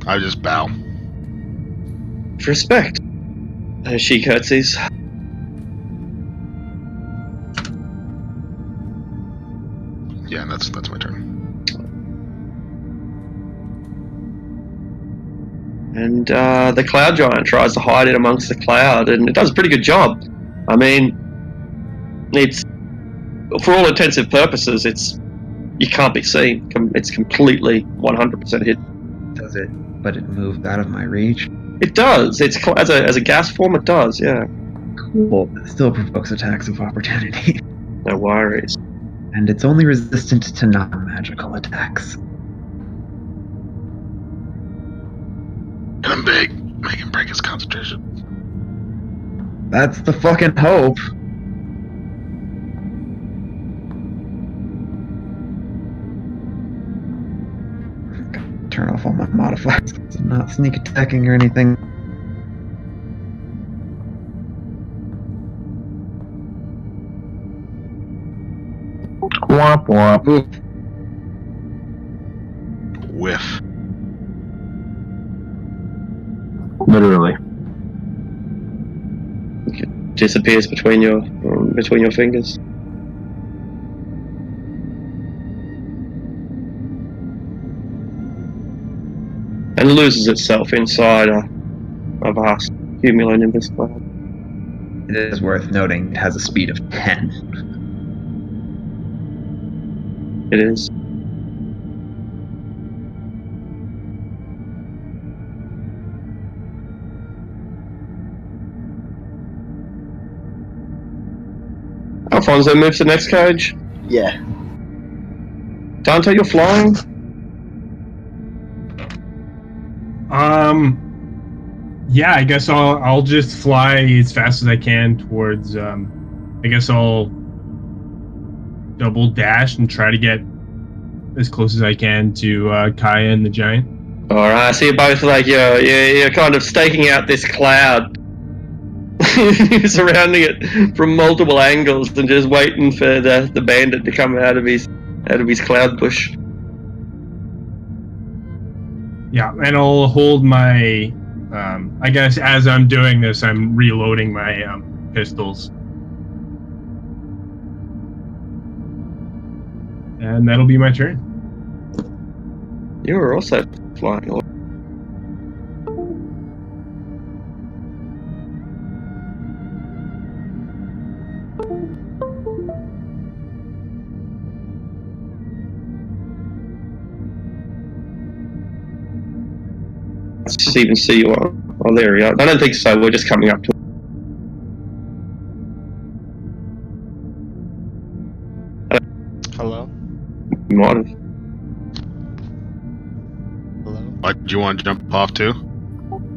I just bow. Respect. She curtsies. Yeah, that's my turn. And the cloud giant tries to hide it amongst the cloud, and it does a pretty good job. I mean, it's, for all intensive purposes, you can't be seen. It's completely 100% hidden. Does it? But it moved out of my reach. It does. It's as a gas form. It does. Yeah. Cool. It still provokes attacks of opportunity. No worries. And it's only resistant to non-magical attacks. Hit him big. Make him break his concentration. That's the fucking hope. Turn off all my modifiers. I'm not sneak attacking or anything. Womp womp. Whiff. Literally. It disappears between your fingers. And loses itself inside a vast cumulonimbus cloud. It is worth noting it has a speed of 10. It is. Alfonso moves to the next cage. Yeah. Dante, you're flying. Yeah, I guess I'll just fly as fast as I can towards. I guess I'll double dash and try to get as close as I can to Kaya and the giant. All right, so you're both like you're kind of staking out this cloud, you're surrounding it from multiple angles and just waiting for the bandit to come out of his cloud bush. Yeah, and I'll hold my. I guess as I'm doing this, I'm reloading my pistols. And that'll be my turn. You were also flying. Let's just even see you on. Oh, there we are. I don't think so. We're just coming up to it. Hello? You might have. Hello? Like, do you want to jump off too?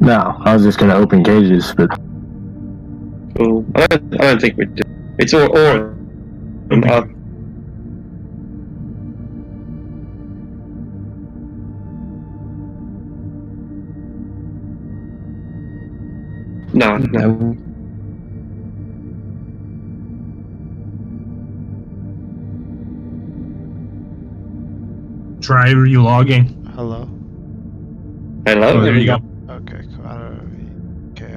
No, I was just going to open cages, but... Cool. I don't think we do. It's or no. Try relogging. Hello? Hello. Oh, there you go. Okay, cool. Okay,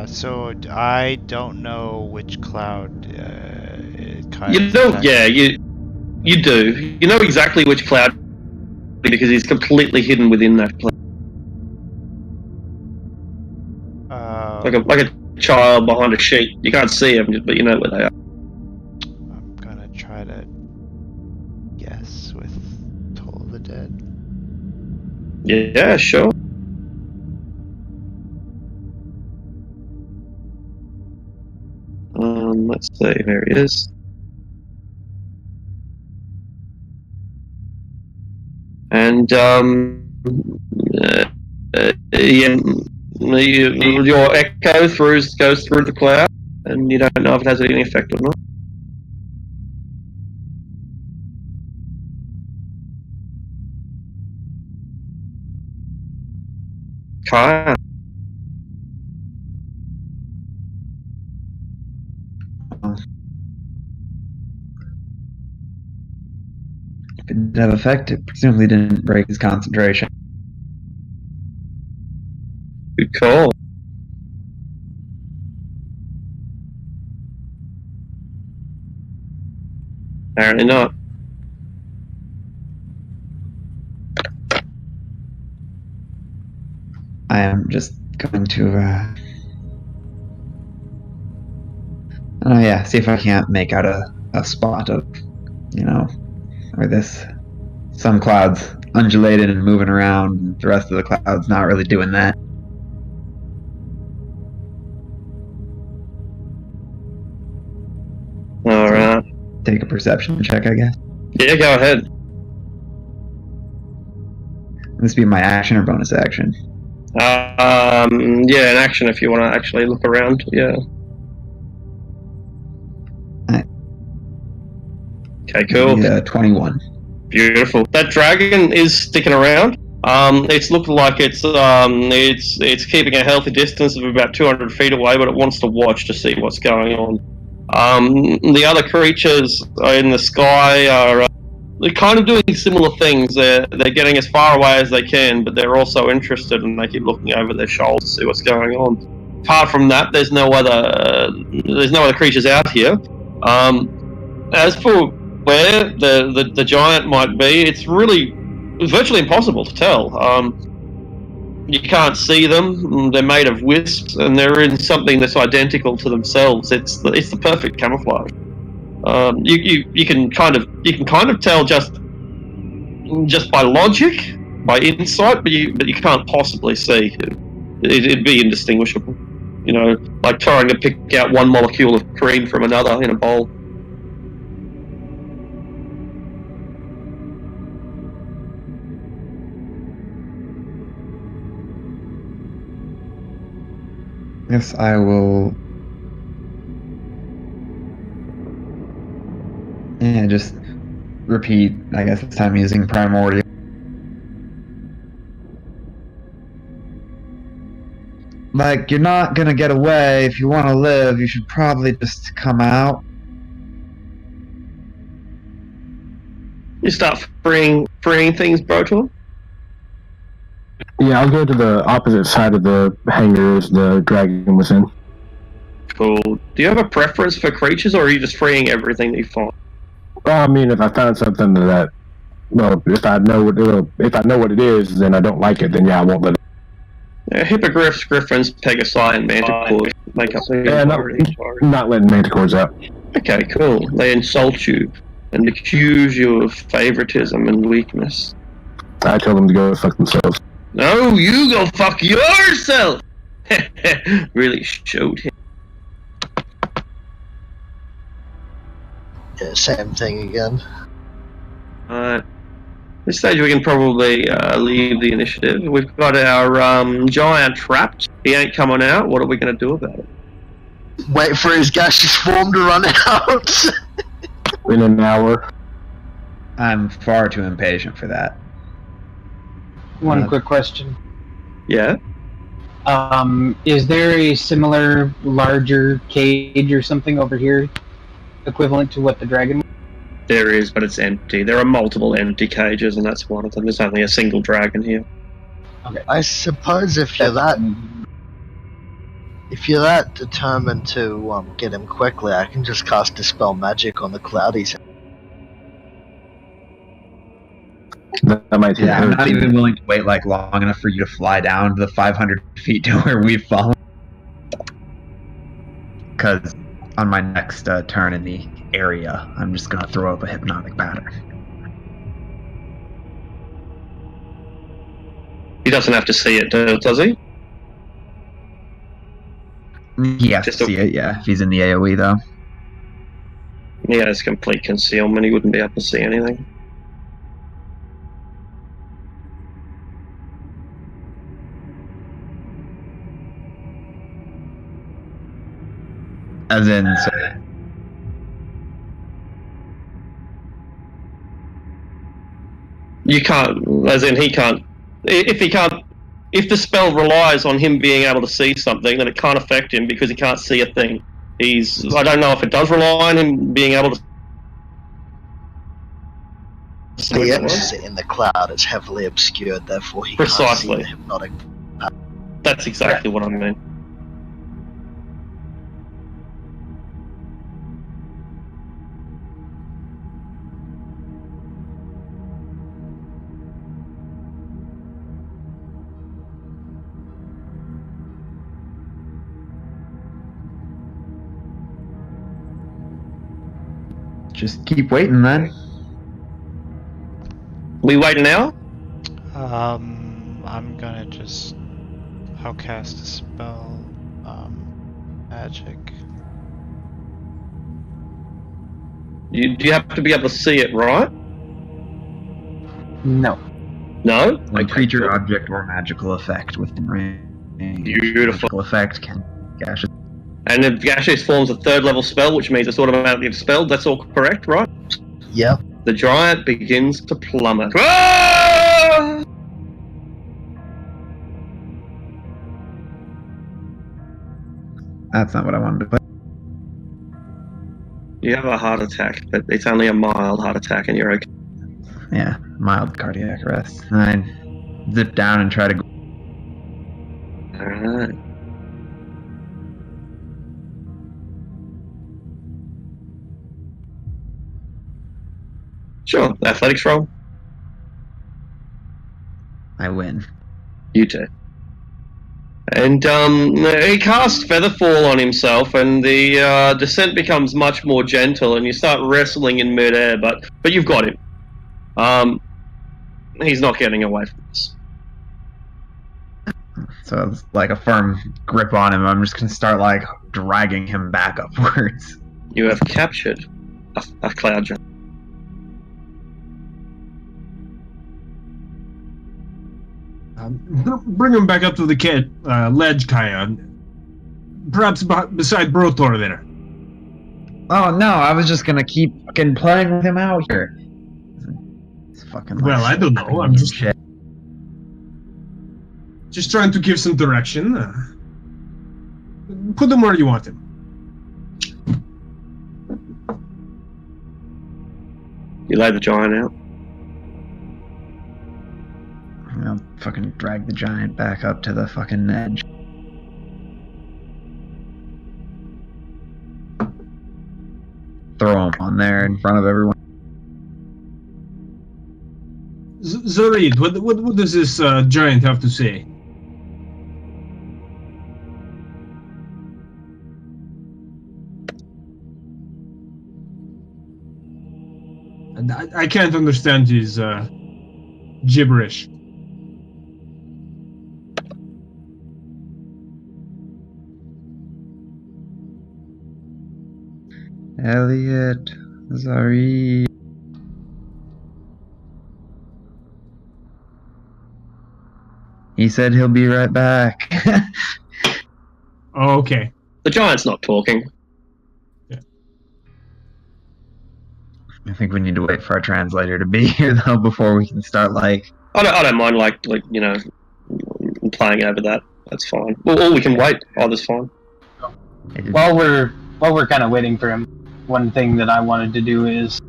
so I don't know which cloud it kind You of know, affects. yeah, you do. You know exactly which cloud because he's completely hidden within that cloud, like a child behind a sheet. You can't see them, but you know where they are. I'm gonna try to guess with Toll of the Dead. Yeah, sure. Let's see. There he is. And your echo goes through the cloud, and you don't know if it has any effect or not. Kaya. If it did have effect, it presumably didn't break his concentration. Good call. Apparently not. I am just going to, oh yeah, see if I can't make out a spot of, where some clouds undulated and moving around, and the rest of the clouds not really doing that. Alright. Take a perception check, I guess. Yeah, go ahead. This be my action or bonus action? Yeah, an action if you want to actually look around. Yeah. Right. Okay, cool. Yeah, 21. Beautiful. That dragon is sticking around. It's looking like it's keeping a healthy distance of about 200 feet away, but it wants to watch to see what's going on. The other creatures in the sky are they're kind of doing similar things. They're getting as far away as they can, but they're also interested, and they keep looking over their shoulders to see what's going on. Apart from that, there's no other creatures out here. As for where the giant might be, it's virtually impossible to tell. You can't see them. They're made of wisps, and they're in something that's identical to themselves. It's the perfect camouflage. You can kind of tell just by logic, by insight, but you can't possibly see. It'd be indistinguishable. You know, like trying to pick out one molecule of cream from another in a bowl. Yes, I will. Yeah, just repeat, I guess this time using Primordial. Like, you're not gonna get away. If you want to live, you should probably just come out. You start freeing things, Brotor? Yeah, I'll go to the opposite side of the hangar as the dragon was in. Cool. Do you have a preference for creatures, or are you just freeing everything that you find? Well, I mean, if I found something that, well, if I know what it is, then I don't like it, then yeah, I won't let it. Yeah, hippogriffs, griffins, pegasi, and manticores make up the majority. Not letting manticores out. Okay, cool. They insult you and accuse you of favoritism and weakness. I tell them to go fuck themselves. No, you go fuck yourself! Really showed him. Yeah, same thing again. Alright. This stage we can probably leave the initiative. We've got our giant trapped. He ain't coming out. What are we going to do about it? Wait for his gaseous form to run out. In an hour. I'm far too impatient for that. One quick question. Yeah? Is there a similar, larger cage or something over here equivalent to what the dragon was? There is, but it's empty. There are multiple empty cages, and that's one of them. There's only a single dragon here. Okay. I suppose if you're that determined to get him quickly, I can just cast Dispel Magic on the cloudies. That might Yeah, I'm not even willing to wait like long enough for you to fly down the 500 feet to where we've fallen. Because on my next turn in the area, I'm just gonna throw up a hypnotic batter. He doesn't have to see it, does he? He has to see it, yeah. If he's in the AoE, though. He has complete concealment. He wouldn't be able to see anything. As in, so you can't, as in he can't. If the spell relies on him being able to see something, then it can't affect him because he can't see a thing. I don't know if it does rely on him being able to see. The exit in the cloud is heavily obscured, therefore he can't see the hypnotic. That's exactly what I mean. just keep waiting then. We wait an hour? I'm gonna just... I'll cast a spell, magic. You have to be able to see it, right? No. No? Like creature, object, or magical effect within range. Beautiful. Magical effect can gaseous. And if gaseous form's a 3rd level spell, which means it's automatically dispelled, that's all correct, right? Yep. The giant begins to plummet. Ah! That's not what I wanted to put. You have a heart attack, but it's only a mild heart attack and you're okay. Yeah, mild cardiac arrest. And I zip down and try to go. Alright. Sure, athletics roll. I win. You do. And he casts Featherfall on himself, and the descent becomes much more gentle, and you start wrestling in midair, but you've got him. He's not getting away from this. So it's like a firm grip on him. I'm just gonna start like dragging him back upwards. You have captured a cloud giant. Bring him back up to the ledge, Kaya. Perhaps beside Brotor there. Oh no, I was just gonna keep fucking playing with him out here. It's fucking. Well, I don't know. I'm just trying to give some direction. Put him where you want him. You lay the giant out. I'll fucking drag the giant back up to the fucking edge. Throw him on there in front of everyone. Zarid, what does this giant have to say? And I can't understand his gibberish. Elliot, Zari. He said he'll be right back. Oh, okay. The giant's not talking. Yeah. I think we need to wait for our translator to be here though before we can start like. I don't mind like playing over that. That's fine. Or we can wait. That's fine. While we're kind of waiting for him, one thing that I wanted to do is,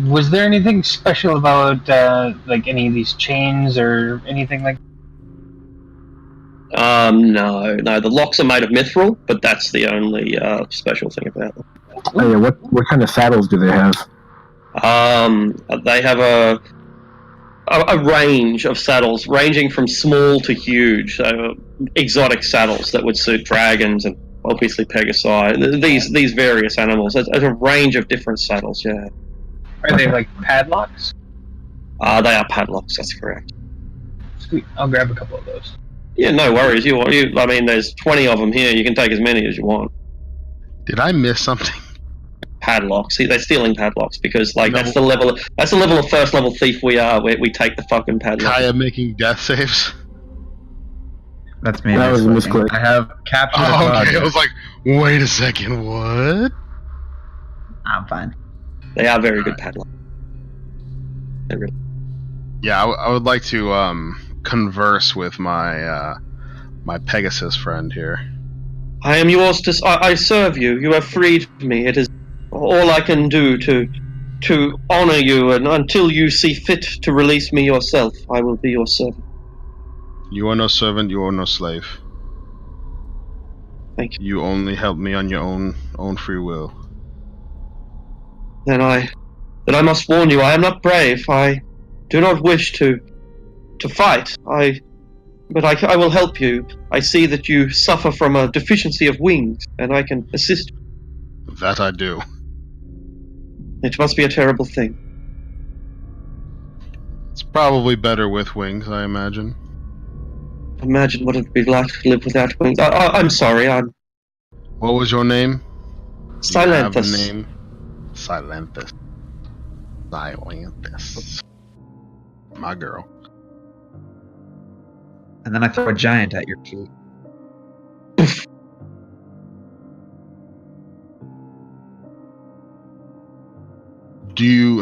was there anything special about like any of these chains or anything like? No. The locks are made of mithril, but that's the only special thing about them. Oh, yeah, what kind of saddles do they have? They have a range of saddles, ranging from small to huge. So exotic saddles that would suit dragons and obviously Pegasi. These various animals. There's a range of different saddles. Yeah. Are they like padlocks? They are padlocks. That's correct. Sweet. I'll grab a couple of those. Yeah, no worries. I mean, there's 20 of them here. You can take as many as you want. Did I miss something? Padlocks. See, they're stealing padlocks because, like, that's the level of first level thief we are. We take the fucking padlock. Kaya making death saves. That's me. That was a misclick. I have captured. Oh, okay. I was like, wait a second, what? I'm fine. They are very good padlocks. Really... Yeah, I would like to converse with my my Pegasus friend here. I am yours to. I serve you. You have freed me. It is all I can do to honor you, and until you see fit to release me yourself, I will be your servant. You are no servant. You are no slave. Thank you. You only help me on your own free will. Then I must warn you. I am not brave. I do not wish to fight. But I will help you. I see that you suffer from a deficiency of wings, and I can assist you. That I do. It must be a terrible thing. It's probably better with wings, I imagine. Imagine what it would be like to live without wings. I'm sorry, What was your name? Silenthus. You have a name? Silenthus. Silenthus. My girl. And then I throw a giant at your feet.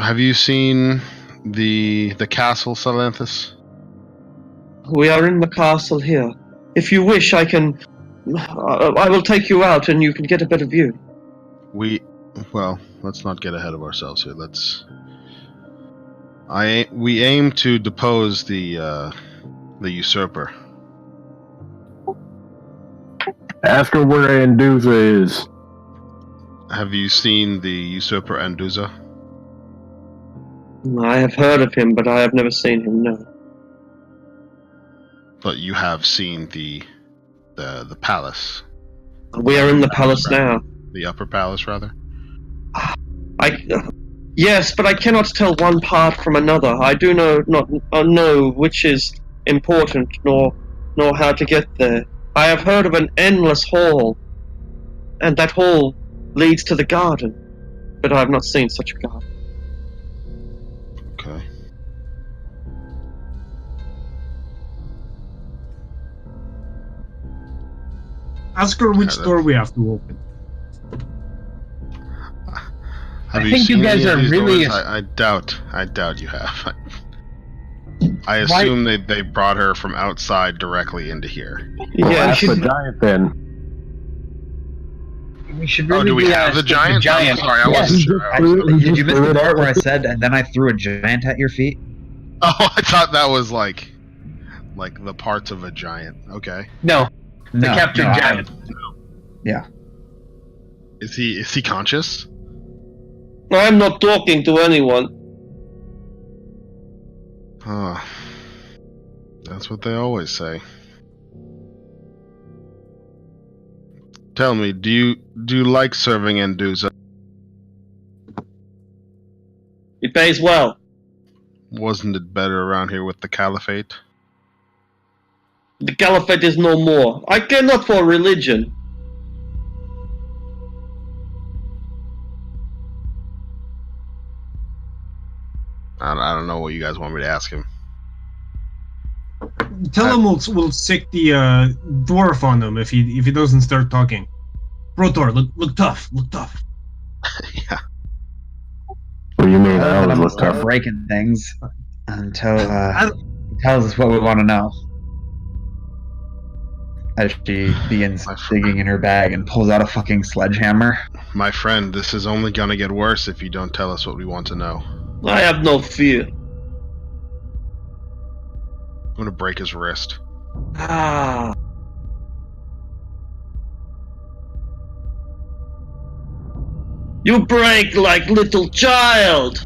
Have you seen the castle, Silenthus? We are in the castle here. If you wish, I will take you out and you can get a better view. Well, let's not get ahead of ourselves here. We aim to depose the usurper. Ask her where Anduza is. Have you seen the usurper Anduza? I have heard of him, but I have never seen him, no. But you have seen the palace. We are in the palace now. The upper palace, rather? Yes, but I cannot tell one part from another. I do not know which is important, nor how to get there. I have heard of an endless hall, and that hall leads to the garden, but I have not seen such a garden. Okay. Ask her which door we have to open. Have I think you guys are really. I doubt you have. I assume they brought her from outside directly into here. Well, Yeah, ask the giant then. We should really do we be have the asking giant? I'm sorry, I Yes. wasn't sure. Did you miss the part where I said, and then I threw a giant at your feet? Oh, I thought that was like the parts of a giant. Okay. No, the captured giant. Yeah. Is he conscious? I'm not talking to anyone. That's what they always say. Tell me, do you like serving Anduza? He pays well. Wasn't it better around here with the Caliphate? The Caliphate is no more. I care not for religion. I don't know what you guys want me to ask him. Tell him we'll sick the dwarf on him if he doesn't start talking. Brotor, look tough, look tough. Yeah. What do you mean? I I'm always gonna look start tough. breaking things until he tells us what we want to know. As she begins digging in her bag and pulls out a fucking sledgehammer. My friend, this is only gonna get worse if you don't tell us what we want to know. I have no fear. I'm gonna break his wrist. Ah. You break like little child.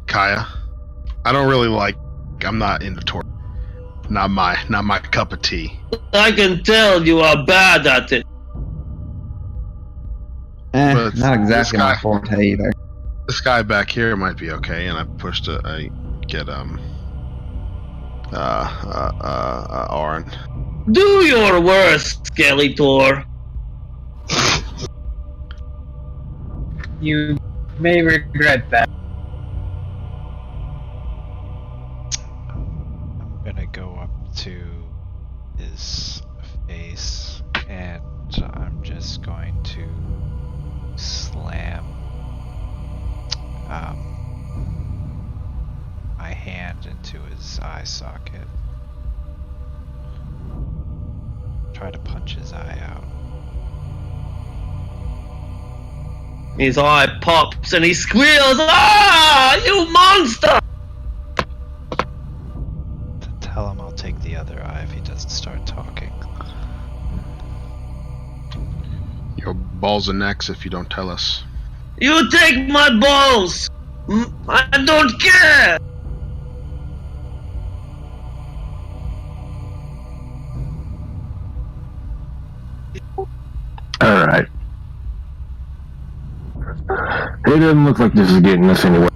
Kaya, I don't really like. I'm not into torture. Not my cup of tea. I can tell you are bad at it. But Not exactly my this guy- forte either. This guy back here might be okay, and I get Orin. Do your worst, Skeletor. You may regret that. I'm gonna go up to his face and I'm just going to slam my hand into his eye socket. Try to punch his eye out. His eye pops and he squeals. Ah! You monster! Tell him I'll take the other eye if he doesn't start talking. Your balls and necks if you don't tell us. You take my balls! I don't care! Alright. It doesn't look like this is getting us anywhere.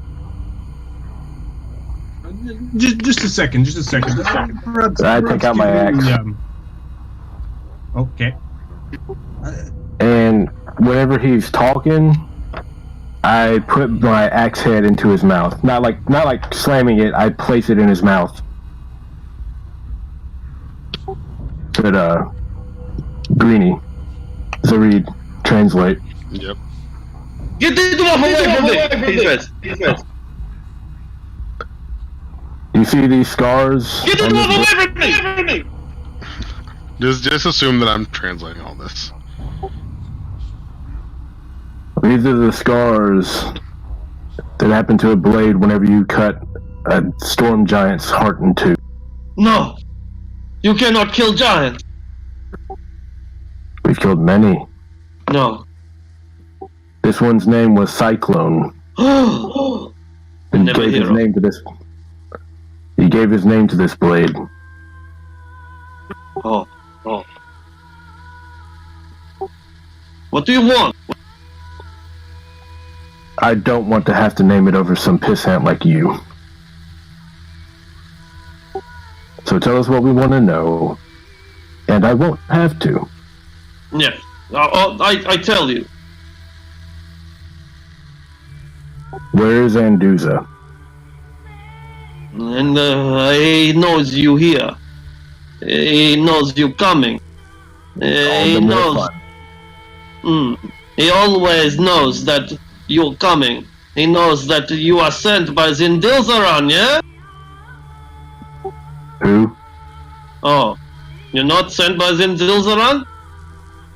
Just a second. Perhaps, I take out my axe. Okay. And whenever he's talking, I put my axe head into his mouth. Not like slamming it, I place it in his mouth. But Greenie. So read, translate. Yep. Get the dwarf away from me! He's red. You see these scars? Get the on dwarf this away from me! Just assume that I'm translating all this. These are the scars that happen to a blade whenever you cut a storm giant's heart in two. No! You cannot kill giants! We've killed many. No. This one's name was Cyclone. And Never gave his hero. name to this. He gave his name to this blade. Oh. What do you want? I don't want to have to name it over some pissant like you. So tell us what we want to know, and I won't have to. Yeah. I tell you. Where is Anduza? And he knows you here. He knows you coming. He knows. He always knows that you're coming. He knows that you are sent by Zindilzaran, yeah? Who? Oh. You're not sent by Zindilzaran?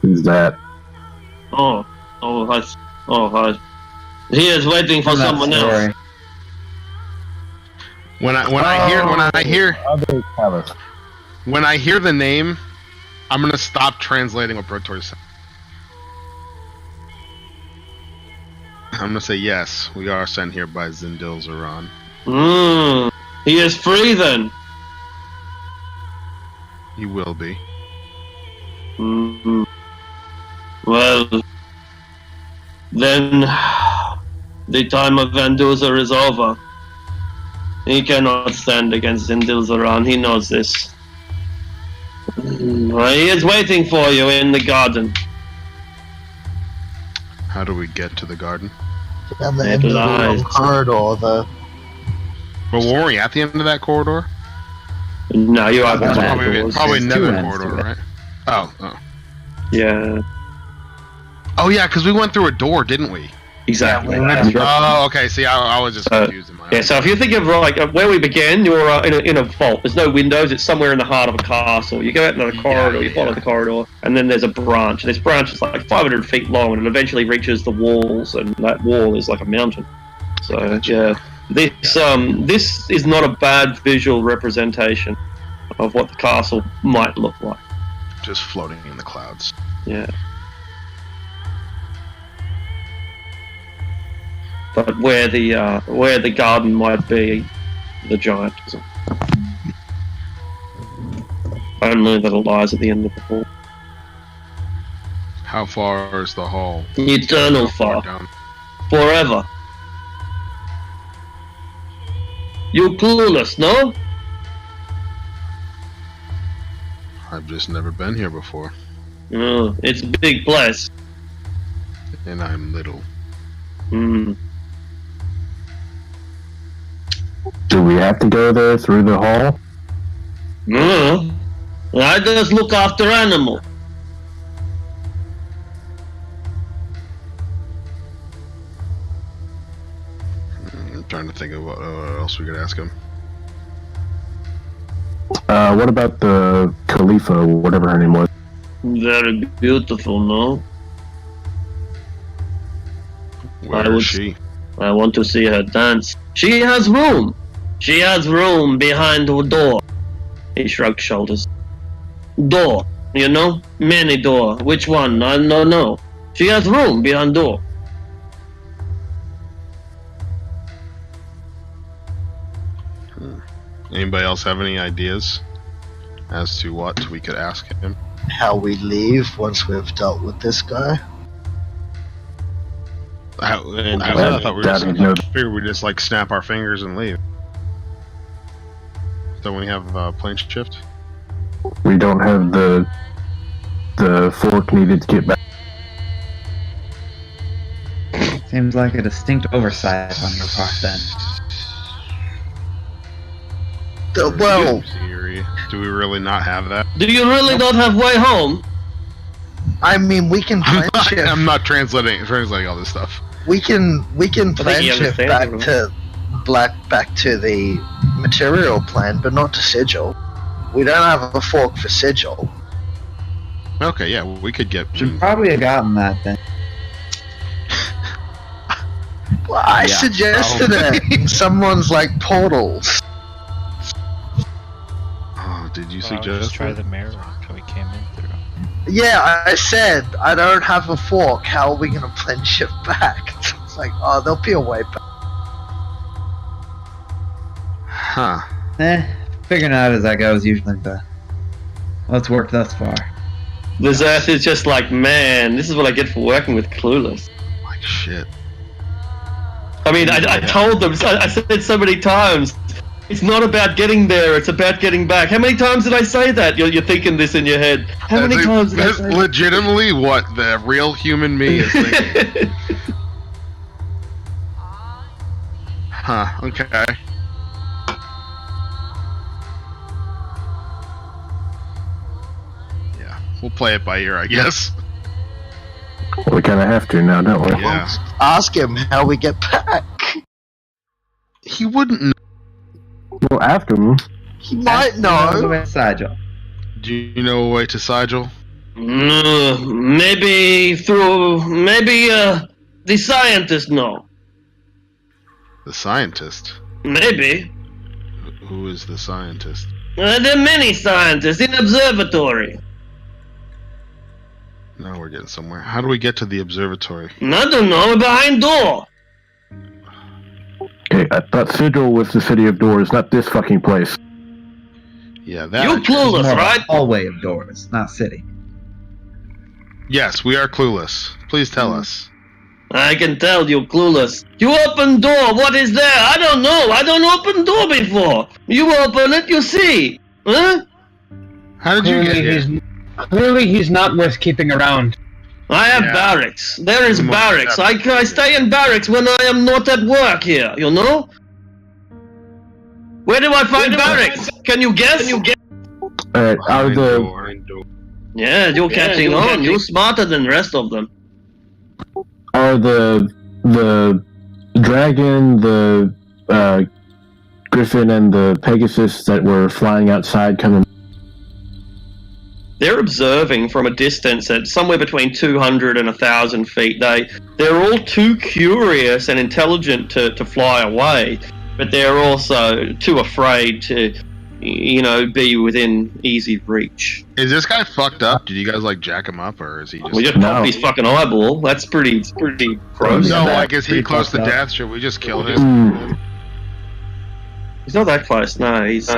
Who's that? He is waiting for someone else. When I hear the name, I'm gonna stop translating what Brotor said. I'm gonna say yes. We are sent here by Zindilzaran. He is free then. He will be. Well, then the time of Anduza is over. He cannot stand against Zindilzaran. He knows this. He is waiting for you in the garden. How do we get to the garden? Down the end of the long corridor, But weren't we at the end of that corridor? No, you are probably nether corridor, right? Oh. Yeah. Oh yeah, because we went through a door, didn't we? Exactly. Oh, okay. See, I was just confused in my Yeah, so if you think of like where we began, you're in a vault. There's no windows. It's somewhere in the heart of a castle. You go out into the corridor, you follow the corridor, and then there's a branch. This branch is like 500 feet long, and it eventually reaches the walls, and that wall is like a mountain. So yeah, this is not a bad visual representation of what the castle might look like. Just floating in the clouds. Yeah. But where the garden might be, the giant isn't. Only that it lies at the end of the hall. How far is the hall? Eternal far. Down? Forever. You clueless, no? I've just never been here before. Oh, it's a big place. And I'm little. Do we have to go there through the hall? No. I just look after animals. I'm trying to think of what else we could ask him. What about the Khalifa, whatever her name was? Very beautiful, no? Where is she? I want to see her dance. She has room. She has room behind the door. He shrugged shoulders. Door, you know? Many door. Which one? I don't know. She has room behind door. Anybody else have any ideas as to what we could ask him? How we leave once we've dealt with this guy? I thought we just like snap our fingers and leave. Don't we have plane shift? We don't have the fork needed to get back. Seems like a distinct oversight on your part then. Well, do we really not have that? Do you really not have way home? I mean, we can plane shift. I'm not translating all this stuff. We can plane shift back to the material plane, but not to Sigil. We don't have a fork for Sigil. Okay, yeah, we could get. Should probably have gotten that then. Well, I suggested it. Someone's like portals. Oh, did you Well, suggest just try it? the mirror we came in through. Yeah, I said I don't have a fork. How are we gonna blend shit back? It's like, oh, there'll be a way back. Huh. Figuring out as I go is usually the what's worked thus far. This Earth is just like, man, this is what I get for working with Clueless. Like shit. I mean, I told them, I said so many times, it's not about getting there, it's about getting back. How many times did I say that? You're thinking this in your head. How many times did I say that? Legitimately what the real human me is thinking. Huh, okay. Yeah, we'll play it by ear, I guess. We kind of have to now, don't we? Yeah. Ask him how we get back. He wouldn't know. Well, after him. He might The know. way Sigil. Do you know a way to Sigil? Maybe the scientists know. The scientist? Maybe. Who is the scientist? There are many scientists in observatory. Now we're getting somewhere. How do we get to the observatory? I don't know, behind door. Okay, I thought Sigil was the city of doors, not this fucking place. Yeah, that. You clueless, More of a right? hallway of doors, not city. Yes, we are clueless. Please tell us. I can tell you clueless. You open door, what is there? I don't know. I don't open door before. You open it, you see. Huh? How did you get here? Clearly he's not worth keeping around. I have Yeah. barracks. There is Most barracks. I stay in barracks when I am not at work here, you know? Where do I find barracks? Can you guess? Alright, out of the... Yeah, you're catching on. You're smarter than the rest of them. Are the dragon, the griffin, and the Pegasus that were flying outside coming? They're observing from a distance at somewhere between 200 and 1,000 feet. They're all too curious and intelligent to fly away, but they're also too afraid to, be within easy reach. Is this guy fucked up? Did you guys like jack him up, or is he just? We just popped his fucking eyeball. That's pretty gross. No, Yeah, like is he pretty close to fucked up. death? Should we just kill him? He's not that close. No, he's.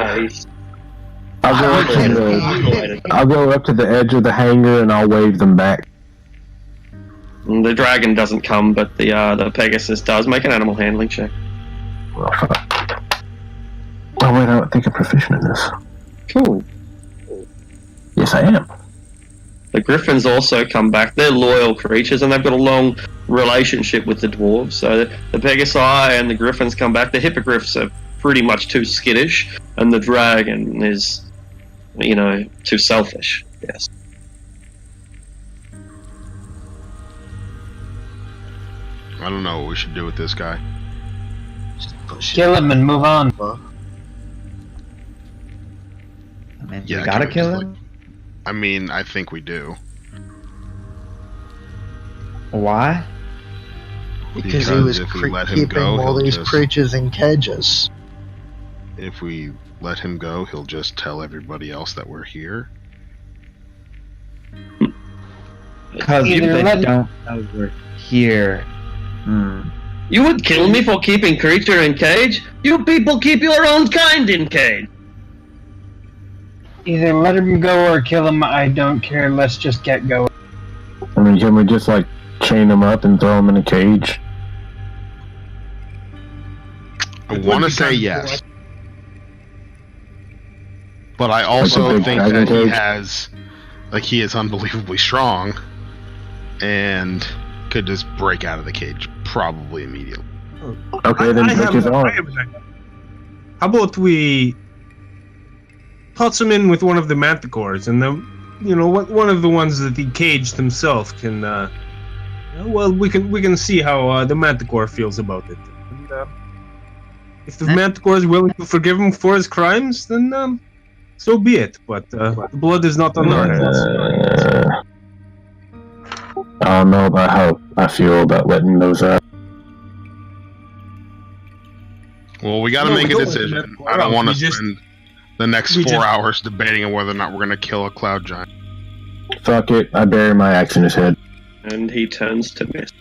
I'll go up to the edge of the hangar and I'll wave them back. The dragon doesn't come, but the Pegasus does. Make an animal handling check. Oh, fuck. Oh wait, I don't think I'm proficient in this. Cool. Yes, I am. The griffins also come back. They're loyal creatures, and they've got a long relationship with the dwarves. So the Pegasi and the griffins come back. The hippogriffs are pretty much too skittish, and the dragon is, too selfish. Yes. I don't know what we should do with this guy. Kill him and move on. I mean, Yeah, we gotta can we kill just, him? I mean, I think we do. Why? Because he was if we let him keeping go, all he'll these just- creatures in cages. If we let him go, he'll just tell everybody else that we're here. Because Either they let- don't know we're here. You would kill me for keeping creature in cage? You people keep your own kind in cage. Either let him go or kill him. I don't care. Let's just get going. I mean, can we just chain them up and throw them in a cage? I want to say yes, but I also big think dragon that he cage? has, he is unbelievably strong, and could just break out of the cage probably immediately. Okay, then break his arm. How about we toss him in with one of the manticores, and then one of the ones that he caged himself can. We can see how the manticore feels about it. And, if the manticore is willing to forgive him for his crimes, then so be it. But the blood is not on our hands. I don't know about how I feel about letting those Well, we got to make a decision. I don't want to spend the next 4 hours debating on whether or not we're going to kill a cloud giant. Fuck it. I bury my axe in his head. And he turns to miss.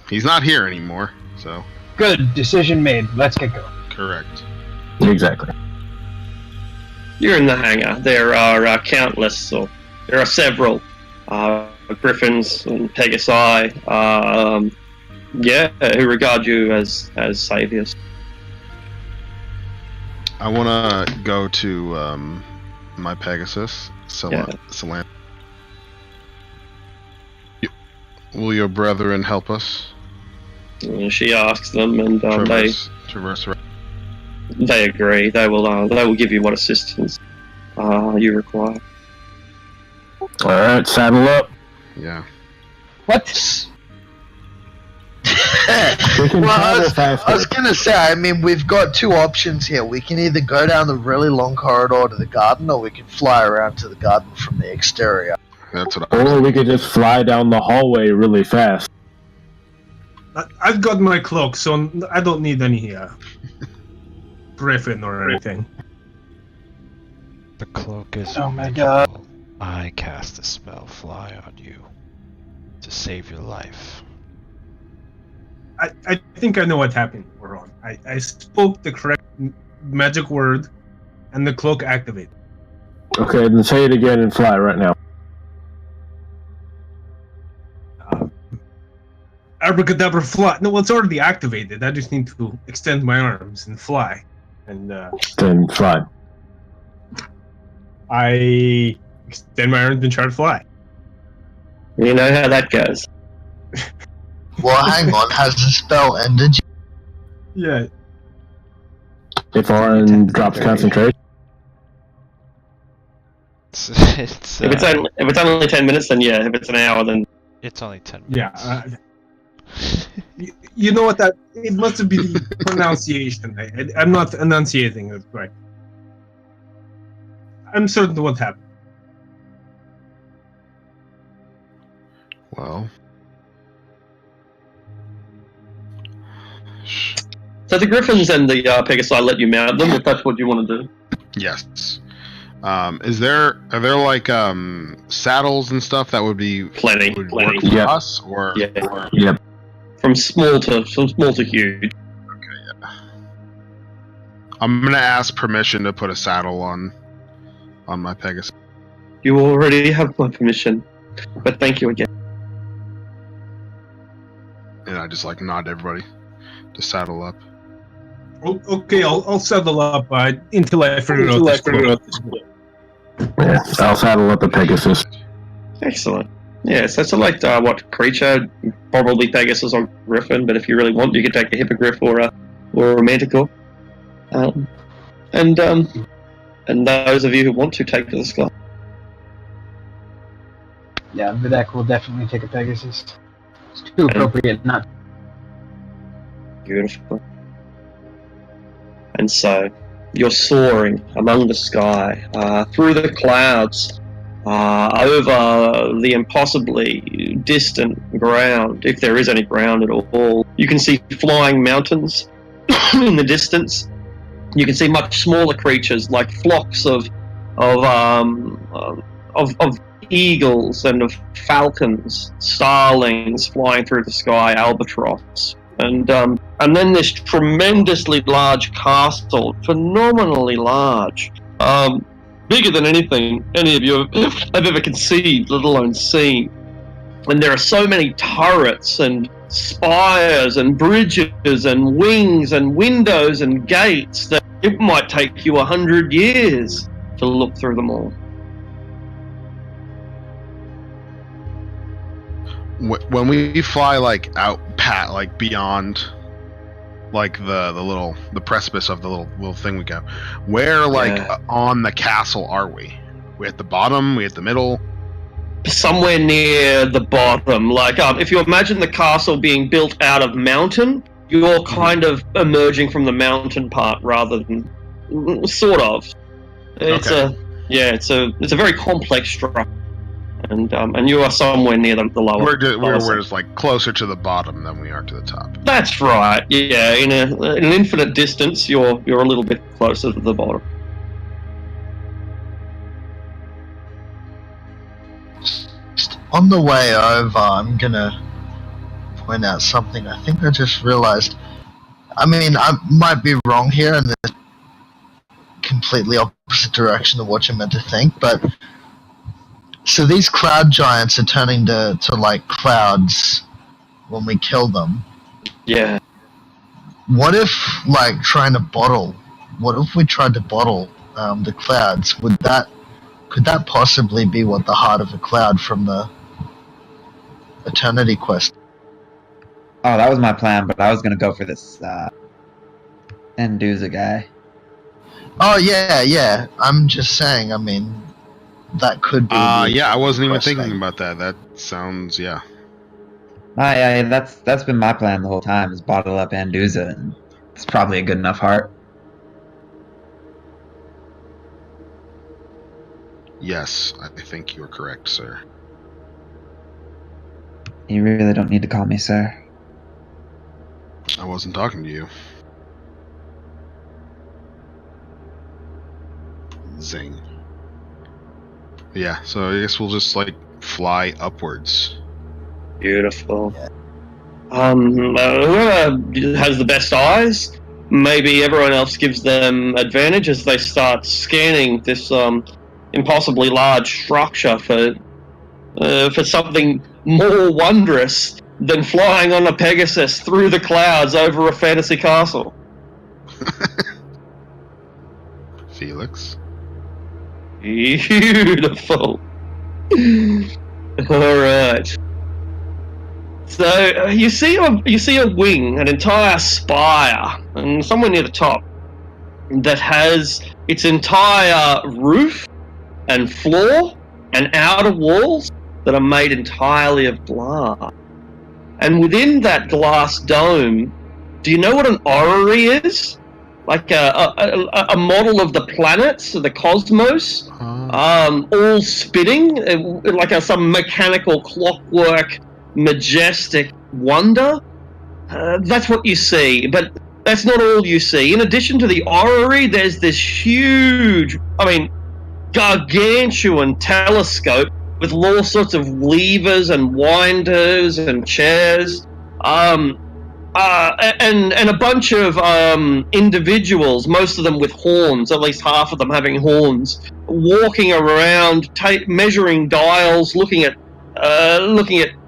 He's not here anymore, so... Good. Decision made. Let's get going. Correct. Exactly. You're in the hangar. There are countless, or there are several griffins and pegasi, who regard you as saviors. I want to go to my Pegasus, Salam. Will your brethren help us? She asks them, and traverse. They agree. They will give you what assistance you require. All right, saddle up. Yeah. What? I was gonna say, I mean, we've got two options here. We can either go down the really long corridor to the garden, or we can fly around to the garden from the exterior. That's what Or we could just fly down the hallway really fast. I've got my cloak, so I don't need any griffin or anything. The cloak is. Oh my god. I cast a spell fly on you to save your life. I think I know what happened, Ron. I spoke the correct magic word, and the cloak activated. Okay, then say it again and fly right now. Abracadabra fly. No, it's already activated. I just need to extend my arms and fly. And then fly. I extend my arms and try to fly. You know how that goes. Well, hang on. Has the spell ended? Yeah. If Oren drops concentration. If it's only 10 minutes, then yeah. If it's an hour, then it's only 10 minutes. Yeah. You know what that? It must be the pronunciation. I'm not enunciating it right. I'm certain what happened. Well. So the griffins and the pegasi let you mount them, if that's what you want to do. Yes. Are there like saddles and stuff that would be plenty work for us, or Yep. From small to huge. Okay, yeah. I'm gonna ask permission to put a saddle on my Pegasus. You already have my permission, but thank you again. And I just nod everybody to saddle up. Okay, I'll saddle up until I figure out this quote. Yeah, I'll saddle up a Pegasus. Excellent. Yeah, so select what creature, probably Pegasus or Griffin, but if you really want, you can take a Hippogriff or a Manticore. And those of you who want to take to the sky. Yeah, Vidak will definitely take a Pegasus. It's too appropriate, not. Beautiful. And so, you're soaring among the sky, through the clouds, over the impossibly distant ground, if there is any ground at all. You can see flying mountains in the distance. You can see much smaller creatures like flocks of eagles and of falcons, starlings flying through the sky, albatross. And then this tremendously large castle, phenomenally large, bigger than anything any of you have ever conceived, let alone seen. And there are so many turrets and spires and bridges and wings and windows and gates that it might take you 100 years to look through them all. When we fly out beyond the precipice of the little thing we go, where on the castle are we? We at the bottom? We at the middle? Somewhere near the bottom. If you imagine the castle being built out of mountain, you're kind of emerging from the mountain part rather than sort of. It's a very complex structure. and you are somewhere near the lower. We're just like closer to the bottom than we are to the top. That's right. Yeah, in an infinite distance, you're a little bit closer to the bottom. On the way over, I'm gonna point out something. I think I just realized. I mean, I might be wrong here, and there's completely opposite direction of what you're meant to think, but so these cloud giants are turning to like clouds when we kill them. Yeah. What if what if we tried to bottle the clouds? Could that possibly be what the heart of a cloud from the Eternity Quest? Oh, that was my plan, but I was gonna go for this Enduza guy. Oh yeah. I'm just saying. I mean, that could be. Yeah, I wasn't even thinking about that. That sounds That's been my plan the whole time, is bottle up Enduza, and it's probably a good enough heart. Yes, I think you're correct, sir. You really don't need to call me sir. I wasn't talking to you. Zing. Yeah, so I guess we'll just like fly upwards. Beautiful. Whoever has the best eyes, maybe everyone else gives them advantage as they start scanning this impossibly large structure for something more wondrous than flying on a Pegasus through the clouds over a fantasy castle. Felix. Beautiful. Alright. So you see a wing, an entire spire, and somewhere near the top, that has its entire roof and floor and outer walls that are made entirely of glass. And within that glass dome, do you know what an orrery is? Like a model of the planets, the cosmos, all spinning, like some mechanical clockwork, majestic wonder. That's what you see, but that's not all you see. In addition to the orrery, there's this huge, gargantuan telescope with all sorts of levers and winders and chairs, and a bunch of individuals, most of them with horns, at least half of them having horns, walking around, measuring dials, looking at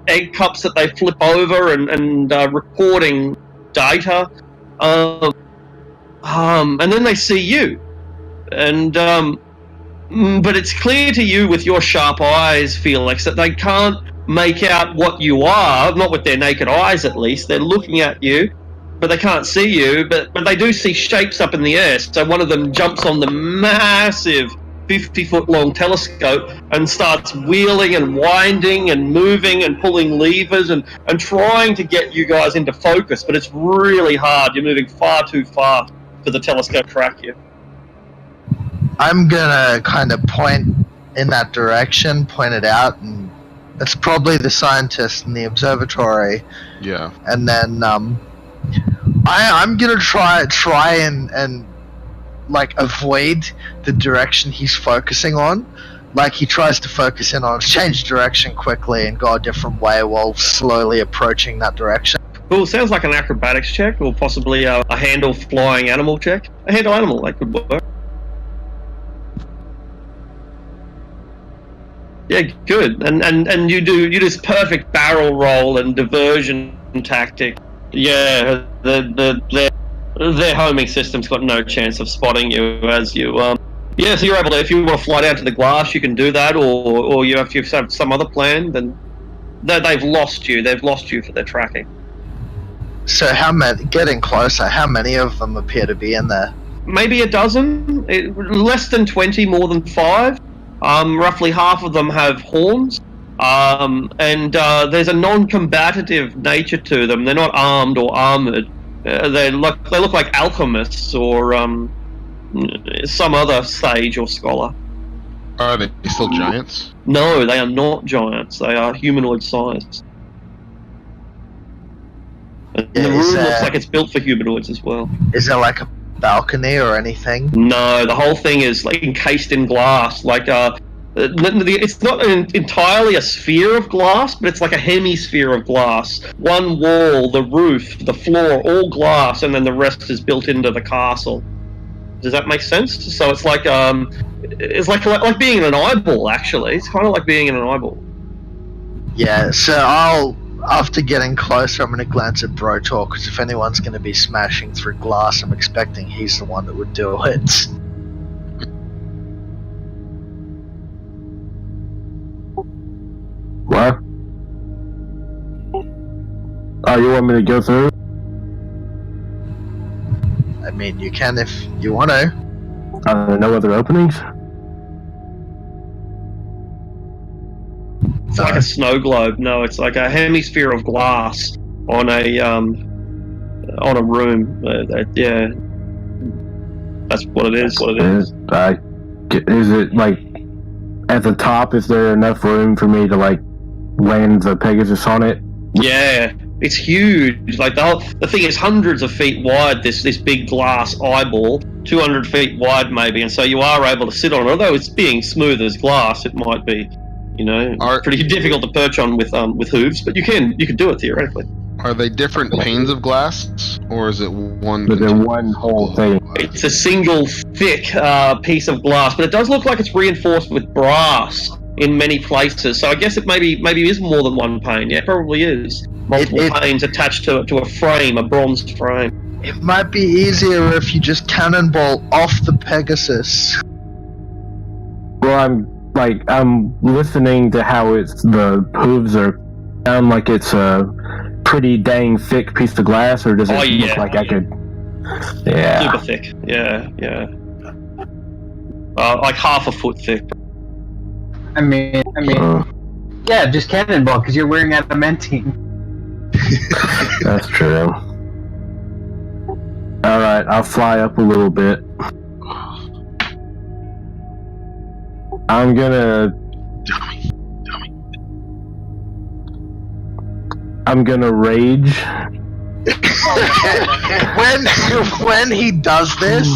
egg cups that they flip over and recording data, and then they see you, and but it's clear to you with your sharp eyes, Felix, that they can't make out what you are, not with their naked eyes at least. They're looking at you, but they can't see you, but they do see shapes up in the air. So one of them jumps on the massive 50-foot long telescope and starts wheeling and winding and moving and pulling levers and trying to get you guys into focus, but it's really hard. You're moving far too fast for the telescope to track you. I'm gonna kind of point in that direction, point it out, and it's probably the scientist in the observatory. Yeah. And then I'm gonna try and like avoid the direction he's focusing on. Like he tries to focus in on, change direction quickly and go a different way while slowly approaching that direction. Cool, sounds like an acrobatics check, or possibly a handle flying animal check. A handle animal, that could work. Yeah, good. And you do this perfect barrel roll and diversion tactic. Yeah, their homing system's got no chance of spotting you as you yeah, so you're able to, if you want to fly down to the glass, you can do that, or you have some other plan, then they've lost you. They've lost you for their tracking. So getting closer, how many of them appear to be in there? Maybe a dozen, less than 20, more than 5. Roughly half of them have horns, and there's a non-combative nature to them. They're not armed or armored. They look like alchemists or some other sage or scholar. Are they still giants? No, they are not giants. They are humanoid sized. And the room looks like it's built for humanoids as well. Is there like a balcony or anything? No, the whole thing is like encased in glass. Like it's not entirely a sphere of glass, but it's like a hemisphere of glass. One wall, the roof, the floor, all glass, and then the rest is built into the castle. Does that make sense? So it's like being in an eyeball. Actually, it's kind of like being in an eyeball. Yeah. So after getting closer, I'm going to glance at Brotor, because if anyone's going to be smashing through glass, I'm expecting he's the one that would do it. What? Oh, you want me to go through? I mean, you can if you want to. Are there no other openings? It's like a snow globe. No, it's like a hemisphere of glass on a room. Yeah, that's what it is. Is it like at the top? Is there enough room for me to like land the Pegasus on it? Yeah, it's huge. Like the thing is hundreds of feet wide. This big glass eyeball, 200 feet wide maybe, and so you are able to sit on it. Although it's being smooth as glass, it might be, pretty difficult to perch on with hooves. But you can do it theoretically. Are they different panes of glass, or is it one? But they're one whole thing. It's a single thick piece of glass, but it does look like it's reinforced with brass in many places. So I guess it maybe is more than one pane. Yeah, it probably is. Multiple panes attached to a frame, a bronze frame. It might be easier if you just cannonball off the Pegasus. Well, I'm listening to how the hooves sound like it's a pretty dang thick piece of glass, or does it look like I could? Yeah. Super thick. Yeah. Like half a foot thick. I mean, yeah, just cannonball because you're wearing adamantine. That's true. All right, I'll fly up a little bit. I'm gonna rage. when he does this,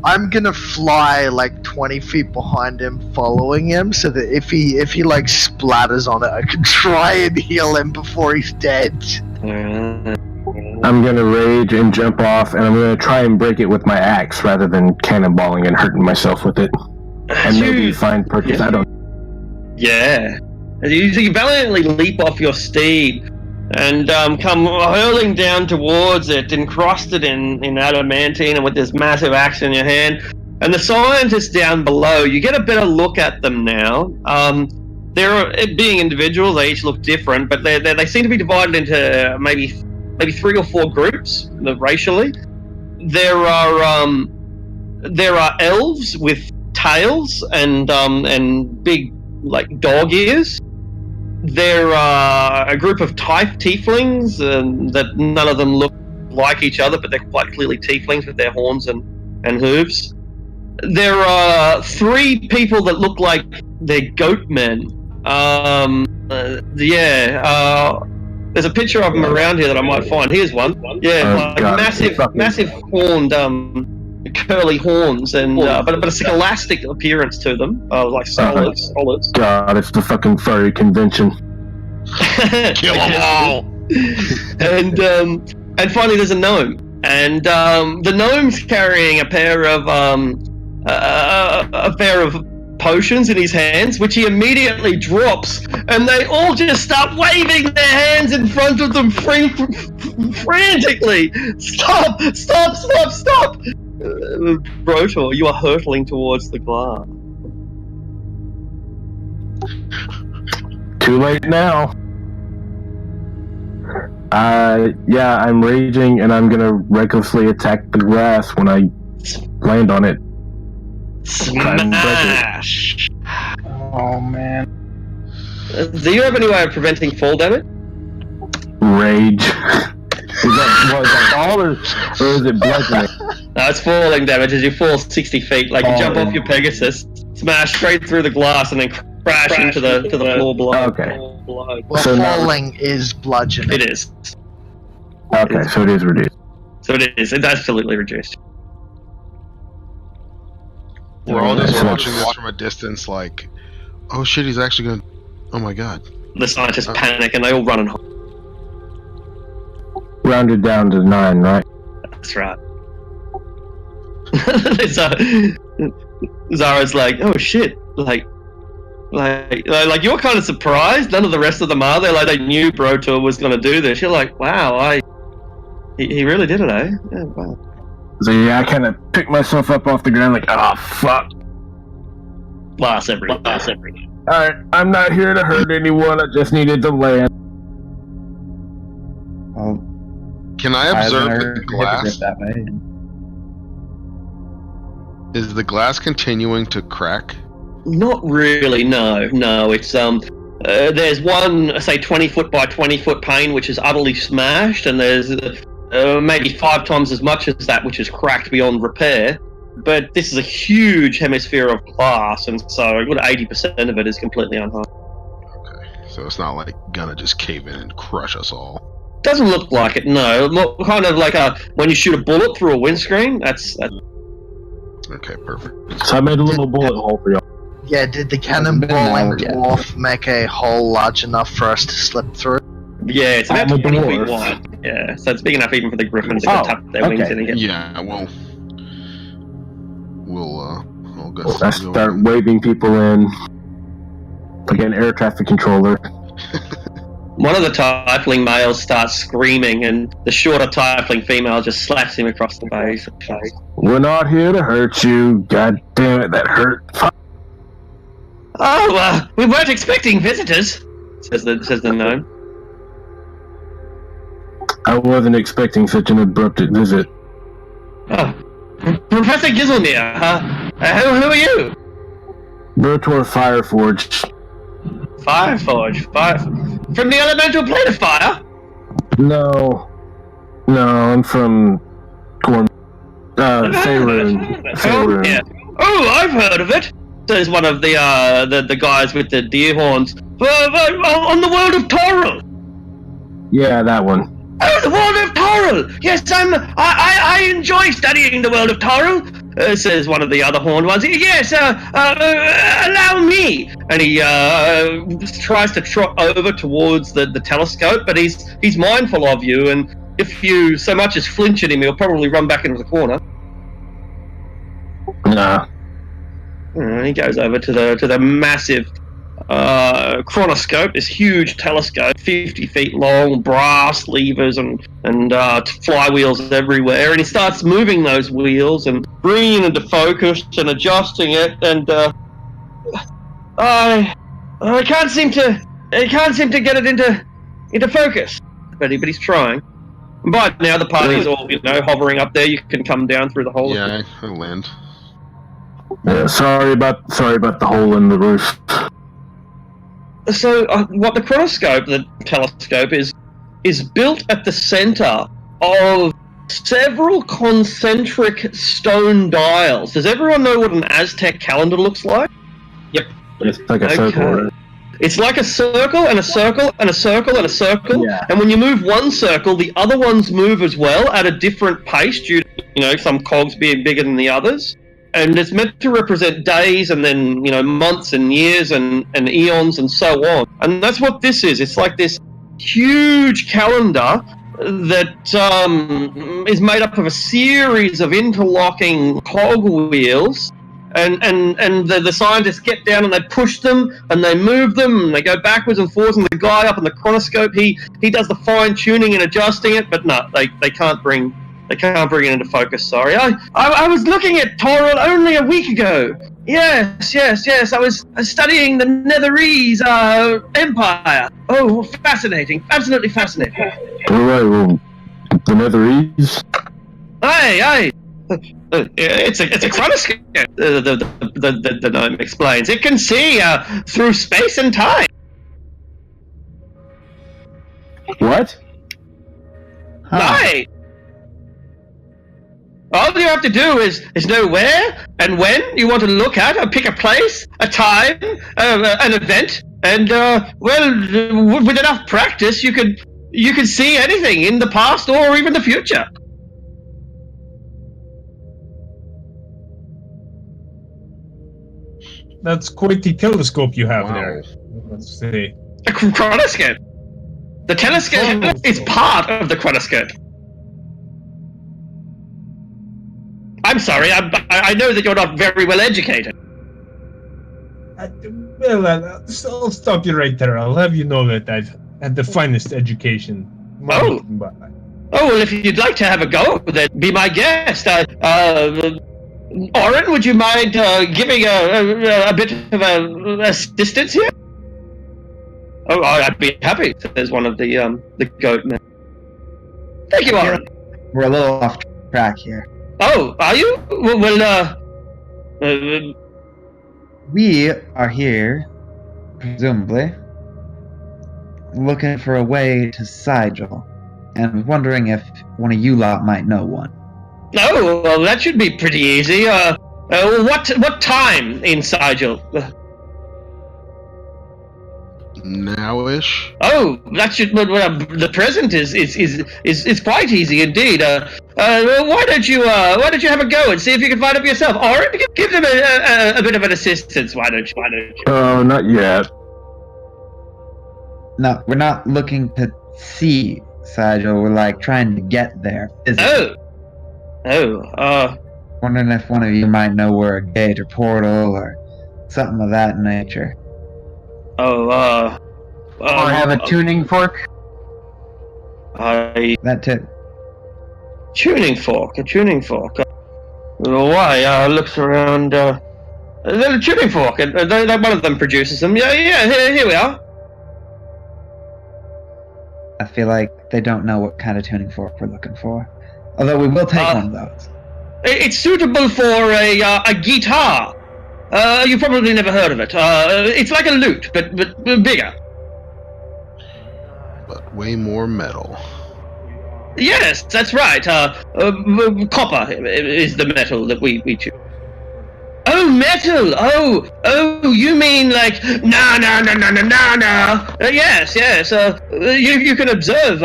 I'm gonna fly like 20 feet behind him, following him, so that if he like splatters on it, I can try and heal him before he's dead. I'm gonna rage and jump off, and I'm gonna try and break it with my axe rather than cannonballing and hurting myself with it. And maybe find purchase. I don't. Yeah, you valiantly leap off your steed and come hurling down towards it, encrusted in adamantine and with this massive axe in your hand. And the scientists down below, you get a better look at them now. They're being individuals, they each look different, but they seem to be divided into maybe 3 or 4 groups racially. There are elves with tails and big like dog ears. There are a group of tieflings that none of them look like each other, but they're quite clearly tieflings with their horns and hooves. There are 3 people that look like they're goat men. There's a picture of them around here that I might find. Here's one. Yeah, massive horned, curly horns, and but it's a scholastic appearance to them, like solids. God, it's the fucking furry convention. Kill them all. And finally, there's a gnome, and the gnome's carrying a pair of potions in his hands, which he immediately drops, and they all just start waving their hands in front of them frantically. Stop! Brotor, you are hurtling towards the glass. Too late now. I'm raging, and I'm gonna recklessly attack the grass when I land on it. Smash! Oh man. Do you have any way of preventing fall damage? Rage. Is that fall or is it bludgeoning? No, it's falling damage as you fall 60 feet. Like you jump off your Pegasus, smash straight through the glass, and then crash into the floor below. Okay. Well, So now- falling is bludgeoning. It is. Okay, so it is reduced. So it is. It's absolutely reduced. We're all just So- watching this from a distance, like, oh shit, he's actually gonna. Oh my god. The scientists panic and they all run and hide. Rounded down to 9, right? That's right. Zara's like, oh shit, like you're kind of surprised. None of the rest of them are. They're like, they knew Brotor was going to do this. You're like, wow, he really did it, eh? Yeah, wow. So yeah, I kind of picked myself up off the ground like, oh fuck. Last everything. Alright, I'm not here to hurt anyone, I just needed to land. Well, Can I observe the glass? that way. Is the glass continuing to crack? Not really, no. It's there's one, say, 20 foot by 20 foot pane which is utterly smashed, and there's maybe 5 times as much as that which is cracked beyond repair. But this is a huge hemisphere of glass, and so a good 80% of it is completely unharmed. Okay, so it's not like gonna just cave in and crush us all. Doesn't look like it, no. More kind of like when you shoot a bullet through a windscreen. That's Okay, perfect. So I made a little bullet hole for y'all. Yeah, did the cannonballing dwarf make a hole large enough for us to slip through? yeah, it's about I'm a 20 feet dwarf. wide. Yeah, so it's big enough even for the griffins to tap their wings in and get. Yeah, well, I'll go. I start waving people in like an air traffic controller. One of the tiefling males starts screaming, and the shorter tiefling female just slaps him across the face. We're not here to hurt you. God damn it, that hurt. Oh, we weren't expecting visitors, says the gnome. I wasn't expecting such an abrupt visit. Oh, Professor Gizelmir, who are you? Brotor Fireforge. Fireforge, from the elemental plane of fire? No, I'm from Faerun. Yeah. Oh, I've heard of it. Says one of the guys with the deer horns. On the world of Toril. Yeah, that one. Oh, the world of Toril! Yes, I enjoy studying the world of Toril, says one of the other horned ones. Yes, allow me! And he tries to trot over towards the telescope, but he's mindful of you, and if you so much as flinch at him, he'll probably run back into the corner. Nah. And he goes over to the massive chronoscope, this huge telescope, 50 feet long, brass levers and flywheels everywhere, and he starts moving those wheels and bringing it into focus and adjusting it, and I can't seem to get it into focus, but he's trying. And by now the party's all hovering up there. You can come down through the hole. Yeah, I land. Yeah, sorry about the hole in the roof. So what the chronoscope, the telescope, is built at the center of several concentric stone dials. Does everyone know what an Aztec calendar looks like? Yep. It's like a circle. It's like a circle and a circle and a circle and a circle. Yeah. And when you move one circle, the other ones move as well at a different pace due to, some cogs being bigger than the others. And it's meant to represent days and then, months and years and eons and so on. And that's what this is. It's like this huge calendar that is made up of a series of interlocking cog wheels. And the scientists get down and they push them and they move them and they go backwards and forwards, and the guy up on the chronoscope, he does the fine tuning and adjusting it, but no, they can't bring it into focus. Sorry, I was looking at Toril only a week ago. Yes. I was studying the Netherese Empire. Oh, fascinating! Absolutely fascinating. All right, well, the Netherese. Hey. It's a chronoscope. The gnome explains. It can see through space and time. What? Hey. All you have to do is know where and when you want to look at, or pick a place, a time, an event, and with enough practice, you can see anything in the past or even the future. That's quite the telescope you have there. Let's see. A chronoscope. The telescope is part of the chronoscope. I'm sorry, I know that you're not very well educated. I'll stop you right there. I'll have you know that I've had the finest education. Oh, well, if you'd like to have a go, then be my guest. Oren, would you mind giving a bit of assistance here? Oh, I'd be happy. There's one of the goat men. Thank you, Oren. We're a little off track here. Oh, are you? Well, we are here, presumably, looking for a way to Sigil, and wondering if one of you lot might know one. Oh, well, that should be pretty easy. What time in Sigil? Now-ish. Oh, that should. The present is quite easy indeed. Why don't you have a go and see if you can find it yourself, or give them a bit of an assistance? Why don't you? Oh, not yet. No, we're not looking to see Sigil. We're like trying to get there physically. Wondering if one of you might know where a gate or portal or something of that nature. Or have a tuning fork? That too. A tuning fork. Why? Looks around. The tuning fork. One of them produces them. Yeah. Here we are. I feel like they don't know what kind of tuning fork we're looking for. Although we will take one of those. It's suitable for a guitar. You've probably never heard of it. It's like a lute, but bigger. But way more metal. Yes, that's right. Copper is the metal that we choose. Oh, metal! Oh, you mean like no. Yes. You can observe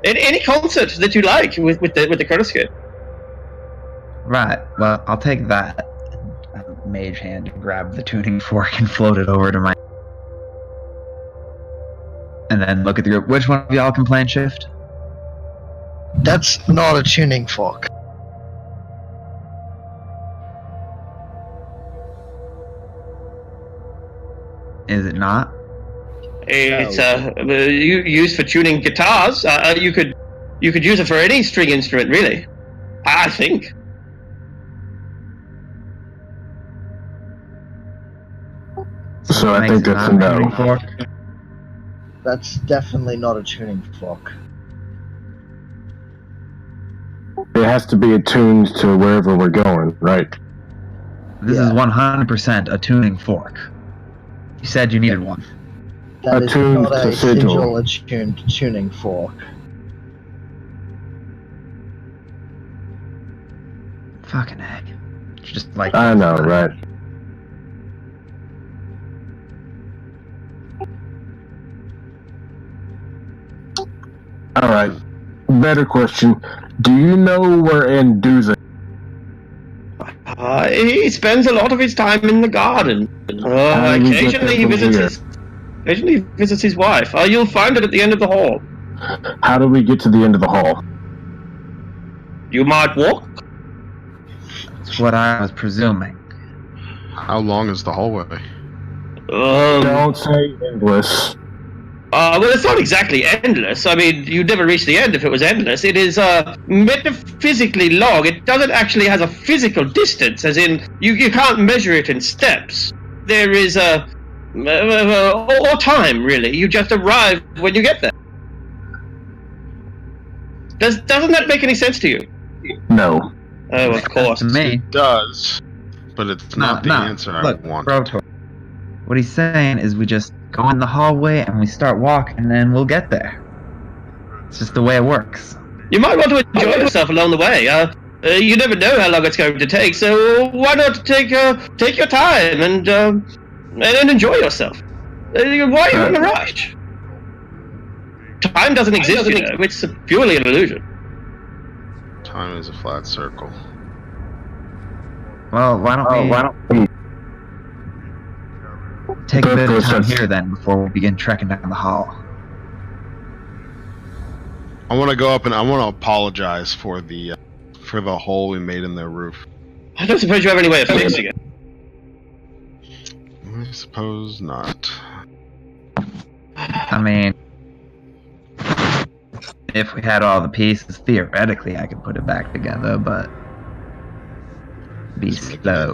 any concert that you like with the chronoscope. Right. Well, I'll take that. Mage hand and grab the tuning fork and float it over to my. And then look at the group. Which one of y'all can plane shift? That's not a tuning fork. Is it not? It's used for tuning guitars. You could use it for any string instrument, really. I think. So I think that's a no. That's definitely not a tuning fork. It has to be attuned to wherever we're going, right? This is 100% a tuning fork. You said you needed one. That is Attuned not to a sigil. attuned tuning fork. Fucking heck. Just like I know, right? Alright. Better question. Do you know where Anduza? He spends a lot of his time in the garden. Occasionally he visits his wife. You'll find it at the end of the hall. How do we get to the end of the hall? You might walk. That's what I was presuming. How long is the hallway? Don't say endless. Well, it's not exactly endless. I mean, you'd never reach the end if it was endless. It is metaphysically long. It doesn't actually has a physical distance, as in you can't measure it in steps. There is or time, really. You just arrive when you get there. Doesn't that make any sense to you? No. Oh, of course. To me. It does, but it's not the answer Look, I want. What he's saying is we just go in the hallway and we start walking and then we'll get there. It's just the way it works. You might want to enjoy yourself along the way. You never know how long it's going to take, so why not take your time and enjoy yourself? Why are you in a rush? Time doesn't exist, you know. It's purely an illusion. Time is a flat circle. Well, why don't we take a bit of time here then before we begin trekking down the hall? I want to go up and I want to apologize for the hole we made in their roof. I don't suppose you have any way of fixing it. I suppose not. I mean, if we had all the pieces, theoretically I could put it back together, but be slow.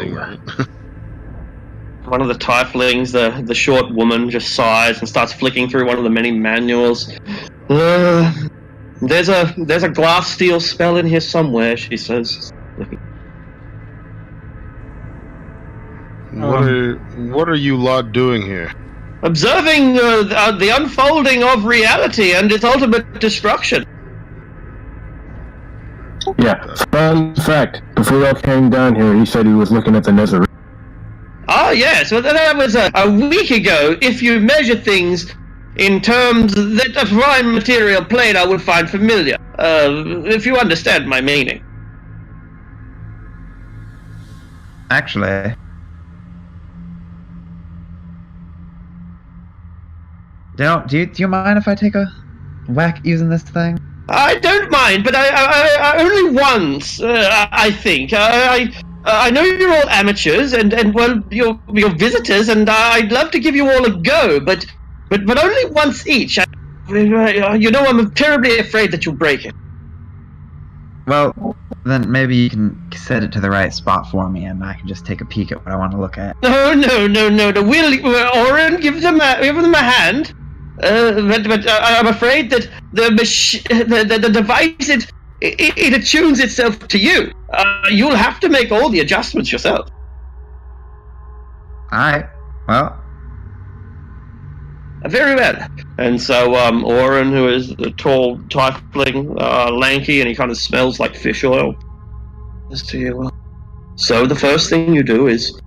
One of the tieflings, the short woman, just sighs and starts flicking through one of the many manuals. There's a glass steel spell in here somewhere, she says. What are you lot doing here? Observing the unfolding of reality and its ultimate destruction. Yeah, fun fact. Before y'all came down here, he said he was looking at the nether. Ah, yes, well, that was a week ago. If you measure things in terms that a prime material planar would find familiar, if you understand my meaning. Actually, do you mind if I take a whack using this thing? I don't mind, but I only once, I think. I know you're all amateurs, and well, you're visitors, and I'd love to give you all a go, but only once each. You know, I'm terribly afraid that you'll break it. Well, then maybe you can set it to the right spot for me, and I can just take a peek at what I want to look at. No. Oren, give them a hand. But I'm afraid that the device it attunes itself to you. You'll have to make all the adjustments yourself. Alright, well. Very well. And so Oren, who is the tall tiefling, lanky, and he kind of smells like fish oil, says to you, well, so the first thing you do is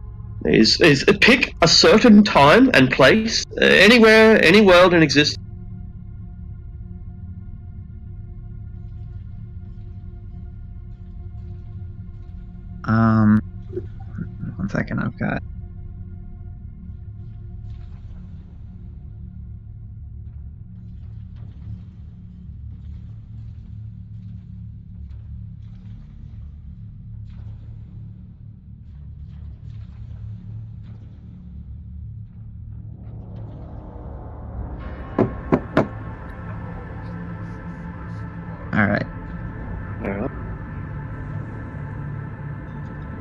pick a certain time and place, anywhere, any world in existence. One second, I've got. Alright.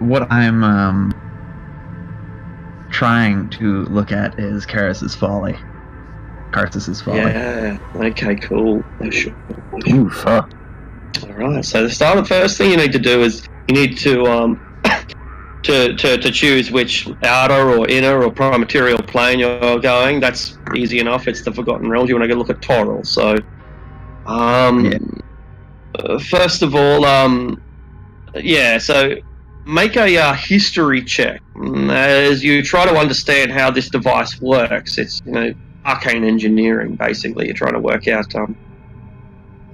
What I'm trying to look at is Karras's Folly. Karras's Folly. Yeah, okay, cool. Sure. Ooh, fuck. Alright, so the first thing you need to do is you need to to choose which outer or inner or prime material plane you're going. That's easy enough. It's the Forgotten Realms. You want to go look at Toril. So, first of all, so make a history check as you try to understand how this device works. It's arcane engineering, basically. You're trying to work out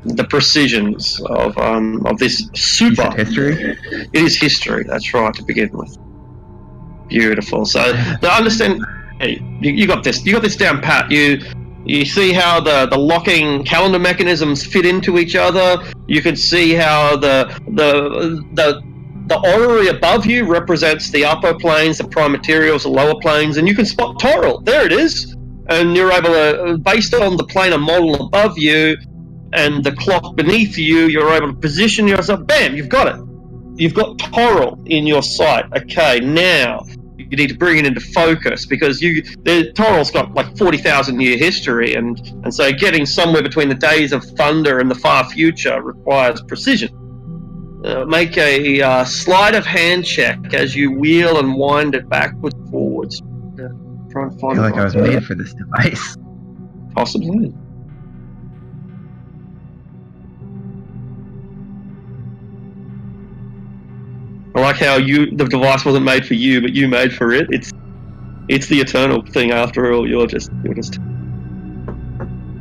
the precisions of this super history. It is history. That's right, to begin with. Beautiful. So now understand. Hey, you got this. You got this down pat. You see how the locking calendar mechanisms fit into each other. You can see how the orrery above you represents the upper planes, the prime materials, the lower planes, and you can spot Toril. There it is. And you're able to, based on the planar model above you and the clock beneath you, you're able to position yourself. Bam, you've got it. You've got Toril in your sight. Okay, now you need to bring it into focus because Toril's got like 40,000 year history, and so getting somewhere between the days of thunder and the far future requires precision. Make a sleight of hand check as you wheel and wind it backwards and forwards. Try and find I feel like I was made for this device. Possibly. I like how the device wasn't made for you, but you made for it. It's the eternal thing after all. You're just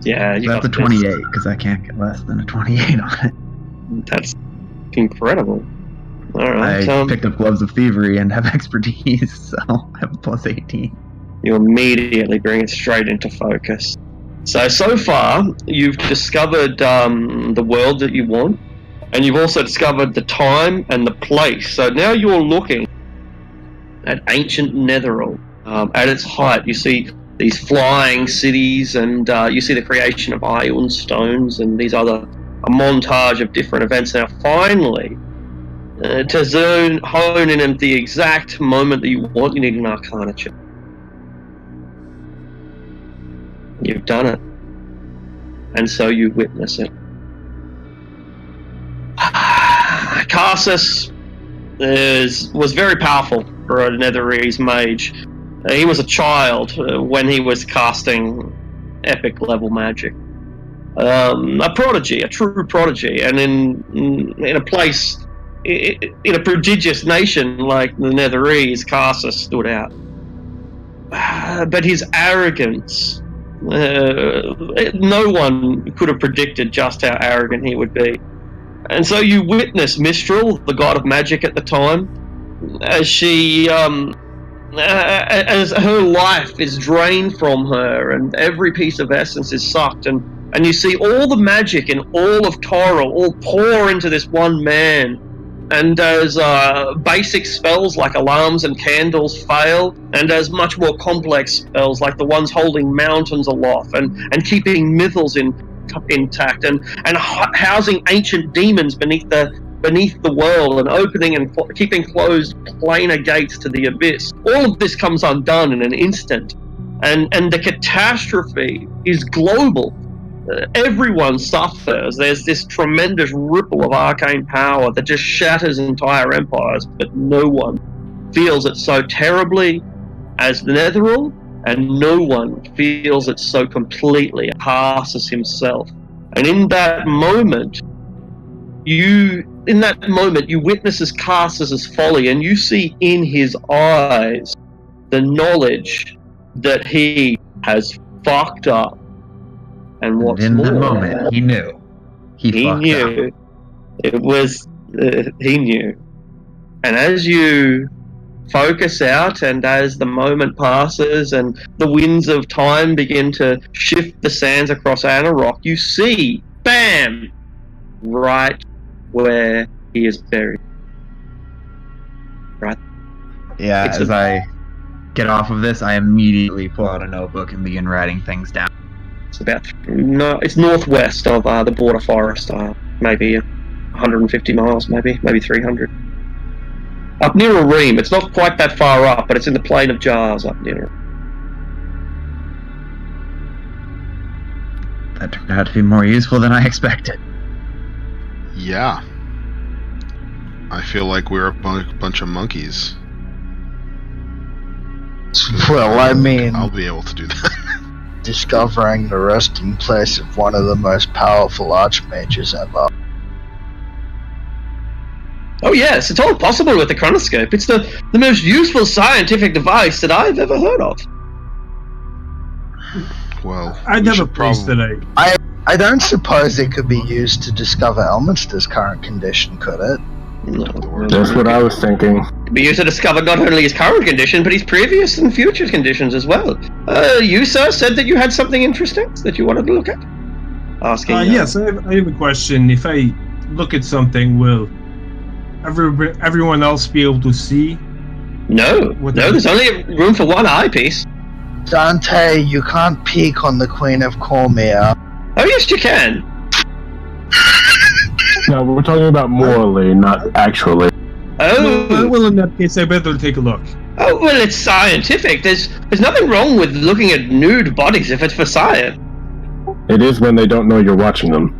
yeah. You That's a got 28 because I can't get less than a 28 on it. That's incredible. All right. I picked up Gloves of Thievery and have expertise, so I have a plus 18. You immediately bring it straight into focus. So far, you've discovered the world that you want, and you've also discovered the time and the place. So now you're looking at ancient Netheril. At its height, you see these flying cities, and you see the creation of Ion stones and these a montage of different events. Now, finally, to hone in at the exact moment that you want, you need an Arcana check. You've done it. And so you witness it. Karsus was very powerful for a Netherese mage. He was a child when he was casting epic level magic. A prodigy, a true prodigy, and in a place, in a prodigious nation like the Netherese, Karsus stood out. But his arrogance, no one could have predicted just how arrogant he would be. And so you witness Mistral, the god of magic at the time, as she, as her life is drained from her and every piece of essence is sucked, and you see all the magic in all of Toril all pour into this one man. And as basic spells like alarms and candles fail, and as much more complex spells like the ones holding mountains aloft and keeping mythals intact and housing ancient demons beneath the world and opening and keeping closed planar gates to the abyss. All of this comes undone in an instant, and the catastrophe is global. Everyone suffers. There's this tremendous ripple of arcane power that just shatters entire empires, but no one feels it so terribly as the Netheril, and no one feels it so completely as Karsus himself. And in that moment, you witnesses Karsus's folly, and you see in his eyes the knowledge that he has fucked up. And what's in more, the moment, he knew. He knew. Up. It was he knew. And as you focus out, and as the moment passes, and the winds of time begin to shift the sands across Anarok, you see, bam, right where he is buried. Right. Yeah. As I get off of this, I immediately pull out a notebook and begin writing things down. It's northwest of the border forest, maybe 150 miles, maybe 300. Up near Areem. It's not quite that far up, but it's in the plain of Jars up near it. That turned out to be more useful than I expected. Yeah. I feel like we're a bunch of monkeys. Well, I mean, I'll be able to do that. Discovering the resting place of one of the most powerful archmages ever. Oh yes, it's all possible with the chronoscope. It's the most useful scientific device that I've ever heard of. Well, I never placed it. I don't suppose it could be used to discover Elminster's current condition, could it? No. That's what I was thinking. It could be used to discover not only his current condition, but his previous and future conditions as well. You, sir, said that you had something interesting that you wanted to look at? Asking. Yes, I have a question. If I look at something, will everyone else be able to see? No, there's only room for one eyepiece. Dante, you can't peek on the Queen of Cormia. Oh yes, you can. No, we're talking about morally, not actually. Oh. Well, in that case, I better take a look. Oh, well, it's scientific. There's nothing wrong with looking at nude bodies if it's for science. It is when they don't know you're watching them.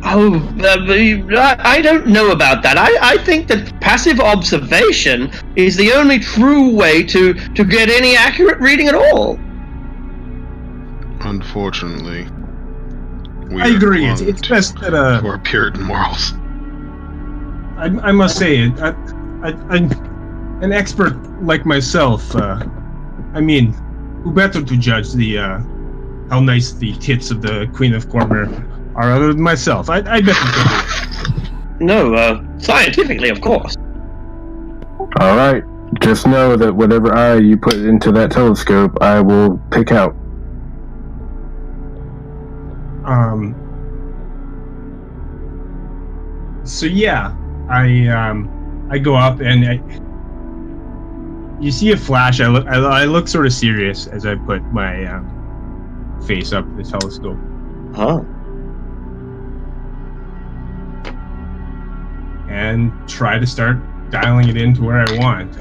Oh, I don't know about that. I think that passive observation is the only true way to get any accurate reading at all. Unfortunately. I agree. It's best that for Puritan morals. I must say it. an expert like myself. I mean, who better to judge the how nice the tits of the Queen of Cormer are other than myself? I bet you can do. No, scientifically, of course. All right. Just know that whatever eye you put into that telescope, I will pick out. So yeah, I go up and you see a flash. I look sort of serious as I put my face up the telescope. Huh. And try to start dialing it into where I want.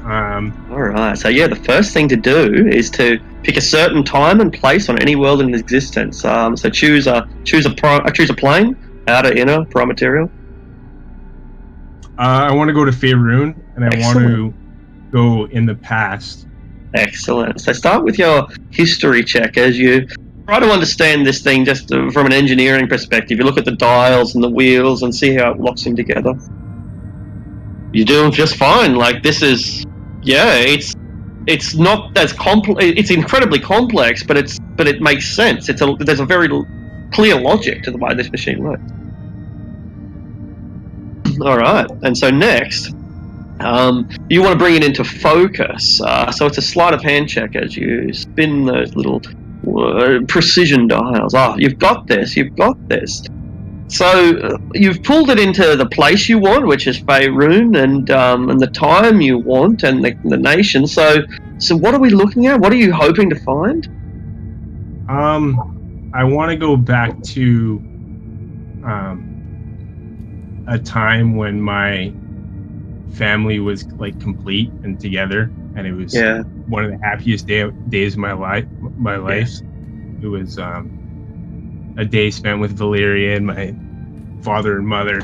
All right. So yeah, the first thing to do is to pick a certain time and place on any world in existence. So choose a plane, outer, inner, prime material. I want to go to Faerun, and I want to go in the past. Excellent. So start with your history check as you try to understand this thing just from an engineering perspective. You look at the dials and the wheels and see how it locks them together. You're doing just fine. Like, this is, it's not as complex. It's incredibly complex, but it makes sense. There's a very clear logic to the way this machine works. All right, and so next, you want to bring it into focus. So it's a sleight of hand check as you spin those little precision dials. Oh, you've got this. So you've pulled it into the place you want, which is Faerun, and the time you want, and the nation. So what are we looking at? What are you hoping to find? I want to go back to a time when my family was like complete and together, and it was one of the happiest days of my life. It was a day spent with Valeria and my father and mother.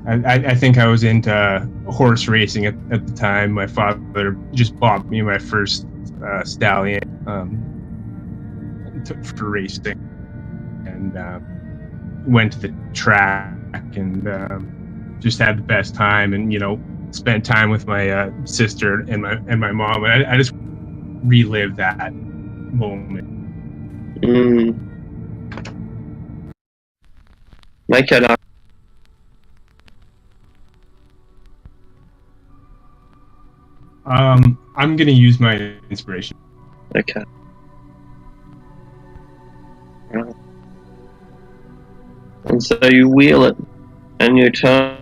I think I was into horse racing at the time. My father just bought me my first stallion for racing, and went to the track and just had the best time, and spent time with my sister and my mom, and I just relived that moment. Make it up. I'm gonna use my inspiration. Okay. And so you wheel it, and you turn,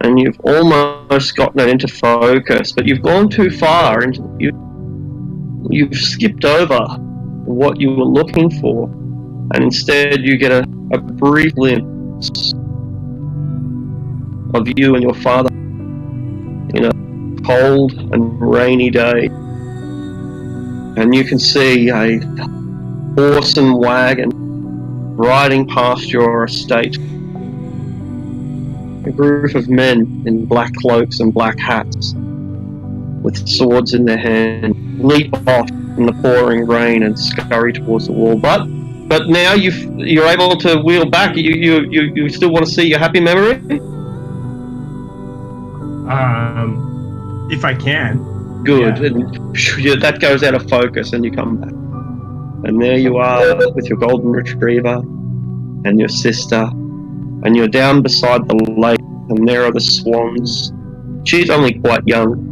and you've almost gotten it into focus, but you've gone too far, and you've skipped over what you were looking for, and instead you get a brief glimpse of you and your father in a cold and rainy day, and you can see a horse and wagon riding past your estate. A group of men in black cloaks and black hats with swords in their hand leap off in the pouring rain and scurry towards the wall. But now you're able to wheel back. You still want to see your happy memory? If I can. Good. Yeah. And that goes out of focus, and you come back. And there you are with your golden retriever and your sister, and you're down beside the lake, and there are the swans. She's only quite young,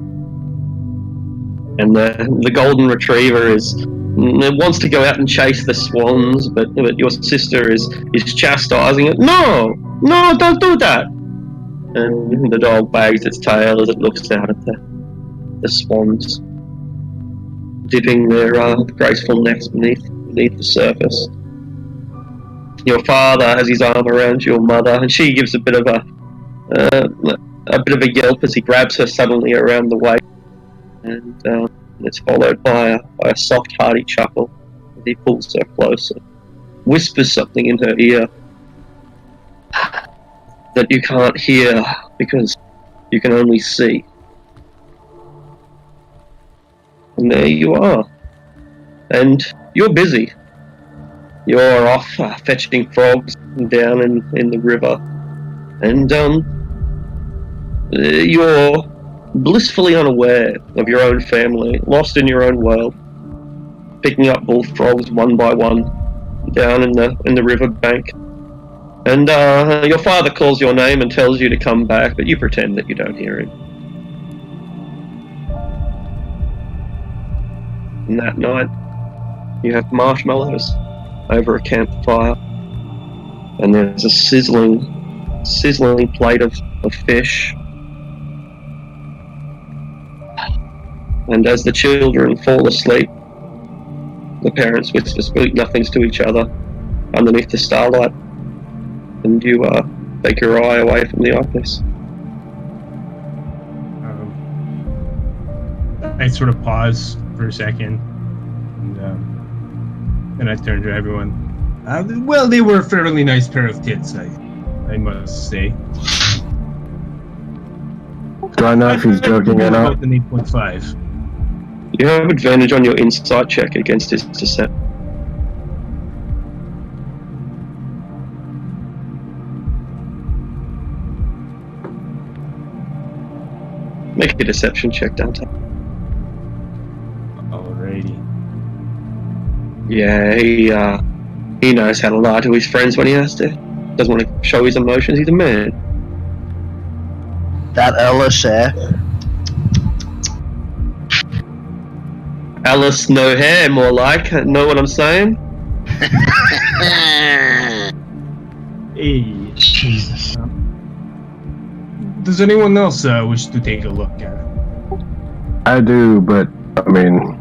and the golden retriever wants to go out and chase the swans, but your sister is chastising it. No, don't do that. And the dog wags its tail as it looks out at the swans, dipping their graceful necks beneath the surface. Your father has his arm around your mother, and she gives a bit of a yelp as he grabs her suddenly around the waist, and it's followed by a soft, hearty chuckle as he pulls her closer, whispers something in her ear that you can't hear because you can only see. And there you are. And you're busy. You're off fetching frogs down in the river. And you're blissfully unaware of your own family, lost in your own world, picking up bullfrogs one by one down in the riverbank. And your father calls your name and tells you to come back, but you pretend that you don't hear him. And that night, you have marshmallows over a campfire, and there's a sizzling plate of fish. And as the children fall asleep, the parents whisper sweet nothings to each other underneath the starlight, and you take your eye away from the office. I sort of pause for a second, and I turn to everyone. Well, they were a fairly nice pair of kids, I must say. Do I know if he's joking or not? About an 8.5. You have advantage on your insight check against his deception. Make a deception check, Dante. Alrighty. Yeah, he knows how to lie to his friends when he has to. Doesn't want to show his emotions. He's a man. That Ellis there. Alice, no hair, more like. Know what I'm saying? Hey, Jesus. Does anyone else wish to take a look at it? I do, but I mean,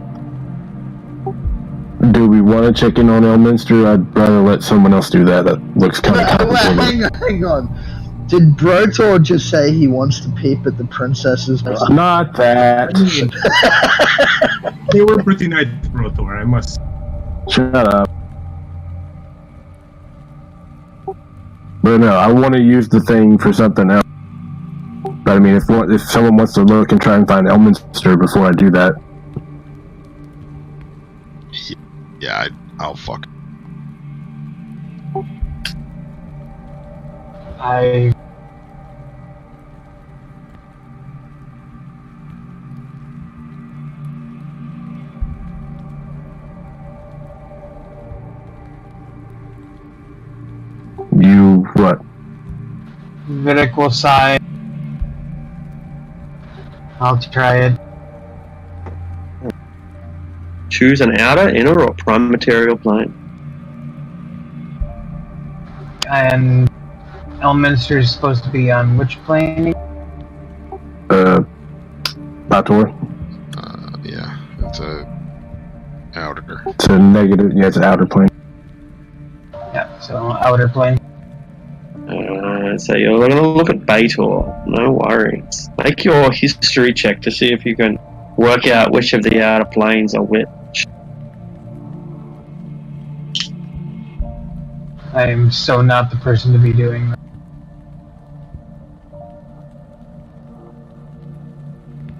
do we want to check in on Elminster? I'd rather let someone else do that. That looks kind of complicated. Hang on. Did Brotor just say he wants to peep at the princess's bra? Not that. They were pretty nice, Brotor, I must. Shut up. But no, I want to use the thing for something else. But I mean, if someone wants to look and try and find Elminster before I do that. Yeah, I'll fuck. You what? Vidic will sigh. I'll try it. Choose an outer, inner, or prime material plane. And Elminster is supposed to be on which plane? Bator. Yeah, it's a outer. It's a negative. Yeah, it's an outer plane. Yeah, so outer plane. So you're going to look at Bator. No worries. Make your history check to see if you can work out which of the outer planes are which. I am so not the person to be doing that.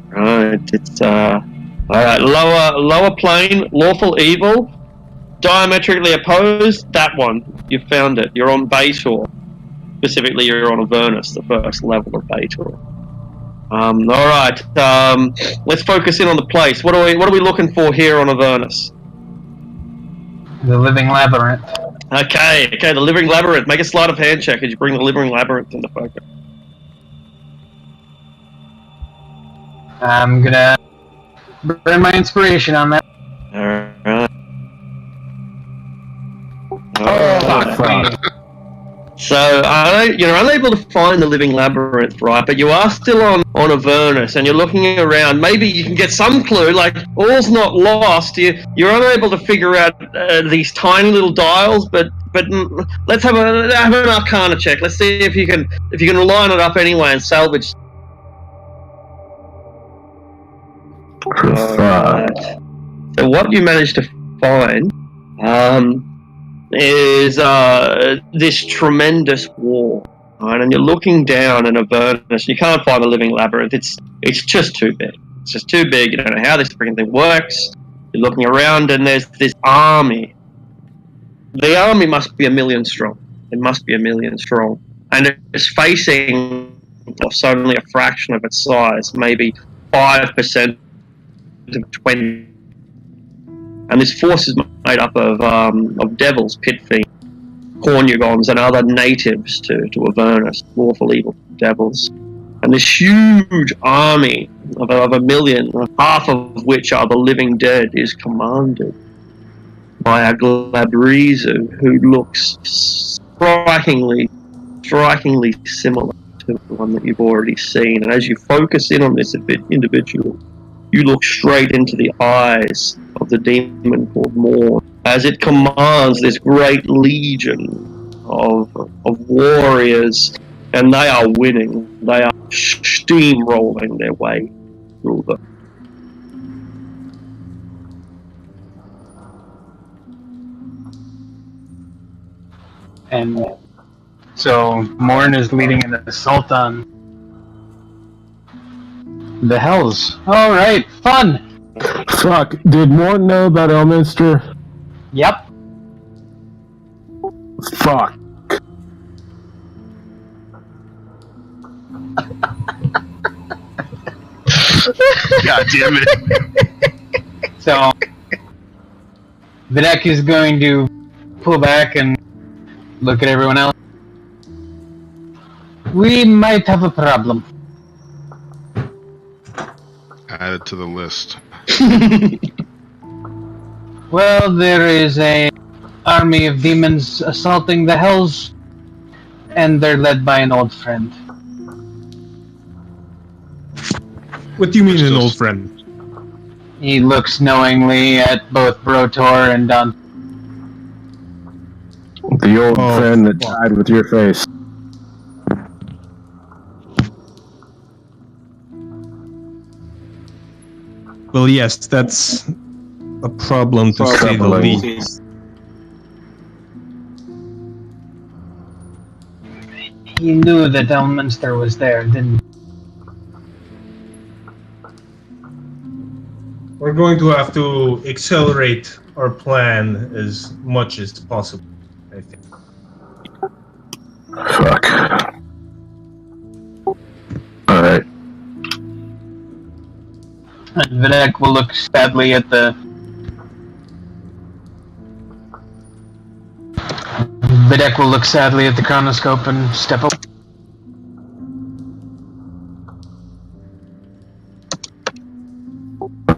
Right, it's alright, lower plane, lawful evil, diametrically opposed, that one. You found it. You're on Bator. Specifically, you're on Avernus, the first level of Bator. Alright, let's focus in on the place. What are we looking for here on Avernus? The living labyrinth. Okay, the living labyrinth. Make a sleight of hand check as you bring the living labyrinth into focus. I'm gonna burn my inspiration on that. Alright. Fuck. So, you're unable to find the living labyrinth, right? But you are still on Avernus, and you're looking around. Maybe you can get some clue, like, all's not lost. You're unable to figure out these tiny little dials, but let's have an Arcana check. Let's see if you can line it up anyway and salvage. Alright. So what you managed to find, is this tremendous wall, right? And you're looking down in Avernus. You can't find the living labyrinth. It's just too big. It's just too big. You don't know how this freaking thing works. You're looking around, and there's this army. The army must be 1 million strong. It must be 1 million strong, and it's facing it's only a fraction of its size, maybe 5% of 20. And this force is made up of devils, pit fiends, Cornugons, and other natives to Avernus, lawful evil devils. And this huge army of 1 million, half of which are the living dead, is commanded by a Glabrizu who looks strikingly similar to the one that you've already seen. And as you focus in on this individual, you look straight into the eyes of the demon called Morn, as it commands this great legion of warriors, and they are winning. They are steamrolling their way through the. And so Morn is leading an assault on the Hells. All right, fun. Fuck, did Morton know about Elminster? Yep. Fuck. God damn it. So Videk is going to pull back and look at everyone else. We might have a problem. Add it to the list. Well, there is a army of demons assaulting the Hells, and they're led by an old friend. What do you mean, an old friend? He looks knowingly at both Brotor and Dante. The old friend that died with your face. Well, yes, that's a problem to say the least. He knew that Elminster was there, didn't he? We're going to have to accelerate our plan as much as possible, I think. Fuck. Alright. And Videk will look sadly at the... Videk will look sadly at the chronoscope and step up.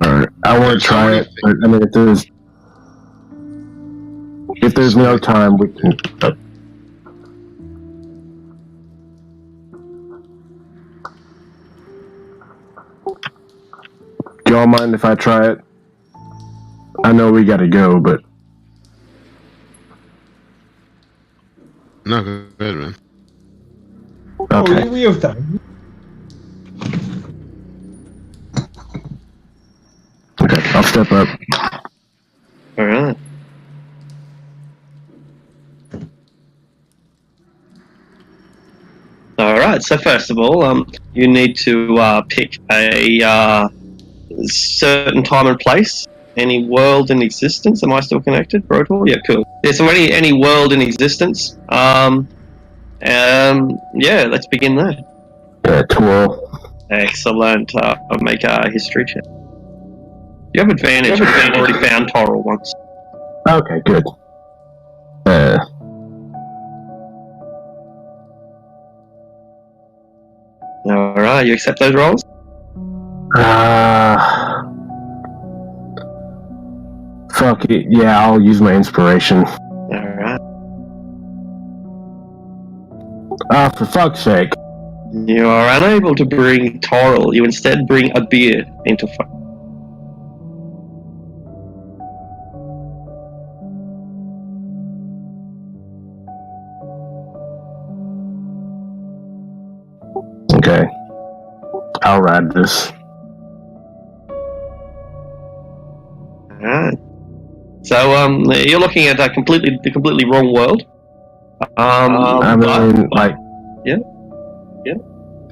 Alright. I want to try it, but I mean, if there's no time, we can... Do y'all mind if I try it? I know we gotta go, but... No, go ahead, man. Okay. Oh, we have time. Okay, I'll step up. Alright. Alright, so first of all, you need to pick a certain time and place. Any world in existence. Am I still connected, Brotor? Yeah, cool. Yeah, so any world in existence. Yeah, let's begin there. Yeah, 12. Excellent. I'll make a history check. You have advantage. I've already found Toril once. Okay, good. Alright, you accept those rolls? Fuck it. Yeah, I'll use my inspiration. Alright. For fuck's sake. You are unable to bring Toril. You instead bring a beer into fun. Okay. I'll ride this. Alright. So, you're looking at the completely wrong world. I mean, like... Yeah?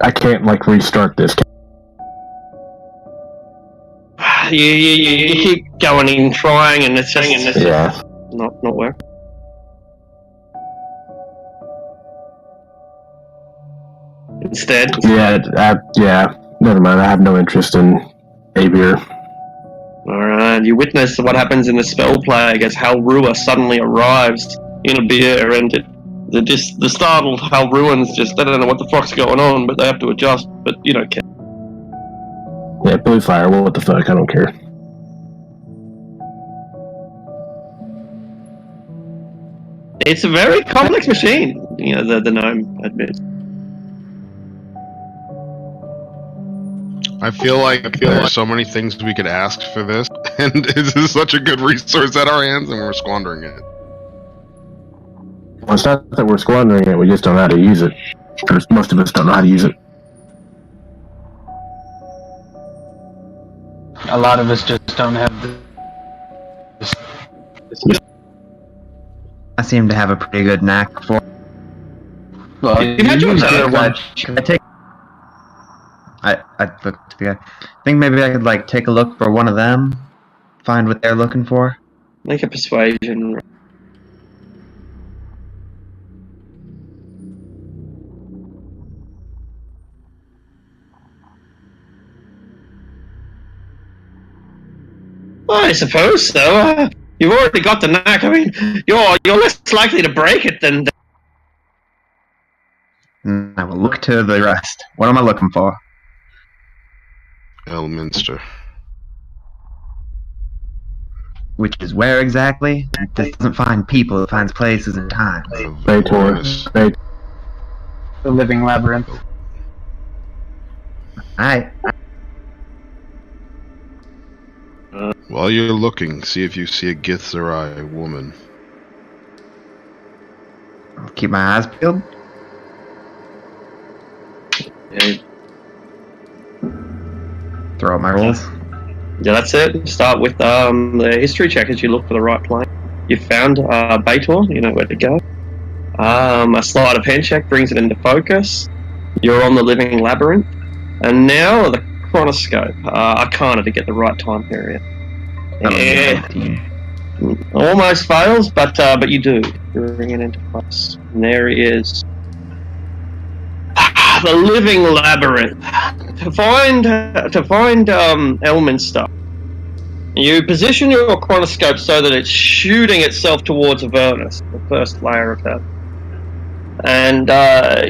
I can't, like, restart this. You keep going and trying, and it's just Yeah. not working. instead. Yeah. Never mind. I have no interest in Avier. Alright, you witness what happens in the spell plague as Halrua suddenly arrives in a beer, and the startled Halruans they don't know what the fuck's going on, but they have to adjust, but you don't care. Yeah, blue fire, what the fuck, I don't care. It's a very complex machine, the gnome admits. I feel like there's so many things we could ask for this, and this is such a good resource at our hands, and we're squandering it. Well, it's not that we're squandering it, we just don't know how to use it. Most of us don't know how to use it. A lot of us just don't have the... I seem to have a pretty good knack for. Well, you had your I take. I look to the guy. I think maybe I could take a look for one of them, find what they're looking for. Make a persuasion. I suppose so. You've already got the knack. I mean, you're less likely to break it than. I will look to the rest. What am I looking for? Elminster. Which is where exactly? It doesn't find people, it finds places and times. The living labyrinth. Alright. While you're looking, see if you see a Githzerai woman. I'll keep my eyes peeled. Yeah. Throw out my rolls. Yeah, that's it. Start with the history check as you look for the right plane. You found Baitor, you know where to go. A sleight of hand check brings it into focus. You're on the living labyrinth. And now the chronoscope. Arcana to get the right time period. Almost fails, but you do. Bring it into place. And there he is. The living labyrinth. To find Elminster, you position your chronoscope so that it's shooting itself towards Avernus, the first layer of that. And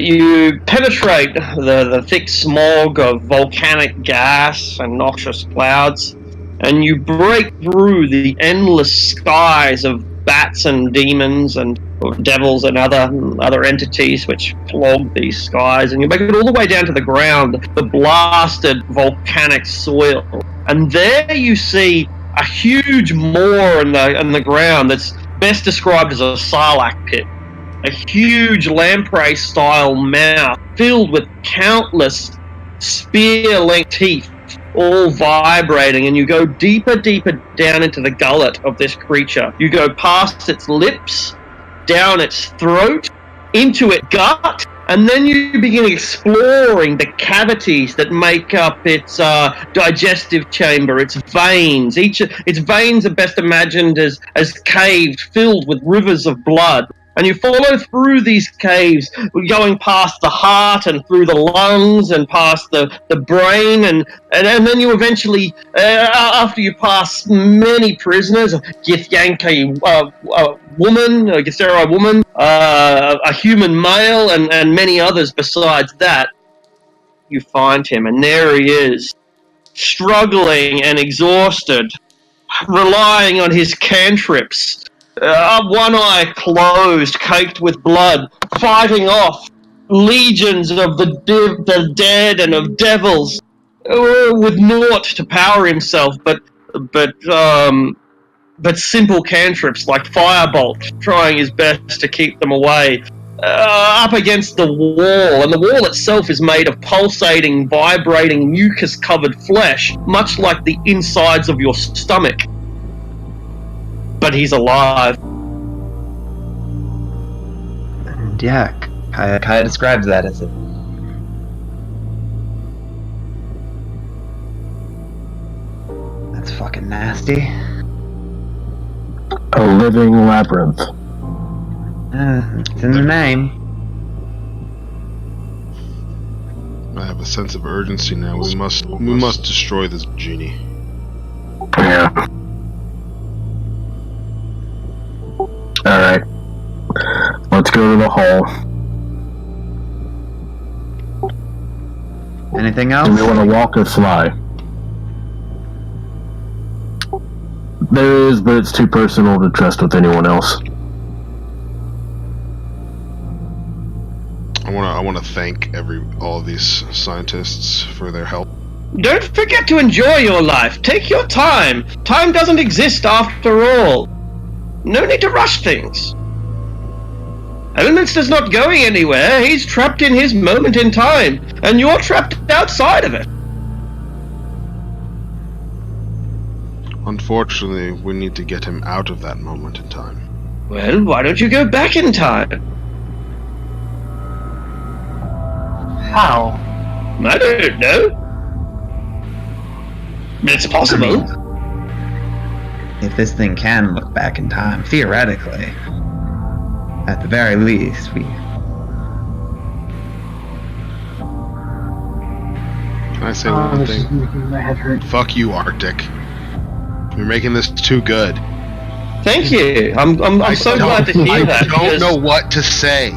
you penetrate the thick smog of volcanic gas and noxious clouds, and you break through the endless skies of bats and demons and devils and other entities which flog these skies, and you make it all the way down to the ground, the blasted volcanic soil. And there you see a huge moor in the ground that's best described as a sarlacc pit. A huge lamprey-style mouth filled with countless spear-length teeth, all vibrating, and you go deeper down into the gullet of this creature. You go past its lips, down its throat, into its gut, and then you begin exploring the cavities that make up its digestive chamber, its veins. Its veins are best imagined as caves filled with rivers of blood. And you follow through these caves, going past the heart and through the lungs and past the brain, and then you eventually, after you pass many prisoners, a Githyanki woman, a Githzerai woman, a human male, and many others besides that, you find him, and there he is, struggling and exhausted, relying on his cantrips. One eye closed, caked with blood, fighting off legions of the dead and of devils, with naught to power himself, but simple cantrips like firebolt, trying his best to keep them away. Up against the wall, and the wall itself is made of pulsating, vibrating, mucus-covered flesh, much like the insides of your stomach. But he's alive. And yeah, Kaya describes that as it. That's fucking nasty. A living labyrinth. It's in the name. I have a sense of urgency now. We must destroy this genie. Yeah. Alright. Let's go to the hall. Anything else? Do we want to walk or fly? There is, but it's too personal to trust with anyone else. I want to thank all of these scientists for their help. Don't forget to enjoy your life. Take your time. Time doesn't exist after all. No need to rush things. Elements is not going anywhere. He's trapped in his moment in time, and you're trapped outside of it. Unfortunately, we need to get him out of that moment in time. Well, why don't you go back in time? How? I don't know. It's possible. If this thing can look back in time, theoretically, at the very least, we... Can I say one This thing? is making my head hurt. Fuck you, Arctic. You're making this too good. Thank you. I'm so glad to hear that. I don't know what to say.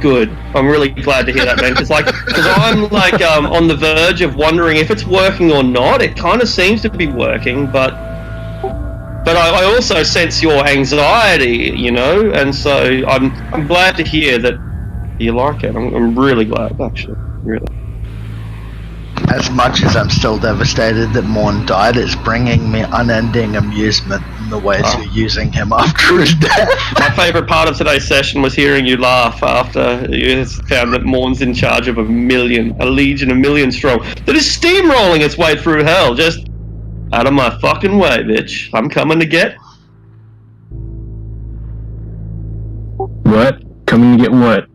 Good. I'm really glad to hear that, man. Because I'm like on the verge of wondering if it's working or not. It kind of seems to be working, but I also sense your anxiety, you know, and so I'm glad to hear that you like it. I'm really glad, actually, really. As much as I'm still devastated that Morn died, it's bringing me unending amusement in the ways you're using him after his death. My favourite part of today's session was hearing you laugh after you found that Morn's in charge of a million strong, that is steamrolling its way through hell. Just out of my fucking way, bitch. I'm coming to get... What? Coming to get what?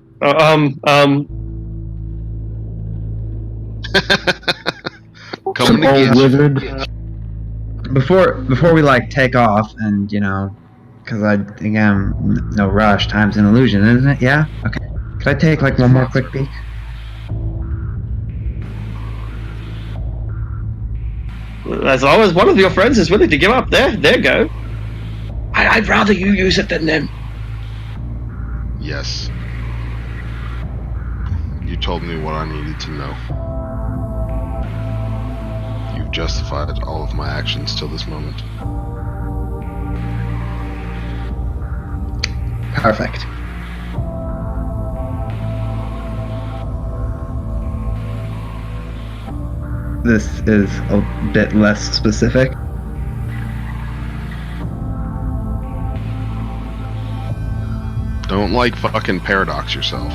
Coming Some to old get wizard? Before we like take off, and you know, because I think I'm no rush. Time's an illusion, isn't it? Yeah. Okay. Could I take like one more quick peek? As long as one of your friends is willing to give up, there go. I'd rather you use it than them. Yes. You told me what I needed to know. You've justified all of my actions till this moment. Perfect. This is a bit less specific. Don't like fucking paradox yourself.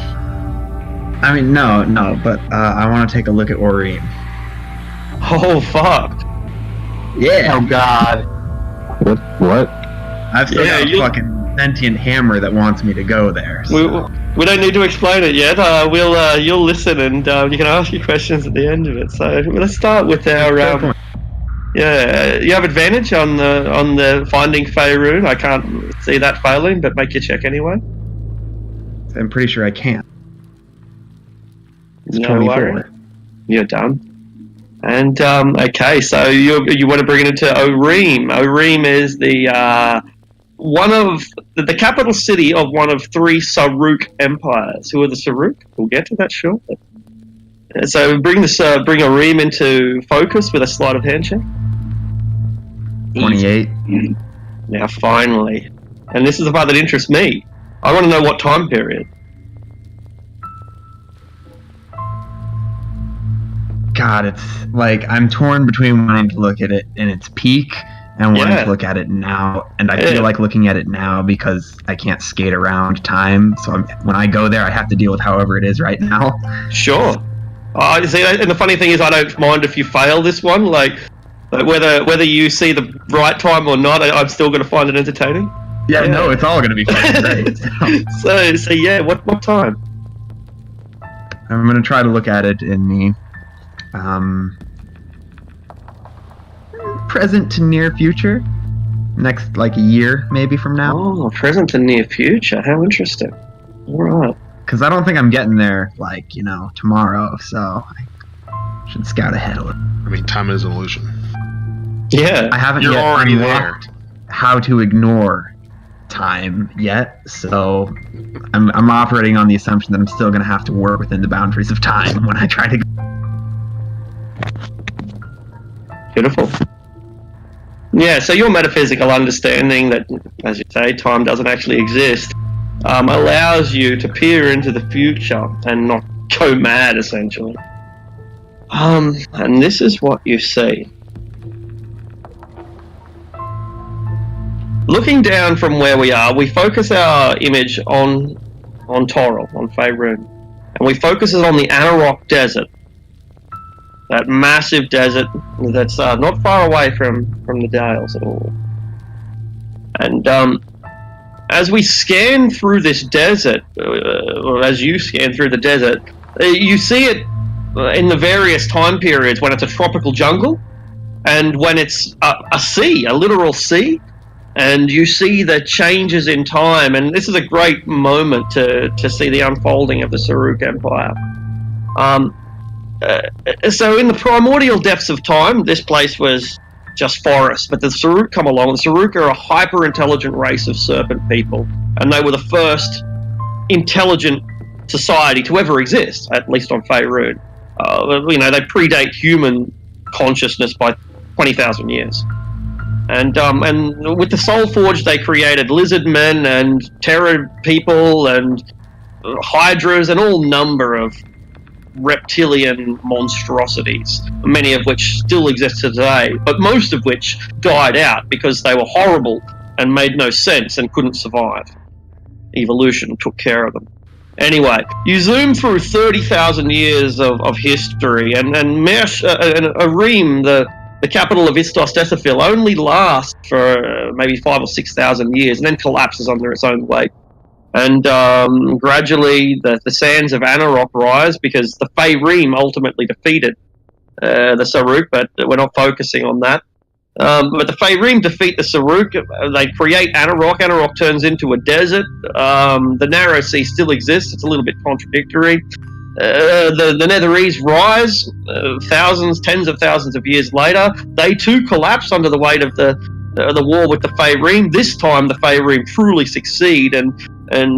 I mean, no, but I want to take a look at Orim. Oh, fuck. Yeah. Oh God. What? I've still got a fucking sentient hammer that wants me to go there. So. We don't need to explain it yet. You'll listen and you can ask your questions at the end of it. So let's start with our. You have advantage on the finding Faerun. I can't see that failing, but make your check anyway. I'm pretty sure I can't. It's No 24. worry. You're done. And okay, so you want to bring it into Orim. Orim is the one of the capital city of one of three Saruk empires. Who are the Saruk? We'll get to that shortly. So bring Orim into focus with a sleight of hand check. 28. Now finally, and this is the part that interests me. I want to know what time period. God, it's like I'm torn between wanting to look at it in its peak and wanting to look at it now, and I feel like looking at it now because I can't skate around time. So when I go there, I have to deal with however it is right now. Sure. See, and the funny thing is, I don't mind if you fail this one. Like whether you see the right time or not, I'm still going to find it entertaining. Yeah, no, it's all going to be fucking great. So yeah, what time? I'm going to try to look at it in the present to near future. Next, like a year, maybe from now. Oh, present to near future. How interesting. All right. Because I don't think I'm getting there, like, tomorrow. So Should scout ahead a little. I mean, time is an illusion. Yeah. I haven't You're yet already unlocked how to ignore time yet, so I'm operating on the assumption that I'm still going to have to work within the boundaries of time when I try to. Beautiful. Yeah, so your metaphysical understanding that, as you say, time doesn't actually exist, allows you to peer into the future and not go mad, essentially. And this is what you see. Looking down from where we are, we focus our image on Toril, on Faerun, and we focus it on the Anarok Desert. That massive desert that's not far away from the Dales at all. And as we scan through this desert, or as you scan through the desert, you see it in the various time periods when it's a tropical jungle and when it's a sea, a literal sea. And you see the changes in time, and this is a great moment to see the unfolding of the Saruk Empire. So in the primordial depths of time, this place was just forest, but the Saruk come along. The Saruk are a hyper-intelligent race of serpent people, and they were the first intelligent society to ever exist, at least on Faerun. They predate human consciousness by 20,000 years. And with the Soul Forge, they created lizard men and terror people and hydras and all number of reptilian monstrosities, many of which still exist today, but most of which died out because they were horrible and made no sense and couldn't survive. Evolution took care of them. Anyway, you zoom through 30,000 years of history, and Arim, the capital of Istos Desafil, only lasts for maybe 5,000 or 6,000 years and then collapses under its own weight. And gradually the sands of Anarok rise because the Faerun ultimately defeated the Saruk, but we're not focusing on that. But the Faerun defeat the Saruk, they create Anarok. Anarok turns into a desert. The Narrow Sea still exists, it's a little bit contradictory. The Netherese rise tens of thousands of years later. They too collapse under the weight of the war with the Faerun. This time the Faerun truly succeed and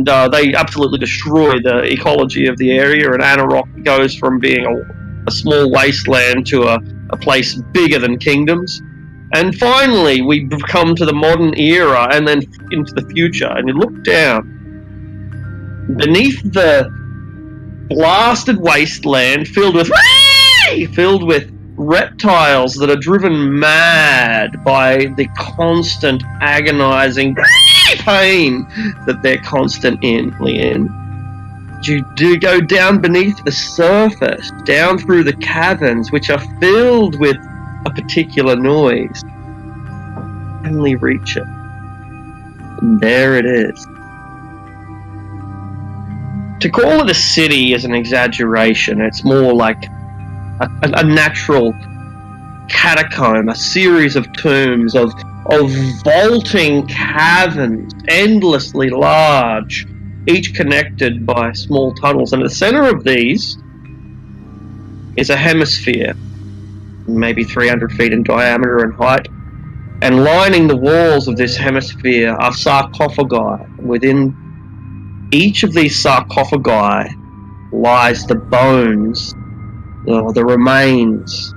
they absolutely destroy the ecology of the area, and Anarok goes from being a small wasteland to a place bigger than kingdoms. And finally we come to the modern era and then into the future, and you look down beneath the blasted wasteland filled with reptiles that are driven mad by the constant agonizing pain that they're constantly in. You do go down beneath the surface, down through the caverns, which are filled with a particular noise. Only reach it. And there it is. To call it a city is an exaggeration. It's more like a natural catacomb, a series of tombs, of vaulting caverns, endlessly large, each connected by small tunnels. And at the center of these is a hemisphere, maybe 300 feet in diameter and height. And lining the walls of this hemisphere are sarcophagi. Within each of these sarcophagi lies the bones, the remains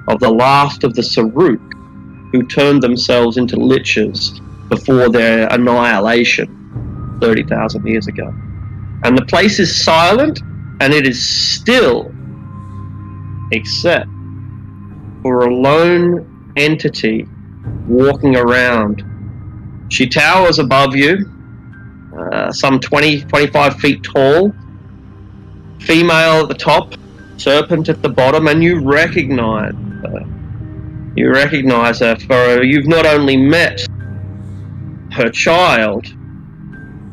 of the last of the Saruk, who turned themselves into liches before their annihilation 30,000 years ago. And the place is silent, and it is still, except for a lone entity walking around. She towers above you, some 20-25 feet tall, female at the top, serpent at the bottom, and you recognize her. You recognize her, for you've not only met her child,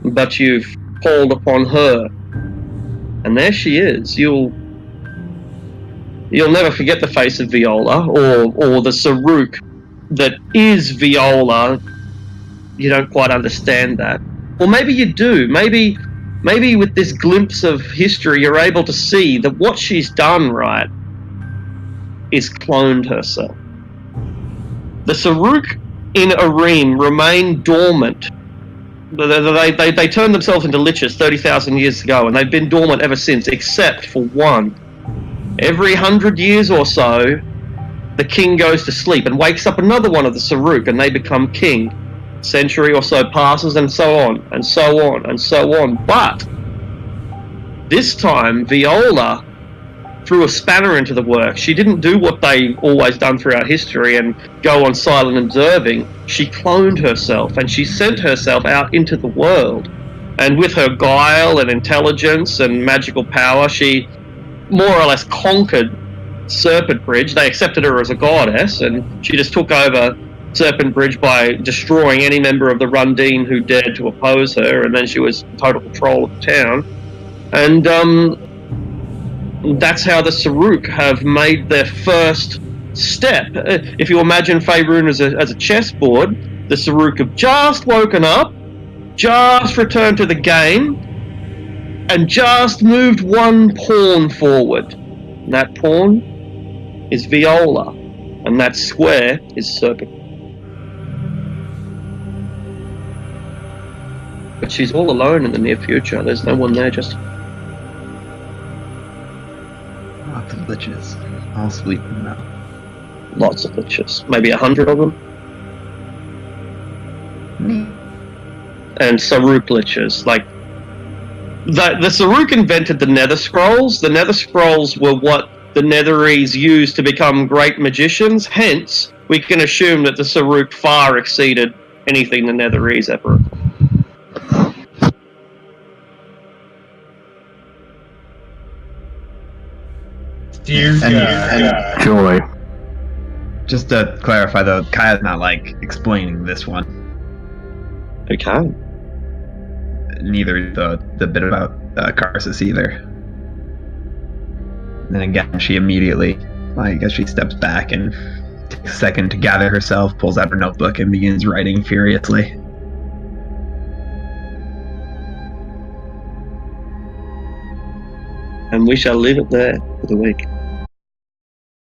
but you've called upon her. And there she is. You'll never forget the face of Viola, or the Saruk that is Viola. You don't quite understand that. Or maybe you do. Maybe with this glimpse of history, you're able to see that what she's done, right, is cloned herself. The Saruk in Areem remain dormant. They turned themselves into liches 30,000 years ago, and they've been dormant ever since, except for one. Every 100 years or so, the king goes to sleep and wakes up another one of the Saruk, and they become king. A century or so passes, and so on, and so on, and so on. But this time, Viola threw a spanner into the works. She didn't do what they've always done throughout history and go on silent observing. She cloned herself, and she sent herself out into the world. And with her guile and intelligence and magical power, she more or less conquered Serpent Bridge. They accepted her as a goddess, and she just took over Serpent Bridge by destroying any member of the Rundine who dared to oppose her, and then she was in total control of the town. And that's how the Saruk have made their first step. If you imagine Faerun as a chessboard, the Saruk have just woken up, just returned to the game, and just moved one pawn forward. And that pawn is Viola, and that square is Serpent. But she's all alone in the near future. There's no one there, just... Lots of liches. All sleeping now. Lots of liches. Maybe 100 of them. And Saruk liches. Like, the Saruk invented the Nether Scrolls. The Nether Scrolls were what the Netherese used to become great magicians. Hence, we can assume that the Saruk far exceeded anything the Netherese ever. Dear God. Joy. Just to clarify, though, Kaya's not like explaining this one. Okay. Neither the bit about Karsus either. And then again, she immediately, I guess she steps back and takes a second to gather herself, pulls out her notebook, and begins writing furiously. And we shall leave it there for the week.